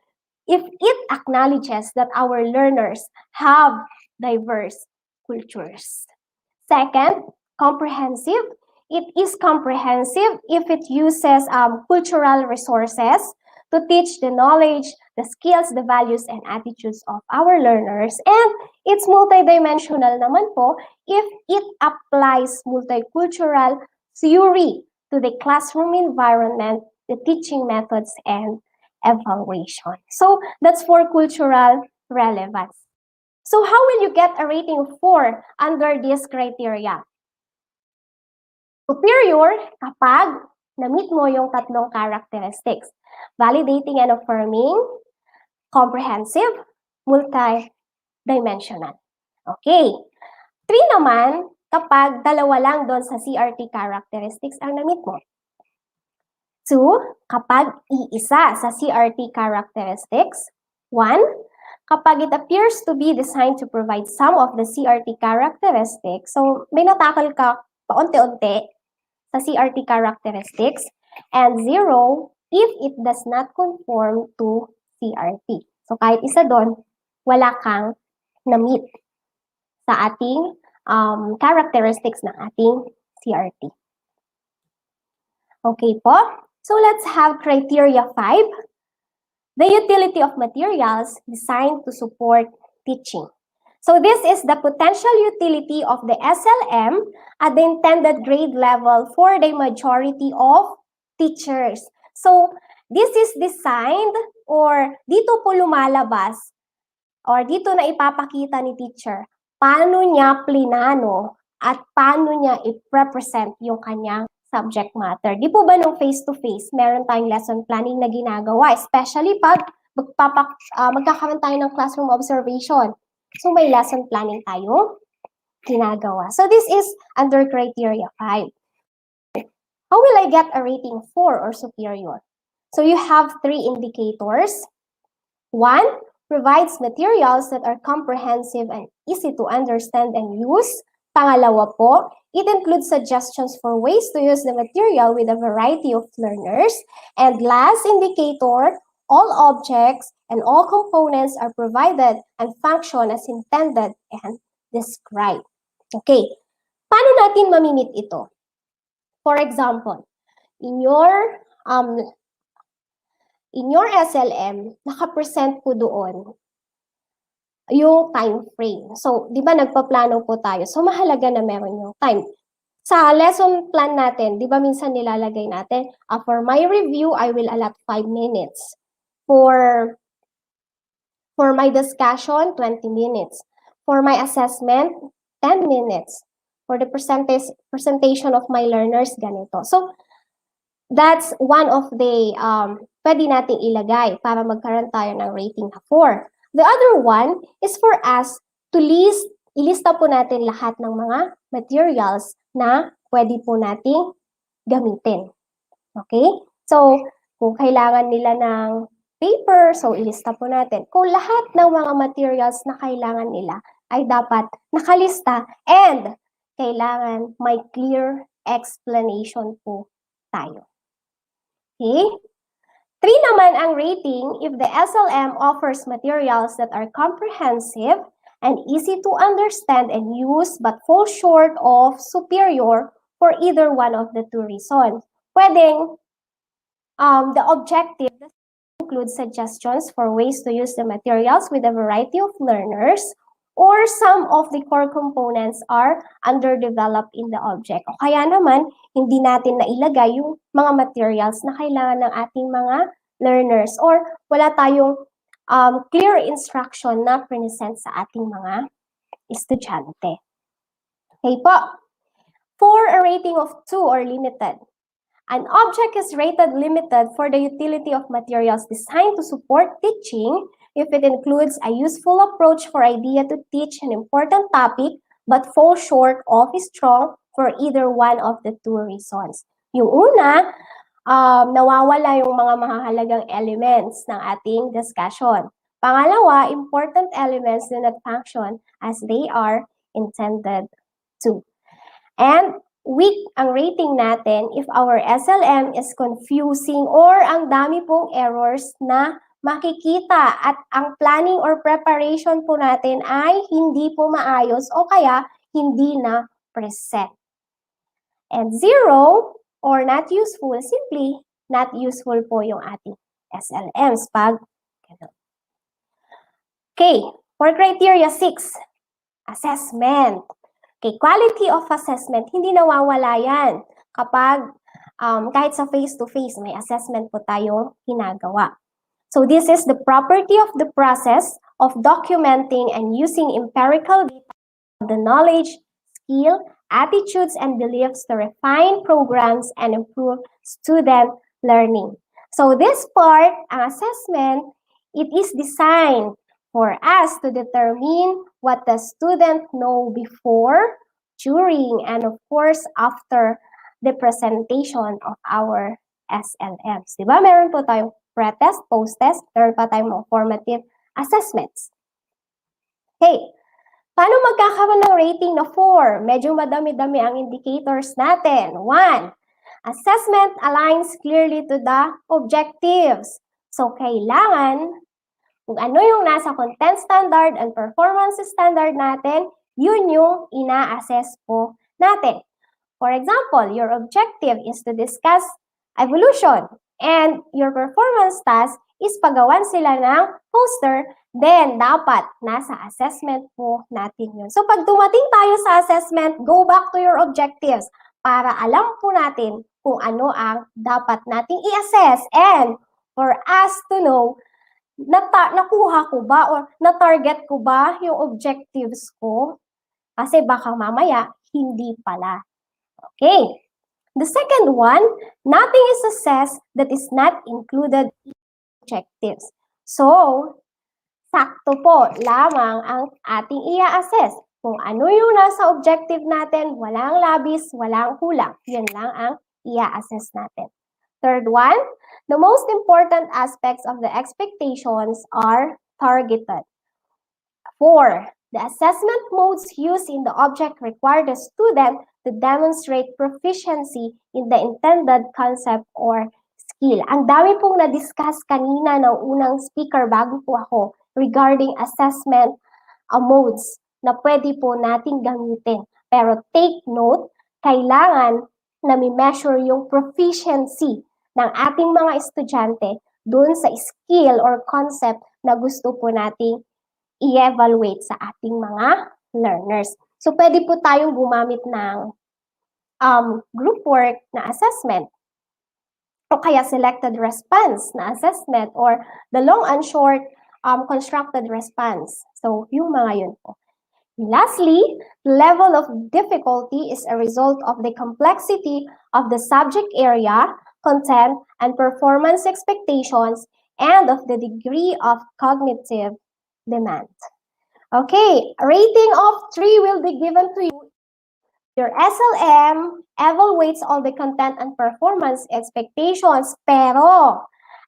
if it acknowledges that our learners have diverse cultures. Second, comprehensive. It is comprehensive if it uses cultural resources to teach the knowledge, the skills, the values, and attitudes of our learners. And it's multidimensional naman po if it applies multicultural theory to the classroom environment, the teaching methods, and evaluation. So that's for cultural relevance. So how will you get a rating of 4 under this criteria? Superior kapag na-meet mo yung tatlong characteristics. Validating and affirming, comprehensive, multi-dimensional. Okay. 3 naman, kapag dalawa lang doon sa CRT characteristics ang na-meet mo. 2, kapag iisa sa CRT characteristics. 1, kapag it appears to be designed to provide some of the CRT characteristics. So, may natakal ka paunti-unti sa CRT characteristics. And 0, if it does not conform to CRT. So, kahit isa doon, wala kang na-meet sa ating characteristics ng ating CRT. Okay po? So, let's have criteria 5. The utility of materials designed to support teaching. So, this is the potential utility of the SLM at the intended grade level for the majority of teachers. So, this is designed or dito po lumalabas or dito na ipapakita ni teacher paano niya plinano at paano niya i-represent yung kanyang subject matter. Di po ba nung face-to-face, meron tayong lesson planning na ginagawa, especially pag magkakaroon tayo ng classroom observation. So may lesson planning tayo ginagawa. So this is under criteria 5. How will I get a rating 4 or superior? So you have 3 indicators. 1, provides materials that are comprehensive and easy to understand and use. Pangalawa po, it includes suggestions for ways to use the material with a variety of learners. And last indicator, all objects and all components are provided and function as intended and described. Okay, paano natin mamimit ito? For example, in your SLM, nakapresent po doon yung time frame. So, di ba nagpaplano po tayo? So, mahalaga na meron yung time. Sa lesson plan natin, di ba minsan nilalagay natin, for my review, I will allot 5 minutes. For my discussion, 20 minutes. For my assessment, 10 minutes. For the presentation of my learners, ganito. So, that's one of the pwede nating ilagay para magkaroon tayo ng rating na 4. The other one is for us to ilista po natin lahat ng mga materials na pwede po nating gamitin. Okay? So, kung kailangan nila ng paper, so ilista po natin. Kung lahat ng mga materials na kailangan nila ay dapat nakalista and kailangan may clear explanation po tayo. Okay? 3 naman ang rating if the SLM offers materials that are comprehensive and easy to understand and use but fall short of superior for either one of the 2 reasons. Pwedeng the objective includes suggestions for ways to use the materials with a variety of learners, or some of the core components are underdeveloped in the object. O kaya naman, hindi natin nailagay yung mga materials na kailangan ng ating mga learners, or wala tayong clear instruction na present sa ating mga estudyante. Okay po. For a rating of 2 or limited, an object is rated limited for the utility of materials designed to support teaching if it includes a useful approach for idea to teach an important topic but falls short of strong for either one of the 2 reasons. Yung una, nawawala yung mga mahahalagang elements ng ating discussion. Pangalawa, important elements do not function as they are intended to. And weak ang rating natin if our SLM is confusing or ang dami pong errors na makikita at ang planning or preparation po natin ay hindi po maayos o kaya hindi na preset. And 0 or not useful, simply not useful po yung ating SLMs pag ganun. Okay, for criteria 6, assessment. Okay, quality of assessment, hindi nawawala yan kapag kahit sa face-to-face may assessment po tayo ginagawa. So this is the property of the process of documenting and using empirical data, the knowledge, skill, attitudes, and beliefs to refine programs and improve student learning. So this part, ang assessment, it is designed for us to determine what the student know before, during, and of course, after the presentation of our SLMs. Diba? Meron po tayong pre-test, post-test, meron pa tayong mga formative assessments. Okay, paano magkakaroon ng rating na 4? Medyo madami-dami ang indicators natin. 1, assessment aligns clearly to the objectives. So, kailangan kung ano yung nasa content standard and performance standard natin, yun yung ina-assess po natin. For example, your objective is to discuss evolution and your performance task is pagawan sila ng poster, then dapat nasa assessment po natin yun. So pag dumating tayo sa assessment, go back to your objectives para alam po natin kung ano ang dapat nating i-assess and for us to know nakuha ko ba or na-target ko ba yung objectives ko? Kasi baka mamaya, hindi pala. Okay. The second one, nothing is assessed that is not included in objectives. So, sakto po lamang ang ating i-assess. Kung ano yung nasa objective natin, walang labis, walang kulang. Yun lang ang i-assess natin. Third one, the most important aspects of the expectations are targeted. 4, The assessment modes used in the object require the student to demonstrate proficiency in the intended concept or skill. Ang dami pong na-discuss kanina ng unang speaker bago po ako regarding assessment modes na pwede po nating gamitin. Pero take note, kailangan na mi-measure yung proficiency ng ating mga estudyante dun sa skill or concept na gusto po nating i-evaluate sa ating mga learners. So, pwede po tayong gumamit ng group work na assessment o kaya selected response na assessment or the long and short constructed response. So, yung mga yun po. Lastly, level of difficulty is a result of the complexity of the subject area, content, and performance expectations, and of the degree of cognitive demand. Okay, a rating of 3 will be given to you. Your SLM evaluates all the content and performance expectations, pero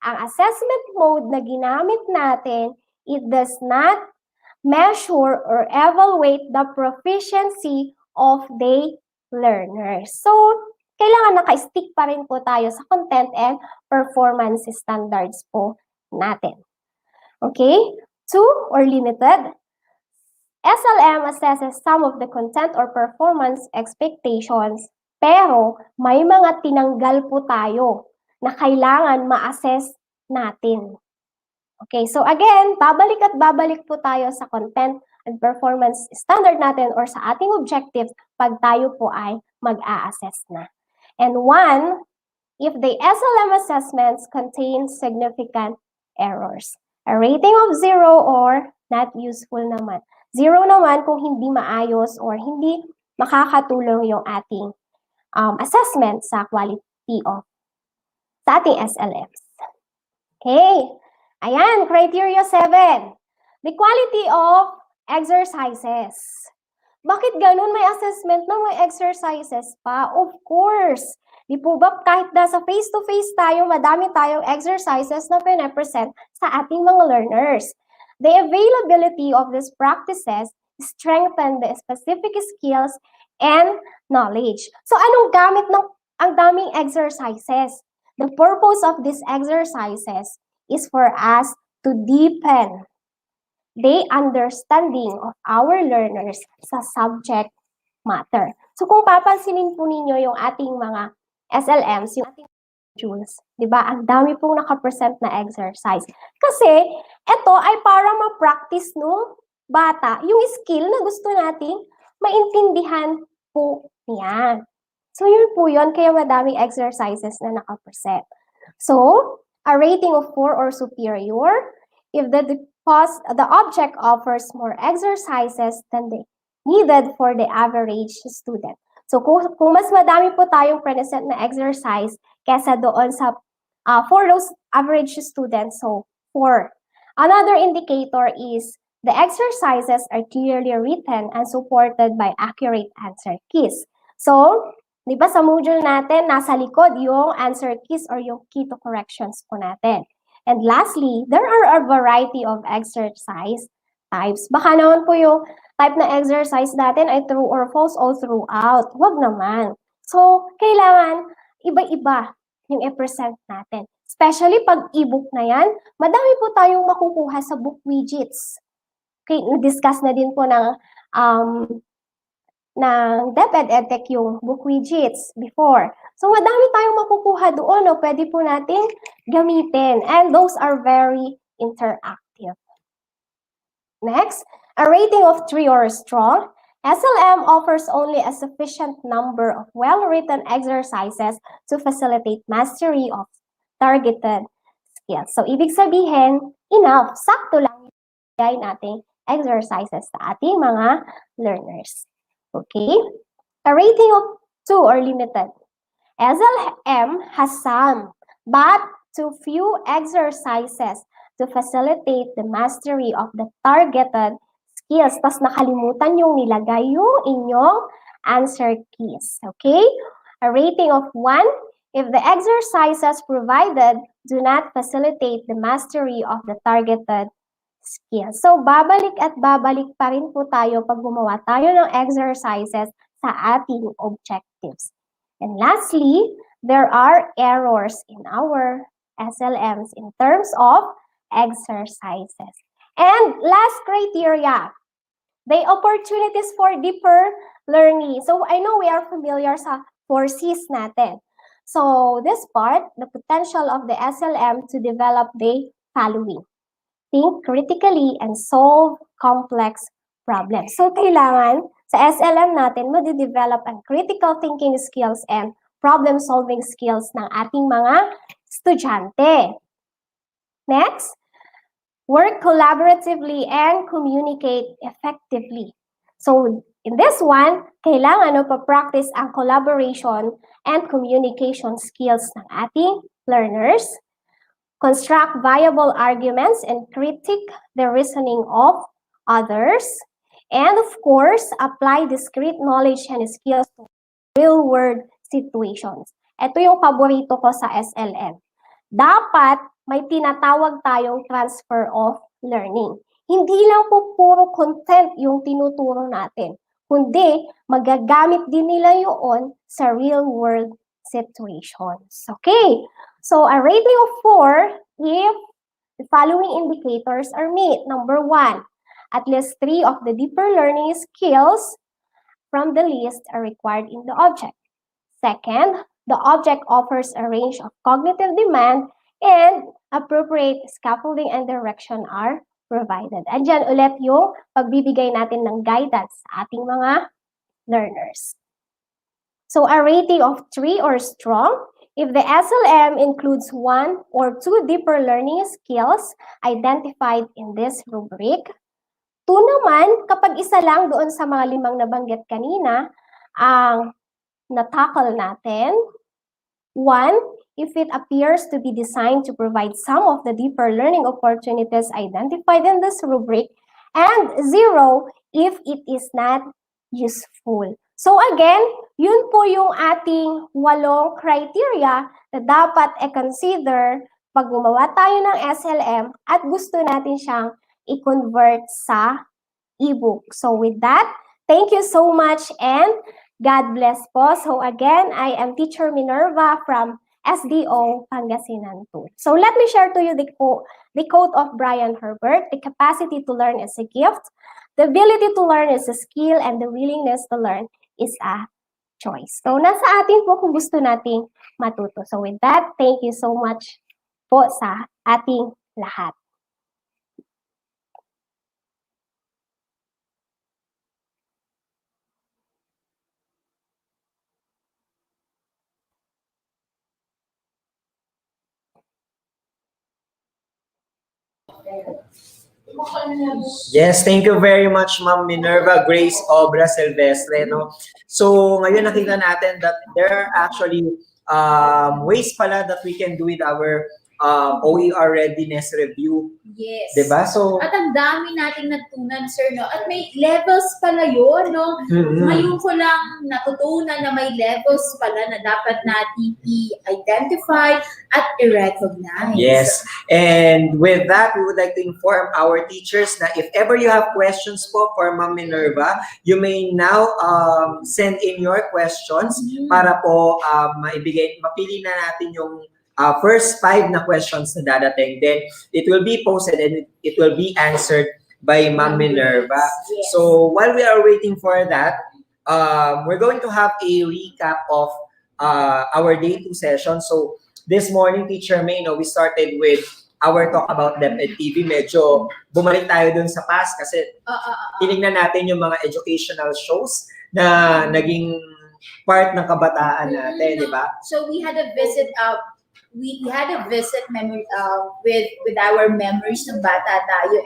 ang assessment mode na ginamit natin, it does not measure or evaluate the proficiency of the learners. So, kailangan naka-stick pa rin po tayo sa content and performance standards po natin. Okay? 2 or limited. SLM assesses some of the content or performance expectations, pero may mga tinanggal po tayo na kailangan ma-assess natin. Okay, so again, babalik at babalik po tayo sa content and performance standard natin or sa ating objectives pag tayo po ay mag-a-assess na. And 1, if the SLM assessments contain significant errors. A rating of 0 or not useful naman. 0 naman kung hindi maayos or hindi makakatulong yung ating assessment sa quality of sa ating SLMs. Okay. Ayan, criteria 7. The quality of exercises. Bakit ganun may assessment na may exercises pa? Of course. Di po ba kahit nasa face-to-face tayo, madami tayong exercises na pinapresent sa ating mga learners. The availability of these practices strengthen the specific skills and knowledge. So anong gamit ng ang daming exercises? The purpose of these exercises is for us to deepen the understanding of our learners sa subject matter. So kung papansinin po ninyo yung ating mga SLMs, yung ating modules, di ba? Ang dami pong nakapresent na exercise. Kasi ito ay para ma-practice nung bata yung skill na gusto nating maintindihan po niya. So yun po yun, kaya madaming exercises na nakapresent. So, a rating of 4 or superior if the object offers more exercises than the needed for the average student. So kung mas madami po tayong present na exercise kesa doon sa for those average students, so 4. Another indicator is the exercises are clearly written and supported by accurate answer keys. So, di ba sa module natin, nasa likod yung answer keys or yung key to corrections po natin. And lastly, there are a variety of exercise types. Baka naman po yung type na exercise natin ay true or false all throughout. Wag naman. So, kailangan iba-iba yung i-present natin. Especially pag e-book na yan, madami po tayong makukuha sa book widgets. Okay, na-discuss na din po ng DepEd EdTech yung book widgets before. So, madami tayong makukuha doon, no? Pwede po natin gamitin. And those are very interactive. Next, a rating of 3 or strong. SLM offers only a sufficient number of well-written exercises to facilitate mastery of targeted skills. So, ibig sabihin, enough, sakto lang yung nating exercises sa ating mga learners. Okay? A rating of 2 or limited. SLM has some, but too few exercises to facilitate the mastery of the targeted skills. Tapos nakalimutan yung nilagay yung inyong answer keys. Okay? A rating of 1 if the exercises provided do not facilitate the mastery of the targeted skills. So, babalik at babalik pa rin po tayo pag gumawa tayo ng exercises sa ating objectives. And lastly, there are errors in our SLMs in terms of exercises. And last criteria, the opportunities for deeper learning. So, I know we are familiar sa 4Cs natin. So, this part, the potential of the SLM to develop the following. Think critically and solve complex problems. So, kailangan sa SLM natin, madi-develop ang critical thinking skills and problem-solving skills ng ating mga estudyante. Next, work collaboratively and communicate effectively. So, in this one, kailangan pa-practice ang collaboration and communication skills ng ating learners. Construct viable arguments and critique the reasoning of others. And of course, apply discrete knowledge and skills to real-world situations. Ito yung paborito ko sa SLM. Dapat may tinatawag tayong transfer of learning. Hindi lang po puro content yung tinuturo natin, kundi magagamit din nila yun sa real-world situations. Okay, so a rating of 4 if the following indicators are met. Number 1, at least 3 of the deeper learning skills from the list are required in the object. Second, the object offers a range of cognitive demand and appropriate scaffolding and direction are provided. Andyan ulit yung pagbibigay natin ng guidance sa ating mga learners. So a rating of 3 or strong if the SLM includes 1 or 2 deeper learning skills identified in this rubric. 2 naman, kapag isa lang doon sa mga 5 nabanggit kanina, ang na-tackle natin. 1, if it appears to be designed to provide some of the deeper learning opportunities identified in this rubric. And 0, if it is not useful. So again, yun po yung ating 8 criteria na dapat i-consider pag gumawa tayo ng SLM at gusto natin siyang i-convert sa ebook. So with that, thank you so much and God bless po. So again, I am Teacher Minerva from SDO Pangasinan 2. So let me share to you the quote of Brian Herbert, the capacity to learn is a gift, the ability to learn is a skill, and the willingness to learn is a choice. So nasa atin po kung gusto nating matuto. So with that, thank you so much po sa ating lahat. Yes, thank you very much, Ma'am Minerva Grace Obra Silvestre. No? So, ngayon nakita natin that there are actually ways pala that we can do with our OER readiness review. Yes. Diba? So, At ang dami nating natutunan, sir, no? At may levels pala yun, no? Ngayon ko lang natutunan na may levels pala na dapat natin i-identify at i-recognize. yes. And with that, we would like to inform our teachers na if ever you have questions po for Ma'am Minerva, you may now send in your questions para po mapili na natin yung first 5 na questions na dadating. Then, it will be posted and it will be answered by Ma'am Minerva. Yes. So, while we are waiting for that, we're going to have a recap of our day 2 session. So, this morning, Teacher May, we started with our talk about DepEd TV. Medyo bumalik tayo dun sa past kasi tinignan natin yung mga educational shows na naging part ng kabataan natin, di ba? So we had a visit with our memories ng bata tayo,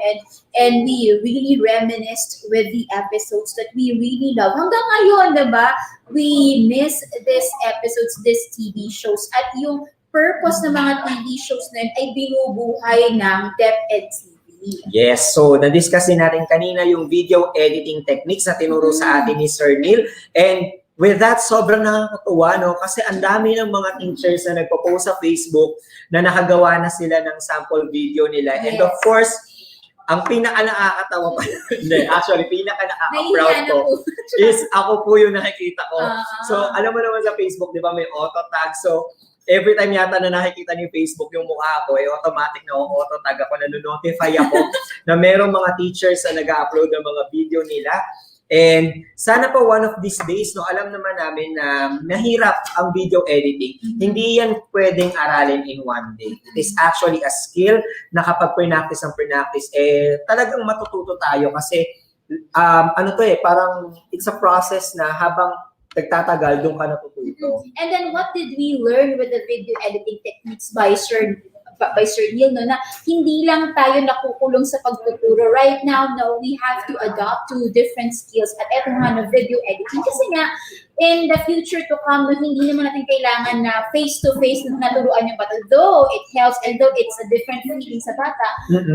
and we really reminisced with the episodes that we really love. Hanggang ngayon, diba? We miss these episodes, these TV shows, at yung purpose ng mga TV shows na yun ay binubuhay ng DepEd TV. Yes, so na-discuss din natin kanina yung video editing techniques na tinuro sa atin ni Sir Neil. And with that, sobrang nakakatuwa, no? Kasi ang dami ng mga teachers na nagpo-post sa Facebook na nakagawa na sila ng sample video nila. Yes. And of course, ang pinaka-nakakatawa pa, hindi, actually, pinaka-nakaka-proud Nahihiya na ko po. is ako po yung nakikita ko. Ah. So, alam mo naman sa Facebook, di ba, may auto tag. So, every time yata na nakikita ni Facebook yung mukha ko, automatic na auto tag ako, nanonotify ako na merong mga teachers na nag-upload ng mga video nila. And sana po one of these days, no, alam naman namin na mahirap ang video editing. Hindi yan pwedeng aralin in one day. It is actually a skill na kapag pre-practice, talagang matututo tayo kasi parang it's a process na habang nagtatagal, doon ka natututo. And then what did we learn with the video editing techniques by Sir Neil, no, na hindi lang tayo nakukulong sa pagtuturo. Right now, no, we have to adopt to different skills at eto nga na video editing. Kasi nga, in the future to come, no, hindi naman natin kailangan na face-to-face na naturuan yung bata. Though it helps and though it's a different feeling sa bata,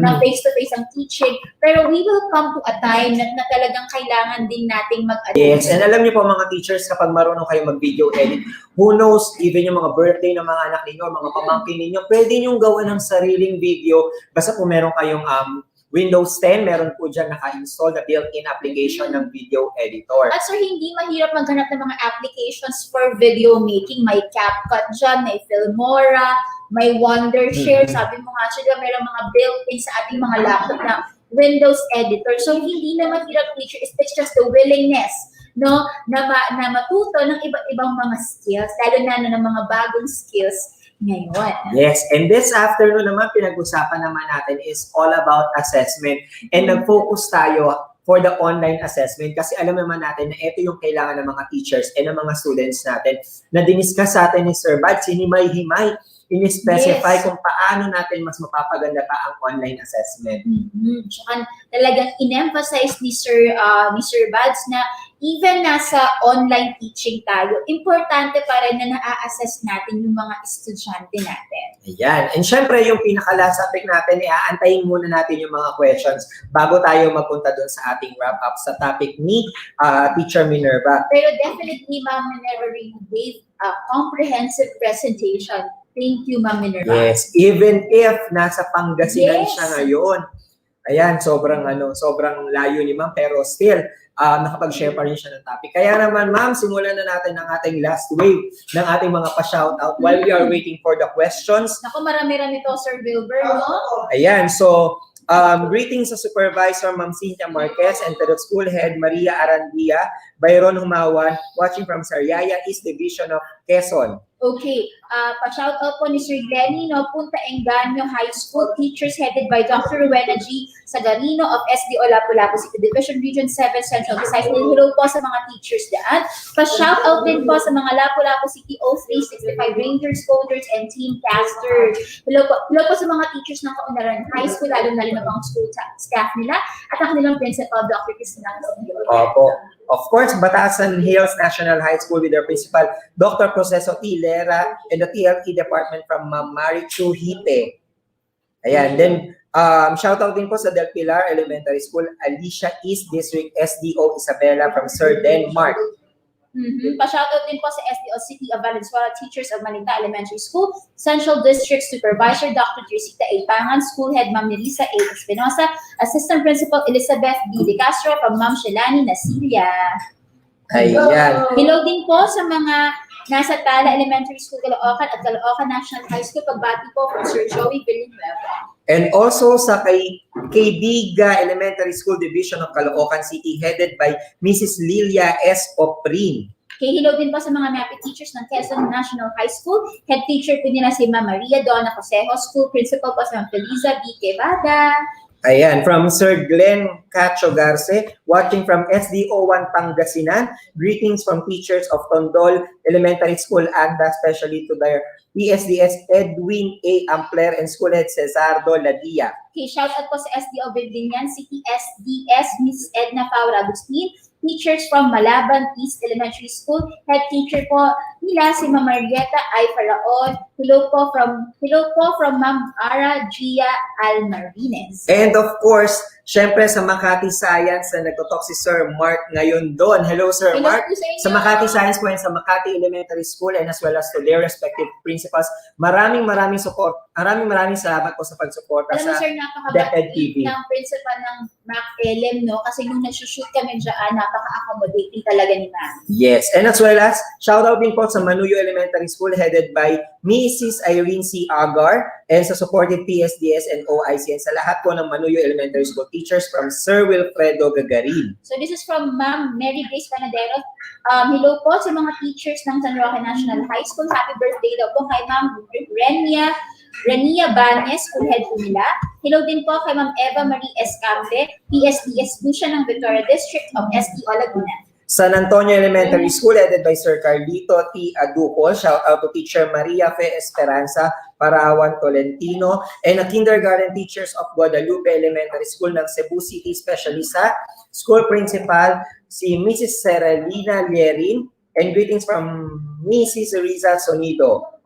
na face-to-face ang teaching. Pero we will come to a time na talagang kailangan din nating mag-adapt. Yes, and alam niyo po mga teachers, kapag marunong kayo mag-video edit, who knows, even yung mga birthday ng mga anak ninyo, mga pamangkin ninyo, pwede niyong gawa ng sariling video. Basta po meron kayong Windows 10, meron po dyan naka-install na built-in application ng video editor. At sir, hindi mahirap maghanap ng mga applications for video making. May CapCut dyan, may Filmora, may Wondershare. Sabi mo nga siya, meron mga built-in sa ating mga laptop na Windows editor. So, hindi na mahirap teacher. It's just the willingness, no, na matuto ng iba't ibang mga skills, lalo na ng mga bagong skills ngayon. Yes, and this afternoon naman, pinag-usapan naman natin is all about assessment. And nag-focus tayo for the online assessment kasi alam naman natin na ito yung kailangan ng mga teachers and ng mga students natin na diniscuss sa atin ni Sir Bad, sinimay-himay, in-specify kung paano natin mas mapapaganda pa ang online assessment. Tsaka talagang in-emphasize ni Sir Bads na even nasa online teaching tayo, importante pa rin na na-assess natin yung mga estudyante natin. Ayan. And syempre, yung pinaka-last topic natin, aantayin muna natin yung mga questions bago tayo magpunta dun sa ating wrap-up sa topic ni Teacher Minerva. Pero definitely, Ma'am Minerva really gave a comprehensive presentation. Thank you, Ma'am Minerva. Yes, even if nasa Pangasinan Yes. siya ngayon. Ayan, sobrang layo ni Ma'am, pero still, nakapag-share pa rin siya ng topic. Kaya naman, Ma'am, simulan na natin ang ating last wave ng ating mga pa-shoutout while we are waiting for the questions. Naku, marami-rami to, Sir Wilbur, no? Ayan, so, greetings sa Supervisor Ma'am Cynthia Marquez and to the School Head Maria Arandia, Byron Humawan, watching from Sariaya East Division of Quezon. Okay, pa-shoutout po ni Sir Glenny, no? Punta Engaño High School, teachers headed by Dr. Rowena G. Sagarino of SDO Lapu-Lapu City Division Region 7 Central Visayas. Hello po sa mga teachers dyan. Pa-shoutout din po sa mga Lapu-Lapu City 0365 Rangers, Coders, and Team Casters. Hello po sa mga teachers ng Kaunlaran High School, lalo-lalo na mga school staff nila, at ang kanilang principal, Dr. Cristina Castillo. Opo. Of course, Batasan Hills National High School with their principal, Dr. Proceso T. Lera, and the TLE department from Ma'am Mari Chuhite. Ayan. Then, shout out din po sa Del Pilar Elementary School, Alicia East District SDO Isabela from Sir Denmark. Pa-shoutout din po sa SDO City of Valenzuela, teachers of Manita Elementary School, Central District Supervisor Dr. Jersita A. Pangan, School Head Ma'am Nelisa A. Espinosa, Assistant Principal Elizabeth D. De Castro from Ma'am Shelani Nasilia. Ayan. Hello din po sa mga nasa Tala Elementary School, Caloocan at Caloocan National High School. Pagbati po from Sir Joey Villanueva. And also sa Biga Elementary School Division of Caloocan City, headed by Mrs. Lilia S. Oprin. Hello din po sa mga MAPI teachers ng Quezon National High School. Head teacher po nila si Ma'am Maria Donna Josejo, School Principal po si Ma'am Feliza B. Quevada. Ayan, from Sir Glenn Cacho Garce, watching from SDO 1 Pangasinan. Greetings from teachers of Tondol Elementary School and especially to their PSDS Edwin A. Ampler and School Head Cesardo Ladia. Shout out po sa SDO Birbinyan City SDS, Mrs. Edna Paula Agustin, teachers from Malaban East Elementary School. Head teacher po nila si Ma'am Marieta I. Faraon. Hello po from Ma'am Ara Gia Almarines. And of course, syempre sa Makati Science na nagtotalk si Sir Mark ngayon doon. Hello, Sir Hello Mark. po sa inyo. Sa Makati Science po and sa Makati Elementary School and as well as to their respective principals. Maraming salamat po sa pagsuporta Alam mo, sa sir, DepEd napakabait TV. ng principal ng Mac LM, no? Kasi nung nagsushoot kami dyan, napaka-accommodating talaga ni Ma'am. Yes, and as well as shoutout din po sa Manuyo Elementary School headed by Mrs. Irene C. Agar and sa supported PSDS and OIC and sa lahat po ng Manuyo Elementary School teachers from Sir Wilfredo Gagarin. So this is from Ma'am Mary Grace Panadero. Hello po sa mga teachers ng San Roque National High School. Happy birthday daw po kay Ma'am Renia Banes, school head po nila. Hello din po kay Ma'am Eva Marie Escambe, PSDS Busha ng Victoria District of SDO Laguna. San Antonio Elementary School headed by Sir Carlito T. Aducol. Shout out to Teacher Maria Fe Esperanza Parawan Tolentino and the kindergarten teachers of Guadalupe Elementary School ng Cebu City, especially sa school principal si Mrs. Serelina Lierin and greetings from Mrs. Riza Sonido.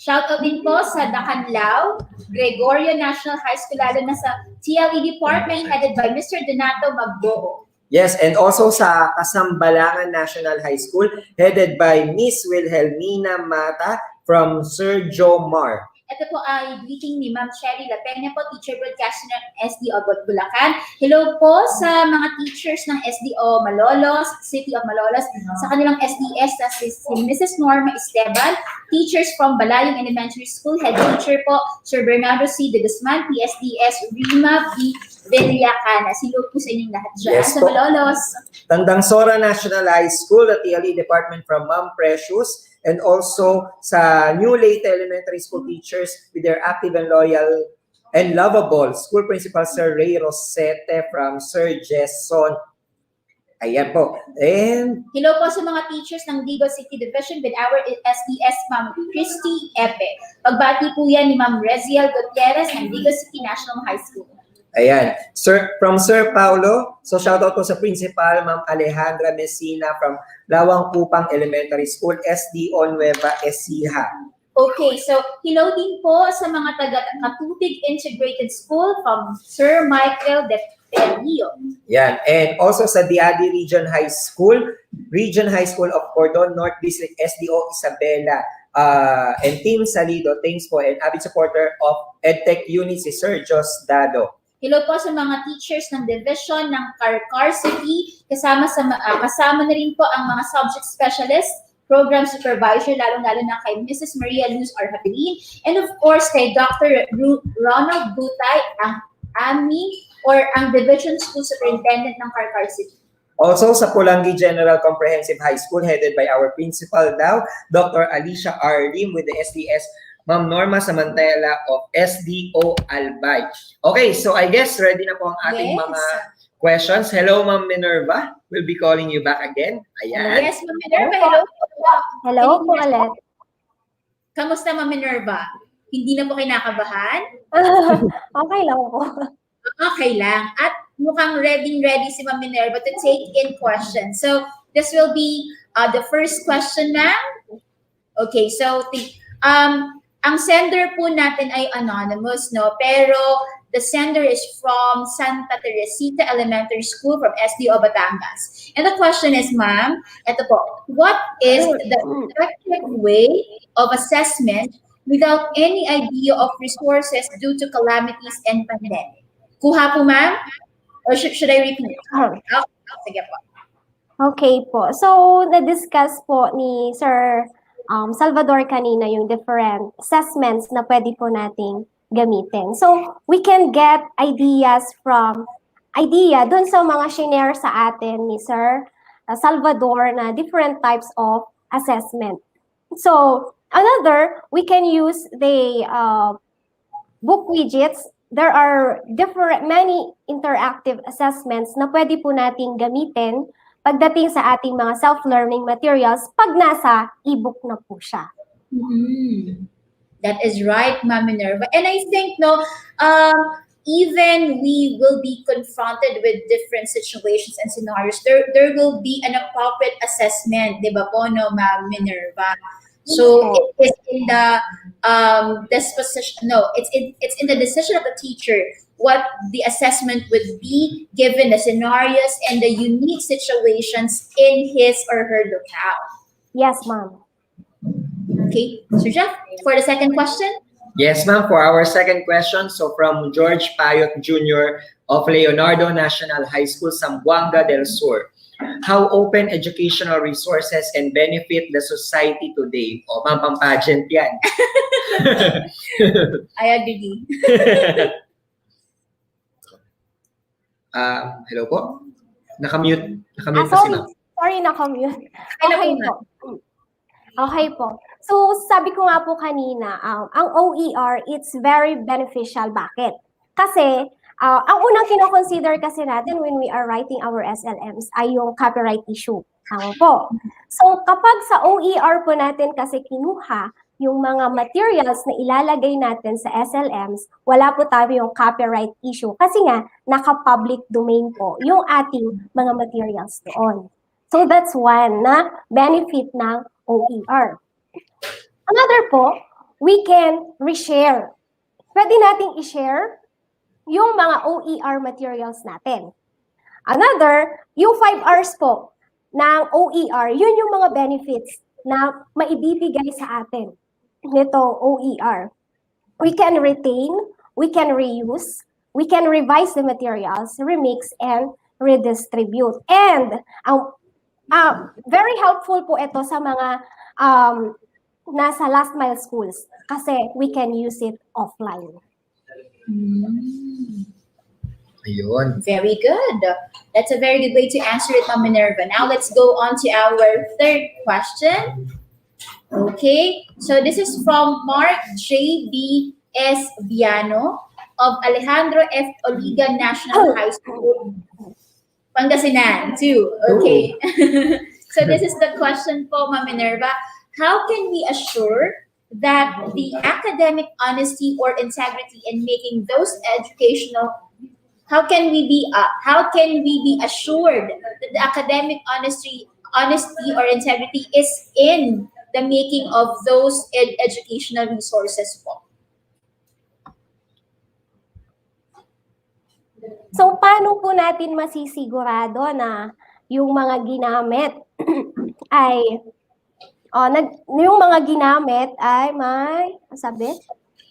Shout out din po sa Dacanlao, Gregorio National High School, lalo na sa TLE Department headed by Mr. Donato Magboo. Yes, and also sa Kasambalangan National High School headed by Miss Wilhelmina Mata from Sir Joe Mar. Ito po ay greeting ni Ma'am Sherry La Peña po, teacher broadcaster ng SDO Bulacan. Hello po sa mga teachers ng SDO Malolos, City of Malolos, sa kanilang SDS na si Mrs. Norma Esteban, teachers from Balayong Elementary School, head teacher po, Sir Bernardo C. de Guzman, PSDS Rima B. Villacana. Hello po sa inyong lahat dyan Yes sa po. Malolos. Tandang Sora National High School, the TLE Department from Ma'am Precious, and also sa New Leyte Elementary School teachers with their active and loyal and lovable school principal Sir Ray Rosete from Sir Jason. Ayan po. And Hello po sa mga teachers ng Digo City Division with our SDS Ma'am Christy Epe. Pagbati po yan ni Ma'am Reziel Gutierrez ng Digo City National High School. ayan, from Sir Paulo, so shoutout po sa principal Ma'am Alejandra Messina from Lawang Kupang Elementary School, SDO Nueva Ecija. Okay, so hello din po sa mga taga-Katutig Integrated School from Sir Michael DepEd. Yan. And also sa Diadi Region High School of Cordon North District, SDO Isabela, and Team Salido, thanks po, and avid supporter of EdTech Unit si Sir Jos Dado. Hello po sa mga teachers ng division ng Carcar City, kasama na rin po ang mga subject specialist, program supervisor, lalong-lalo na kay Mrs. Maria Luz Arhabilin, and of course kay Dr. Ronald Butay, ang Division School Superintendent ng Carcar City. Also sa Pulangi General Comprehensive High School headed by our principal daw, Dr. Alicia R. Lim with the SDS Ma'am Norma Samantela of SDO Albay. Okay, so I guess ready na po ang ating Yes. mga questions. Hello, Ma'am Minerva. We'll be calling you back again. Ayan. Yes, Ma'am Minerva, hello po. Hello po ulit. Kamusta, Ma'am Minerva? Hindi na po kinakabahan? Okay lang po. Okay lang. At mukhang ready si Ma'am Minerva to take in questions. So, this will be the first question na. Okay, so ang sender po natin ay anonymous, no? Pero the sender is from Santa Teresita Elementary School from SDO Batangas. And the question is, ma'am, ito po, what is the effective way of assessment without any idea of resources due to calamities and pandemic? Kuha po, ma'am? Or should I repeat? Okay, sige po. Okay po. So, na-discuss po ni Sir Salvador kanina yung different assessments na pwede po nating gamitin. So, we can get ideas dun sa mga shinare sa atin ni Sir Salvador na different types of assessment. So, another, we can use the book widgets. There are many interactive assessments na pwede po nating gamitin pagdating sa ating mga self-learning materials pag nasa ebook na po siya. Mm-hmm. That is right, Ma'am Minerva. And I think, even we will be confronted with different situations and scenarios, there will be an appropriate assessment, di ba po, no, Ma'am Minerva? So it is in the disposition. No, it's in the decision of the teacher what the assessment would be given the scenarios and the unique situations in his or her locale. Yes, ma'am. Okay, Sir Jeff, for the second question. Yes, ma'am. For our second question, so from George Payot Jr. of Leonardo National High School, Zamboanga del Sur. How open educational resources can benefit the society today? O, ma'am, pang-pageant yan. I agree. Hello po? Nakamute pa si ma'am. Sorry, nakamute. Hello Okay po, po. Okay po. So, sabi ko nga po kanina, ang OER, it's very beneficial. Bakit? Kasi, ang unang kino-consider kasi natin when we are writing our SLMs ay yung copyright issue. Tama po. So, kapag sa OER po natin kasi kinuha yung mga materials na ilalagay natin sa SLMs, wala po tayo yung copyright issue. Kasi nga, naka-public domain po yung ating mga materials doon. So, that's one na benefit ng OER. Another po, we can reshare. Pwede nating i-share yung mga OER materials natin. Another, yung 5 hours po ng OER, yun yung mga benefits na maibibigay sa atin nito OER. We can retain, we can reuse, we can revise the materials, remix, and redistribute. And very helpful po ito sa mga nasa last mile schools kasi we can use it offline. Ayun. Very good. That's a very good way to answer it, Ma'am Minerva. Now let's go on to our third question. Okay, so this is from Mark J.B. S. Viano of Alejandro F. Oliga National High School, Pangasinan, too. Okay. So this is the question for Ma'am Minerva. How can we assure that the academic honesty or integrity in making those educational, how can we be assured that the academic honesty or integrity is in the making of those educational resources po? So, paano po natin masisigurado na yung mga ginamit ay yung mga ginamit ay may, sabi,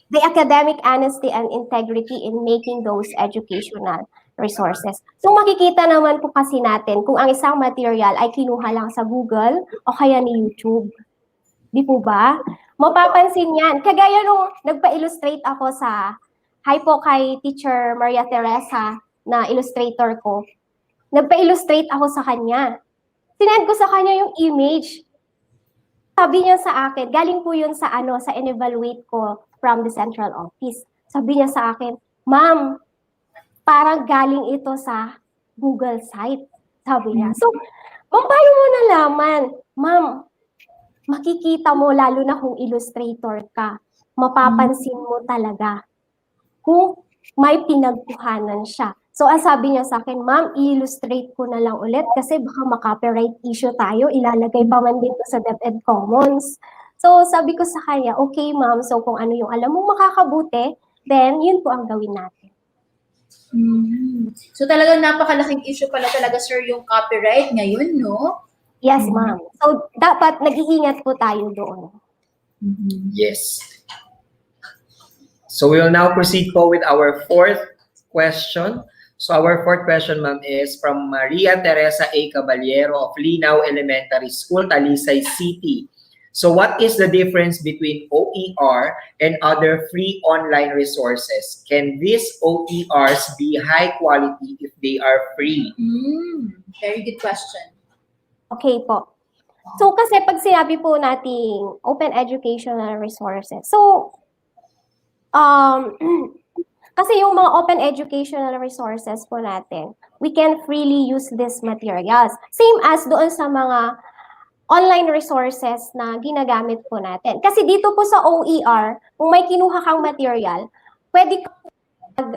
the academic honesty and integrity in making those educational resources. So makikita naman po kasi natin kung ang isang material ay kinuha lang sa Google o kaya ni YouTube. Di po ba? Mapapansin yan. Kagaya nung nagpa-illustrate ako sa, hi po kay Teacher Maria Teresa na illustrator ko. Nagpa-illustrate ako sa kanya. Sinend ko sa kanya yung image. Sabi niya sa akin, galing po yun sa sa in-evaluate ko from the central office. Sabi niya sa akin, ma'am, parang galing ito sa Google site. Sabi niya. So, ma'am, paano mo nalaman? Ma'am, makikita mo lalo na kung illustrator ka. Mapapansin mo talaga kung may pinagkuhanan siya. So, ang sabi niya sa akin, ma'am, i-illustrate ko na lang ulit kasi baka ma-copyright issue tayo. Ilalagay pa man dito sa DepEd Commons. So, sabi ko sa kanya, okay, ma'am, so kung ano yung alam mong makakabuti, then yun po ang gawin natin. So, talagang napakalaking issue pala talaga, sir, yung copyright ngayon, no? Yes, ma'am. So, dapat nag-iingat po tayo doon. Yes. So we will now proceed po with our fourth question. So our fourth question, ma'am, is from Maria Teresa A. Caballero of Linao Elementary School, Talisay City. So what is the difference between OER and other free online resources? Can these OERs be high quality if they are free? Very good question. Okay po. So kasi pag sinabi po nating open educational resources, so kasi yung mga open educational resources po natin, we can freely use these materials. Same as doon sa mga online resources na ginagamit po natin. Kasi dito po sa OER, kung may kinuha kang material, pwede kang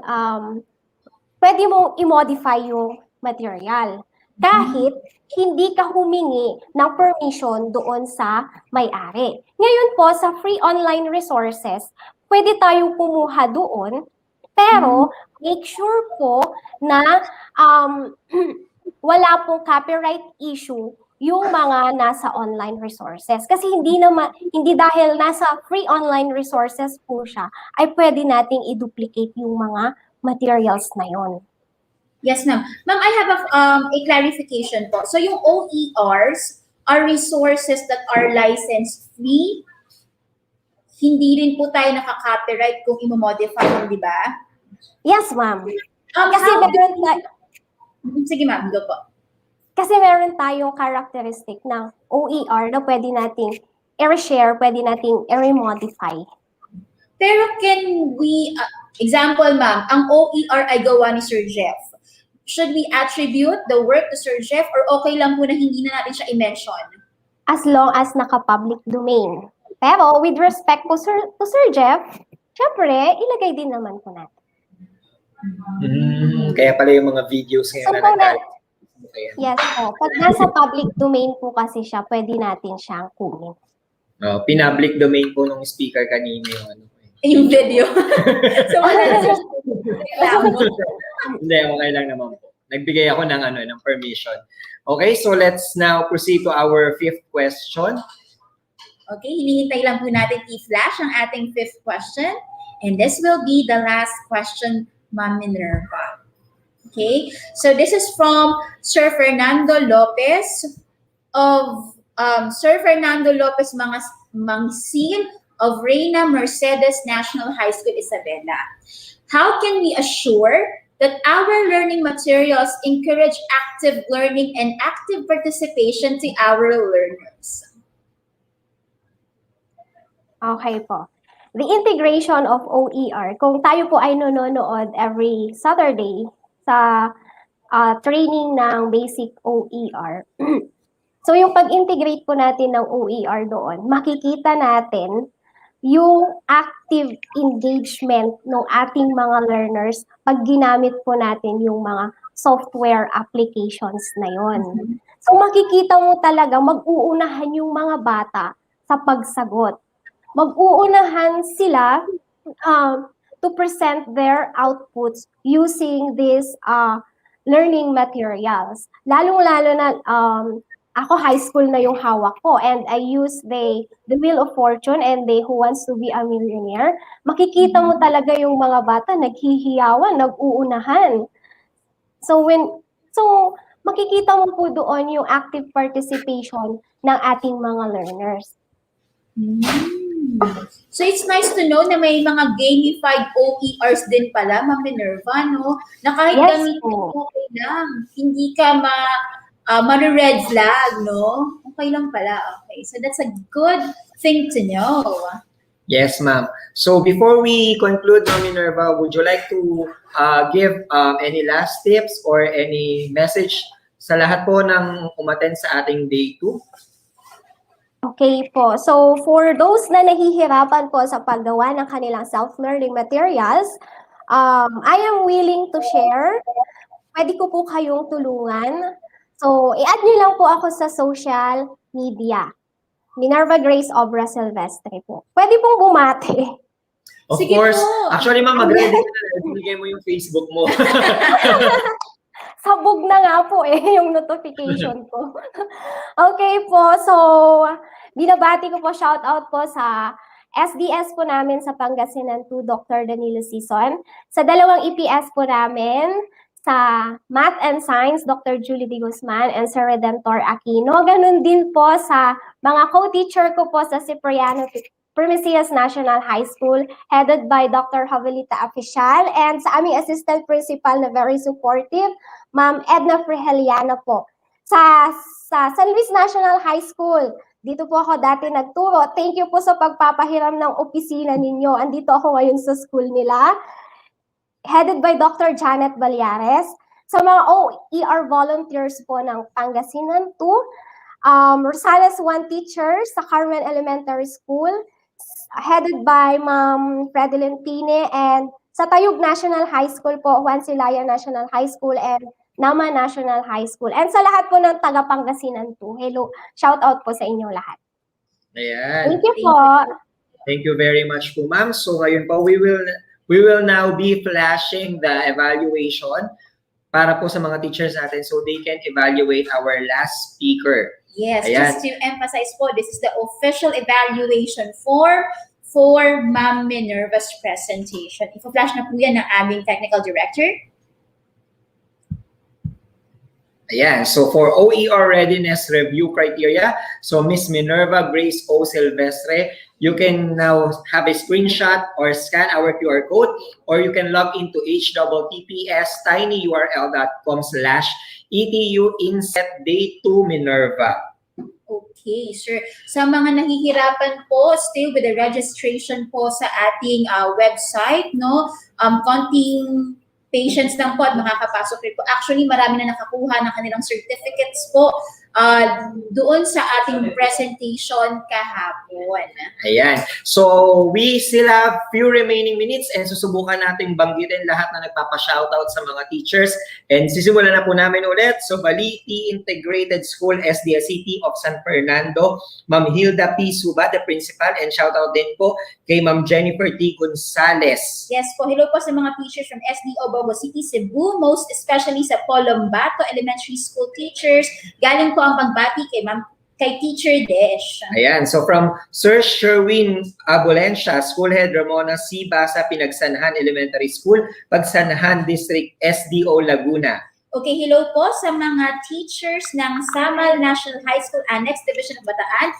pwede mong i-modify yung material. Kahit hindi ka humingi ng permission doon sa may-ari. Ngayon po, sa free online resources, pwede tayong kumuha doon, pero make sure po na wala pong copyright issue yung mga nasa online resources. Kasi hindi dahil nasa free online resources po siya, ay pwede nating i-duplicate yung mga materials na yon. Yes, ma'am. Ma'am, I have a clarification po. So yung OERs are resources that are licensed free. Hindi rin po tayo nakaka-copyright kung i-modify yun, di ba? Yes, ma'am. Kasi Sige, ma'am. Go po. Kasi meron tayong characteristic ng OER na pwede nating i-share, pwede nating i-modify. Pero can we, example, ma'am, ang OER ay gawa ni Sir Jeff. Should we attribute the work to Sir Jeff or okay lang po na hindi na natin siya i-mention? As long as naka-public domain. Pero with respect po to Sir Jeff, syempre, ilagay din naman po natin. Kaya pala yung mga videos ngayon na yes po. Pag nasa public domain po kasi siya, pwede natin siyang kunin. Pinpublic domain po nung speaker kanina yung ano. Yung video. So, Hindi, okay lang naman po. Nagbigay ako ng permission. Okay, so let's now proceed to our fifth question. Okay, hinihintay lang po natin i-flash ang ating fifth question. And this will be the last question, Ma'am Minerva. Okay, so this is from Sir Fernando Lopez of Mangsil of Reina Mercedes National High School, Isabela. How can we assure that our learning materials encourage active learning and active participation to our learners? Okay po. The integration of OER, kung tayo po ay nanonood every Saturday sa training ng basic OER, so yung pag-integrate po natin ng OER doon, makikita natin yung active engagement ng ating mga learners pag ginamit po natin yung mga software applications na yon. So makikita mo talaga mag-uunahan yung mga bata sa pagsagot. Mag-uunahan sila to present their outputs using these learning materials. Lalong-lalo na ako high school na yung hawak ko and I use the Wheel of Fortune and the Who Wants to Be a Millionaire. Makikita mo talaga yung mga bata naghihiyawan, nag-uunahan. So makikita mo po doon yung active participation ng ating mga learners. So it's nice to know na may mga gamified OERs din pala, Ma'am Minerva, no? Na kahit gamitin mo okay lang, hindi ka ma-red flag, no? Okay lang pala. Okay. So that's a good thing to know. Yes, ma'am. So before we conclude, Ma'am Minerva, would you like to give any last tips or any message sa lahat po ng umattend sa ating day 2? Okay po. So for those na nahihirapan po sa paggawa ng kanilang self-learning materials, I am willing to share. Pwede ko po kayong tulungan. So, i-add nyo lang po ako sa social media. Minerva Grace Obra Silvestre po. Pwede pong bumati. Of Sige course. po. Actually, ma'am, mag-ready ka na. Ibigay mo yung Facebook mo. Sabog na nga po yung notification ko. Okay po. So, binabati ko po, shout out po sa SDS po namin sa Pangasinan 2, Dr. Danilo Sison. Sa dalawang EPS po namin, sa Math and Science, Dr. Julie D. Guzman and Sir Redentor Aquino. Ganun din po sa mga co-teacher ko po sa Cipriano Primicias National High School, headed by Dr. Jovelita Oficial, and sa aming assistant principal na very supportive, Ma'am Edna Friheliana po. Sa San Luis National High School, dito po ako dati nagturo. Thank you po sa pagpapahiram ng opisina ninyo. Andito ako ngayon sa school nila, headed by Dr. Janet Balyares. Sa mga OER volunteers po ng Pangasinan 2, Rosales 1 teachers sa Carmen Elementary School, headed by Ma'am Fredeline Pine and sa Tayug National High School po, Juan Silaya National High School, and Nama National High School. And sa lahat po ng taga Pangasinan po, hello, shout out po sa inyo lahat. Ayan. Thank you po. Thank you very much po, ma'am. So ngayon po, we will now be flashing the evaluation para po sa mga teachers natin so they can evaluate our last speaker. Yes, Ayan. just to emphasize po, this is the official evaluation form for Ma'am Minerva's presentation. Ifo-flash na po yan ng aming technical director. Ayan, so for OER readiness review criteria, so Miss Minerva Grace O. Silvestre, you can now have a screenshot or scan our QR code, or you can log into https tinyurl.com/ETU INSET Day 2 Minerva. Okay, sir. Sa mga nahihirapan po, still with the registration po sa ating website, no? Konting patience lang po at makakapasok rin po. Actually, marami na nakakuha ng kanilang certificates po doon sa ating presentation kahapon. Ayan. So, we still have few remaining minutes and susubukan nating banggitin lahat na nagpapa-shoutout sa mga teachers. And sisimulan na po namin ulit. So, Baliti Integrated School, SDS City of San Fernando, Ma'am Hilda P. Suba, the principal, and shoutout din po kay Ma'am Jennifer T. Gonzales. Yes po, hello po sa mga teachers from SDO Bogo City, Cebu, most especially sa Polombato Elementary School teachers. Galing po ang pagbati kay Teacher Desh. Ayan. So, from Sir Sherwin Abolencia, School Head Ramona C. Basa, Pinagsanhan Elementary School, Pagsanhan District, SDO Laguna. Okay, hello po sa mga teachers ng Samal National High School Annex Division of Bataan,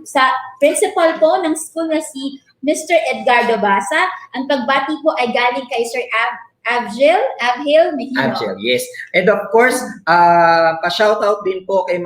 sa principal po ng school na si Mr. Edgardo Basa. Ang pagbati po ay galing kay Sir Abhil Mejino. Abhil, yes. And of course, pa-shoutout din po kay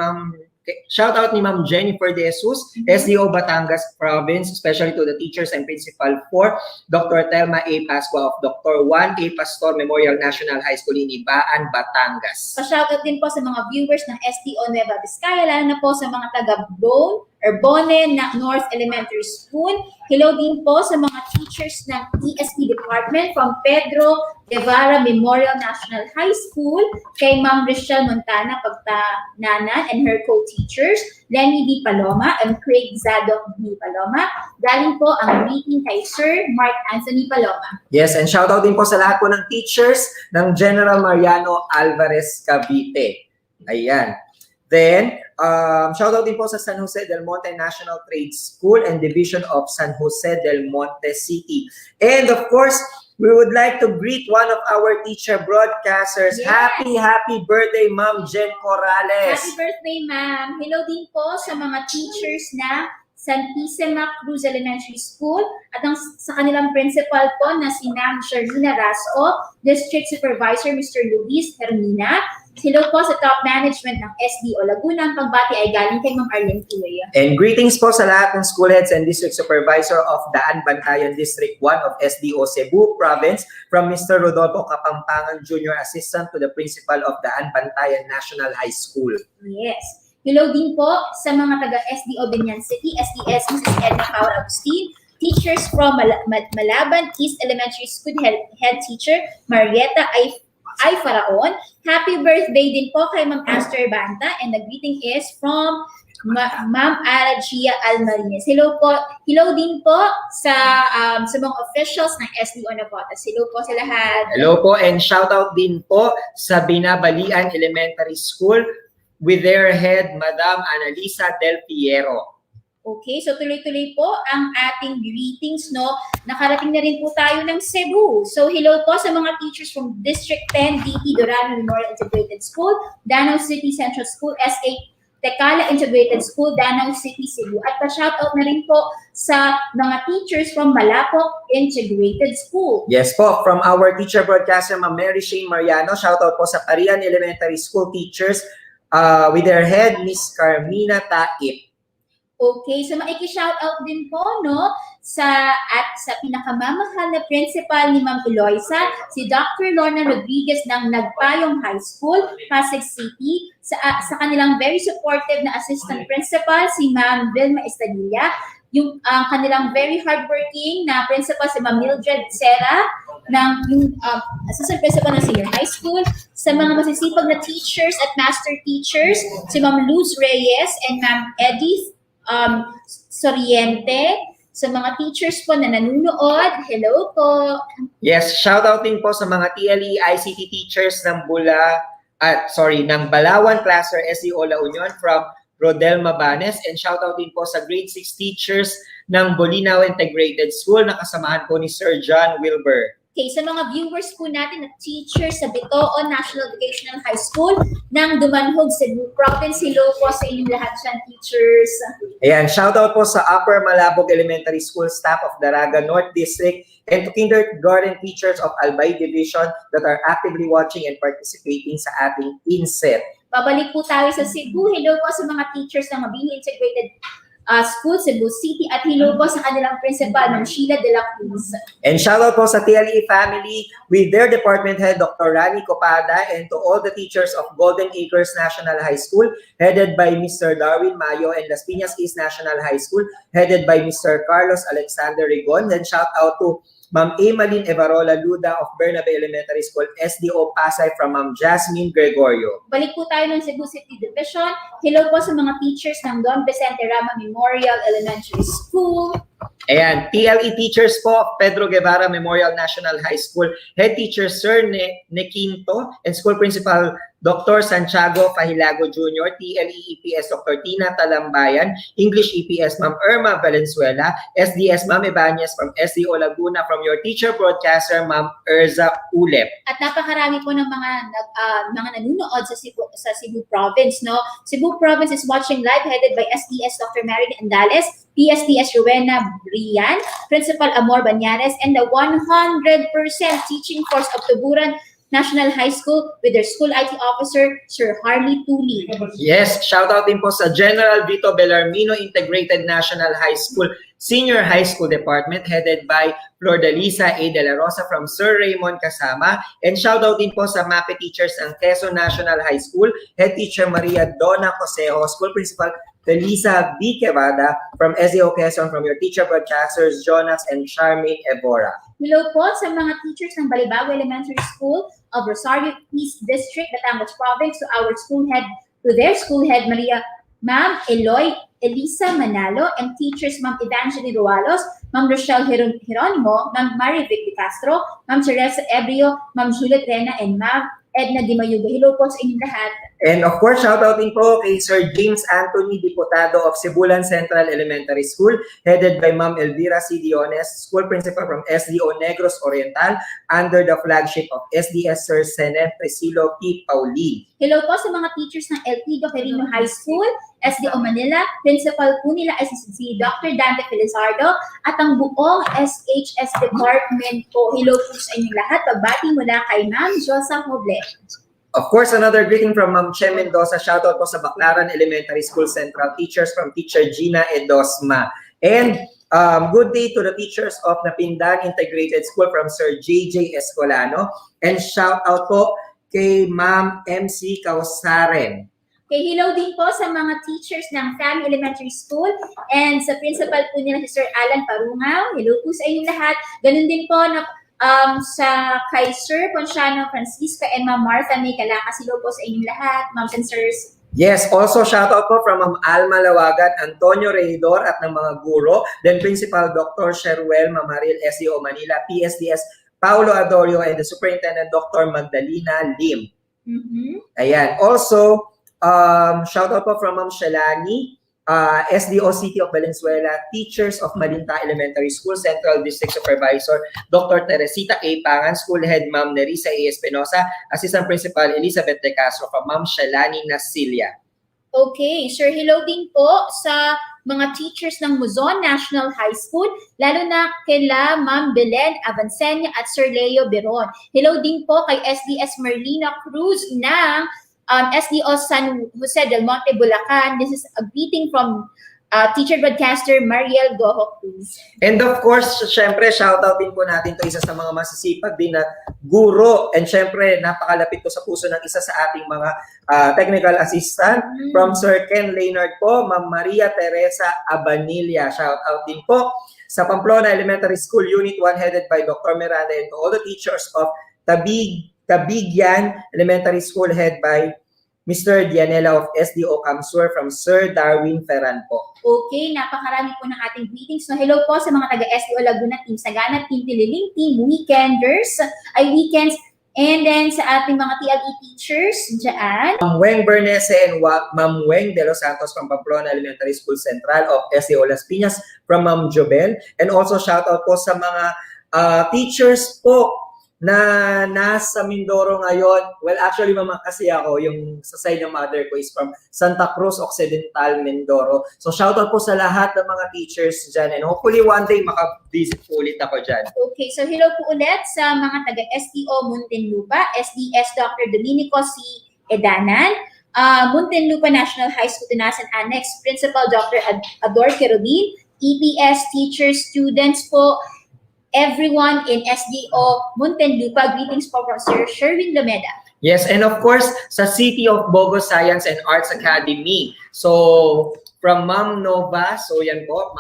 shoutout ni Ma'am Jennifer De Jesus, SDO Batangas Province, especially to the teachers and principal for Dr. Telma A. Pascua of Dr. Juan A. Pastor Memorial National High School in Ibaan, Batangas. Pa-shoutout din po sa mga viewers ng SDO Nueva Vizcaya, lalo na po sa mga taga-Bone na North Elementary School. Hello din po sa mga teachers ng ESP Department from Pedro Guevara Memorial National High School, kay Ma'am Richelle Montana Pagtananan and her co-teachers, Lenny B. Paloma and Craig Zadok B. Paloma. Galing po ang greeting kay Sir Mark Anthony Paloma. Yes, and shoutout din po sa lahat po ng teachers ng General Mariano Alvarez Cavite. Ayan. Then, shoutout din po sa San Jose del Monte National Trade School and Division of San Jose del Monte City. And of course, we would like to greet one of our teacher broadcasters. Yes. Happy birthday, Ma'am Jen Corrales. Happy birthday, ma'am. Hello din po sa mga teachers na Santissima Cruz Elementary School at sa kanilang principal po na si Ma'am Sharlina Raso, District Supervisor Mr. Luis Hermina. Hello po sa top management ng SDO Laguna. Ang pagbati ay galing kay Ma'am Arlene Tuloy. And greetings po sa lahat ng school heads and district supervisor of Daan Bantayan District 1 of SDO Cebu Province, from Mr. Rodolfo Kapampangan Jr. Assistant to the Principal of Daan Bantayan National High School. Yes. Hello din po sa mga taga-SDO Binyan City, SDS Mrs. Edna Paula Agustin, teachers from Malaban East Elementary School head teacher Marietta Ay Faraon. Happy birthday din po kay Ma'am Aster Banta, and the greeting is from Ma'am Aragia Almarines. Hello po. Hello din po sa mga officials ng SDO Navotas. Hello po sa lahat. Hello po, and shoutout din po sa Binabalian Elementary School with their head, Madam Analisa Del Piero. Okay, so tuloy-tuloy po ang ating greetings, no? Nakarating na rin po tayo ng Cebu. So hello po sa mga teachers from District 10, DT Dorano Memorial Integrated School, Danao City Central School, SA Tecala Integrated School, Danao City, Cebu. At pa-shoutout na rin po sa mga teachers from Malapok Integrated School. Yes po, from our teacher broadcaster, Ma'am Mary Shane Mariano, shoutout po sa Parian Elementary School teachers with their head, Miss Carmina Taip. Okay, so maiki-shoutout din po, no, sa pinakamamahal na principal ni Ma'am Eloisa, si Dr. Lorna Rodriguez ng Nagpayong High School, Pasig City, sa kanilang very supportive na assistant principal, si Ma'am Vilma Estadilla, yung kanilang very hardworking na principal si Ma'am Mildred Serra, yung assistant principal ng senior high school, sa mga masisipag na teachers at master teachers, si Ma'am Luz Reyes and Ma'am Edith Soriente, sa mga teachers po na nanonood, hello po. Yes, shoutout din po sa mga TLE ICT teachers ng ng Balawan Cluster SDO La Union from Rodel Mabanes, and shoutout din po sa grade 6 teachers ng Bolinao Integrated School na kasamahan po ni Sir John Wilbur. Okay, sa mga viewers po natin na teachers sa Bitoon National Vocational High School ng Dumanhog, Cebu Province, hello po sa inyong lahat dyan, teachers. Ayan, shoutout po sa Upper Malabog Elementary School staff of Daraga North District and to kindergarten teachers of Albay Division that are actively watching and participating sa ating INSET. Babalik po tayo sa Cebu. Hello po sa mga teachers ng Mabini Integrated School, Cebu City, at hello po sa kanilang principal, Ma'am Sheila de la Cruz. And shoutout po sa TLE family with their department head, Dr. Rani Copada, and to all the teachers of Golden Acres National High School, headed by Mr. Darwin Mayo, and Las Piñas East National High School, headed by Mr. Carlos Alexander Rigon. And shoutout to Ma'am Emalyn Evarola Luda of Bernabe Elementary School, SDO Pasay, from Ma'am Jasmine Gregorio. Balik po tayo ng Cebu City Division. Hello po sa mga teachers ng Don Vicente Rama Memorial Elementary School. Ayan, TLE teachers po, Pedro Guevara Memorial National High School, head teacher Sir Nequinto, and school principal Dr. Santiago Fahilago Jr., TLE EPS Dr. Tina Talambayan, English EPS Ma'am Irma Valenzuela, SDS Ma'am Ibanez from SDO Laguna, from your teacher broadcaster Ma'am Erza Ulep. At napakarami po ng mga nanonood sa Cebu Province, no? Cebu Province is watching live, headed by SDS Dr. Marilyn Andales, PSDS Rowena Brian, Principal Amor Banyares, and the 100% teaching force of Tuburan National High School with their school IT officer, Sir Harley Tuli. Yes, shoutout din po sa General Vito Bellarmino Integrated National High School Senior High School Department, headed by Flordalisa A. De La Rosa from Sir Raymond Kasama. And shoutout din po sa MAPE teachers ng Quezon National High School, head teacher Maria Dona Cosejo, school principal Felisa B. Quevada from SDO Quezon, from your teacher broadcasters Jonas and Charmaine Evora. Hello po sa mga teachers ng Balibago Elementary School of Rosario East District, Batangas Province, to their school head Maria, Ma'am Eloy Elisa Manalo, and teachers Ma'am Evangeline Rualos, Ma'am Rochelle Geronimo, Ma'am Marivic De Castro, Ma'am Teresa Ebrio, Ma'am Juliet Rena, and Ma'am Edna Di Mayuga. Hello po sa inyong lahat. And of course, shoutout din po kay Sir James Anthony Diputado of Cebulan Central Elementary School, headed by Ma'am Elvira C. Diones, school principal from SDO Negros Oriental, under the flagship of SDS Sir Senet Presilo P. Pauli. Hello po sa mga teachers ng El Tido Quirino High School, SDO Manila. Principal po nila ay si Dr. Dante Felizardo at ang buong SHS Department po. Hello po sa inyong lahat. Pagbati mula kay Ma'am Josa Hoble. Of course, another greeting from Ma'am Che Mendoza. Shoutout po sa Baclaran Elementary School Central teachers from Teacher Gina Edosma. And good day to the teachers of Napindan Integrated School from Sir JJ Escolano. And shoutout po kay Ma'am MC Kausaren. Okay, hello din po sa mga teachers ng Family Elementary School and sa principal po nila si Sir Alan Parungaw. Hello po sa inyong lahat. Ganun din po na sa kay Sir Ponciano Francisca and Ma'am Martha May Calakas. Hello po sa inyong lahat, Ma'ams and Sirs. Yes, also shoutout po from Ma'am Alma Lawagan, Antonio Reidor at ng mga guro, then Principal Dr. Sheruel Mamaril, SDO Manila, PSDS Paulo Adorio, and the Superintendent Dr. Magdalena Lim. Ayan. Also, shoutout po from Ma'am Shalani, SDO City of Valenzuela, teachers of Malinta Elementary School, Central District Supervisor, Dr. Teresita A. Pangan, School Head Ma'am Nerissa A. Espinosa, Assistant Principal Elizabeth De Castro, from Ma'am Shalani Nasilia. Okay, sir, hello din po sa mga teachers ng Luzon National High School, lalo na kila Ma'am Belen Avancenia at Sir Leo Beron. Hello din po kay SDS Merlina Cruz ng SDO San Jose del Monte, Bulacan. This is a greeting from teacher broadcaster Mariel Goho Cruz. And of course, syempre, shoutout din po natin to isa sa mga masisipag din na guro. And syempre, napakalapit ko sa puso ng isa sa ating mga technical assistant from Sir Ken Leonard po, Ma'am Maria Teresa Abanilla. Shoutout din po sa Pamplona Elementary School Unit 1 headed by Dr. Miranda and to all the teachers of Tabigyan Elementary School headed by Mr. Dianela of SDO Camsur from Sir Darwin Ferran po. Okay, napakarami po ng ating greetings. So, hello po sa mga taga-SDO Laguna, Team Sagana, Team Tililing, Team Weekends, and then sa ating mga TLE teachers dyan. Ma'am Weng Bernese and Ma'am Weng de Los Santos from Pamplona Elementary School Central of SDO Las Piñas from Ma'am Jobel. And also shout out po sa mga teachers po na nasa Mindoro ngayon. Well, actually, mama kasi ako, yung sa side ng mother ko is from Santa Cruz Occidental, Mindoro. So, shoutout po sa lahat ng mga teachers dyan. And hopefully, one day, maka-visit po ulit ako dyan. Okay, so hello po ulit sa mga taga-STO Muntinlupa, SDS Dr. Dominico C. Edanan, Muntinlupa National High School Tunasan Annex, Principal Dr. Ador Kerubin, EPS teachers, students po, everyone in SDO Muntinlupa, greetings po from Sir Sherwin Lomeda. Yes, and of course, sa City of Bogo Science and Arts Academy. So, from Ma'am Nova, so yan po,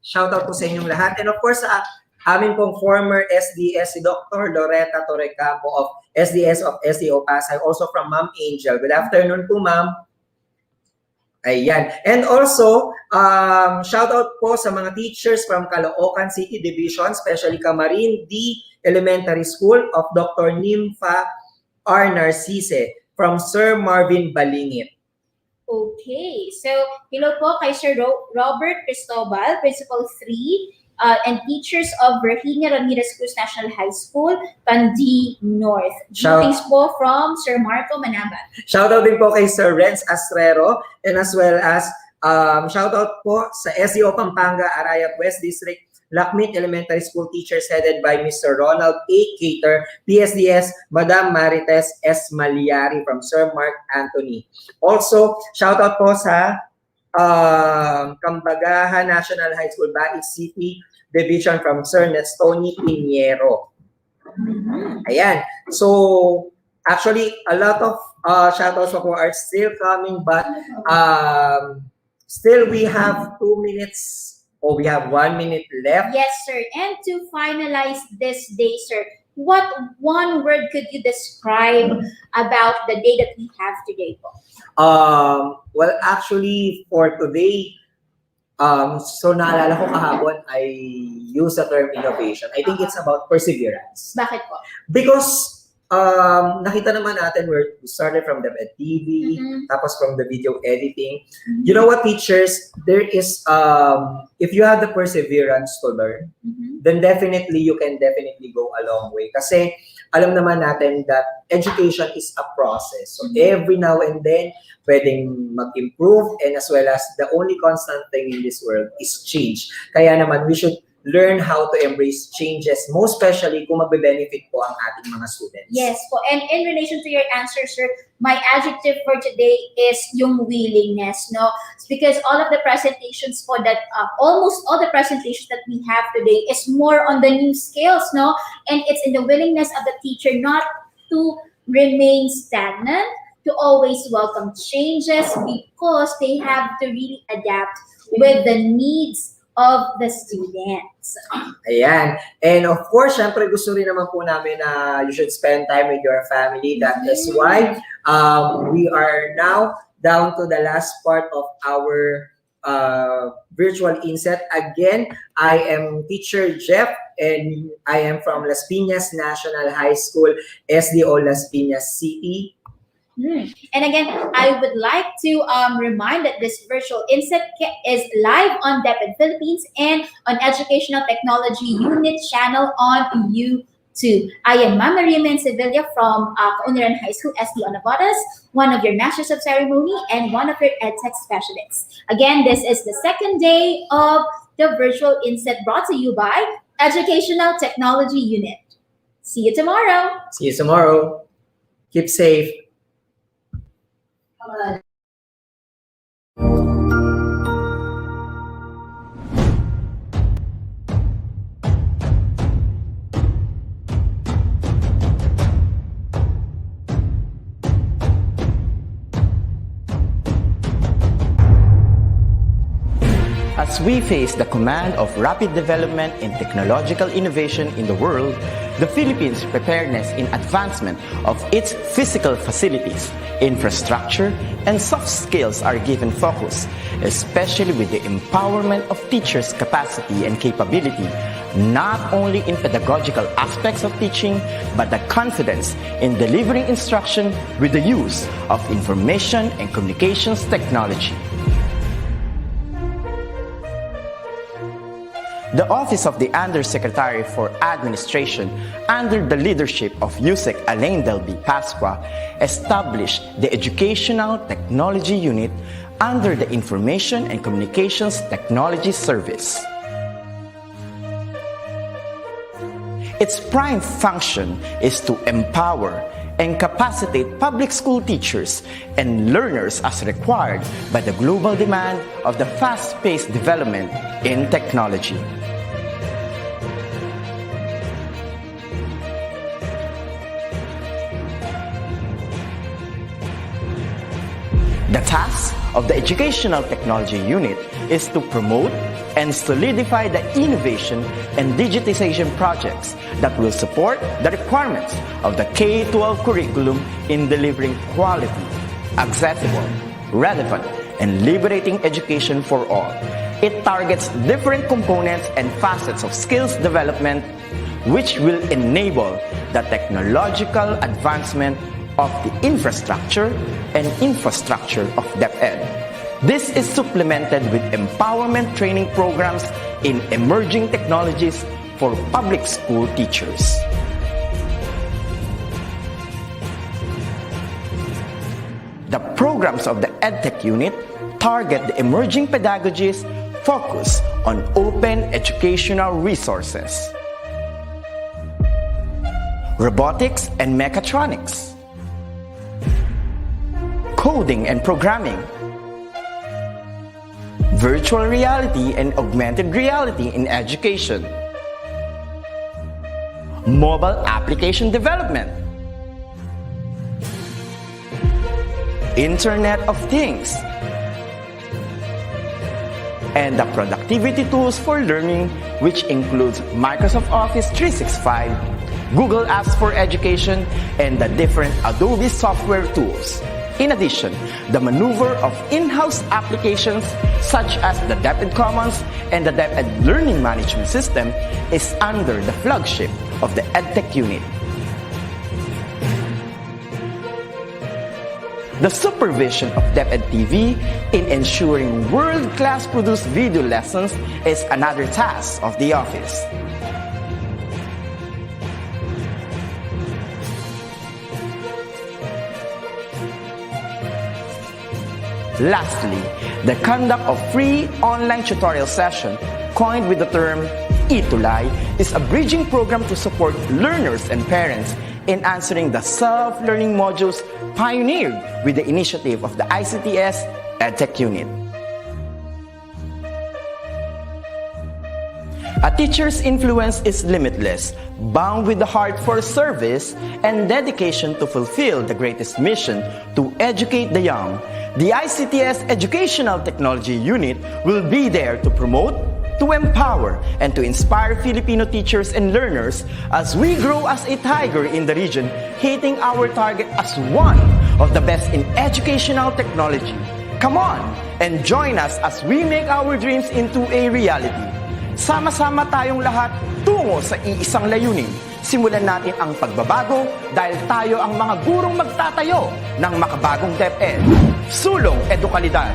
shout out po sa inyong lahat. And of course, sa amin pong former SDS, si Dr. Loretta Torrecampo of SDS of SDO Pasay, also from Ma'am Angel. Good afternoon po, Ma'am. Ayan. And also, shout out po sa mga teachers from Caloocan City Division, especially Camarin D Elementary School of Dr. Nympha R. Narcisse from Sir Marvin Balingit. Okay, so hello po kay Sir Robert Cristobal, Principal 3, and teachers of Virginia Ramirez Cruz National High School, Pandi North. Greetings po from Sir Marco Manabat. Shoutout din po kay Sir Renz Astrero and as well as shoutout po sa SDO Pampanga, Arayat West District, Lakmit Elementary School teachers headed by Mr. Ronald A. Cater, PSDS, Madam Marites S. Maliari from Sir Mark Anthony. Also, shoutout po sa Kambagahan National High School, Baig City Division from Sir Nestoni Piniero. Ayan. So, actually, a lot of shoutouts po are still coming, but still we have 2 minutes, or we have 1 minute left. Yes, sir. And to finalize this day, sir, what one word could you describe about the day that we have today po? Well, actually, for today, so naalala ko kahapon, I use the term innovation. I think it's about perseverance. Bakit po? Because nakita naman natin, we started from DepEd TV, tapos from the video editing. You know what, teachers, there is, if you have the perseverance to learn, then definitely you can definitely go a long way. Kasi alam naman natin that education is a process. So every now and then, pwedeng mag-improve, and as well as the only constant thing in this world is change. Kaya naman, we should learn how to embrace changes, most especially kung magbe-benefit po ang ating mga students. Yes po. And in relation to your answer, sir, my adjective for today is yung willingness, no? It's because all of the presentations po that, almost all the presentations that we have today is more on the new skills, no? And it's in the willingness of the teacher not to remain stagnant, to always welcome changes because they have to really adapt with the needs of the students. Ayan. And of course, syempre gusto rin naman po namin na you should spend time with your family. That is why we are now down to the last part of our virtual INSET. Again, I am Teacher Jeff and I am from Las Piñas National High School, SDO Las Piñas City. And again, I would like to remind that this virtual INSET is live on DepEd Philippines and on Educational Technology Unit channel on YouTube. I am Ma'am Maria Mencevilla from Kauniran High School, SDO Navotas, one of your Masters of Ceremony and one of your EdTech specialists. Again, this is the second day of the virtual INSET brought to you by Educational Technology Unit. See you tomorrow. See you tomorrow. Keep safe. we face the command of rapid development in technological innovation in the world, the Philippines' preparedness in advancement of its physical facilities, infrastructure, and soft skills are given focus, especially with the empowerment of teachers' capacity and capability, not only in pedagogical aspects of teaching, but the confidence in delivering instruction with the use of information and communications technology. The Office of the Undersecretary for Administration, under the leadership of USEC Alain Delby Pasqua, established the Educational Technology Unit under the Information and Communications Technology Service. Its prime function is to empower and capacitate public school teachers and learners as required by the global demand of the fast-paced development in technology. The task of the Educational Technology Unit is to promote and solidify the innovation and digitization projects that will support the requirements of the K-12 curriculum in delivering quality, accessible, relevant, and liberating education for all. It targets different components and facets of skills development, which will enable the technological advancement of the infrastructure of DepEd. This is supplemented with empowerment training programs in emerging technologies for public school teachers. The programs of the EdTech unit target the emerging pedagogies focused on open educational resources, robotics and mechatronics, coding and programming, virtual reality and augmented reality in education, mobile application development, Internet of Things, and the productivity tools for learning, which includes Microsoft Office 365, Google Apps for Education, and the different Adobe software tools. In addition, the maneuver of in-house applications such as the DepEd Commons and the DepEd Learning Management System is under the flagship of the EdTech unit. The supervision of DepEd TV in ensuring world-class produced video lessons is another task of the office. Lastly, the conduct of free online tutorial session, coined with the term ETUlay, is a bridging program to support learners and parents in answering the self-learning modules pioneered with the initiative of the ICTS EdTech unit. A teacher's influence is limitless, bound with the heart for service and dedication to fulfill the greatest mission to educate the young. The ICTS Educational Technology Unit will be there to promote, to empower, and to inspire Filipino teachers and learners as we grow as a tiger in the region, hitting our target as one of the best in educational technology. Come on and join us as we make our dreams into a reality. Sama-sama tayong lahat tungo sa iisang layunin. Simulan natin ang pagbabago dahil tayo ang mga gurong magtatayo ng makabagong DepEd. Sulong Edukalidad.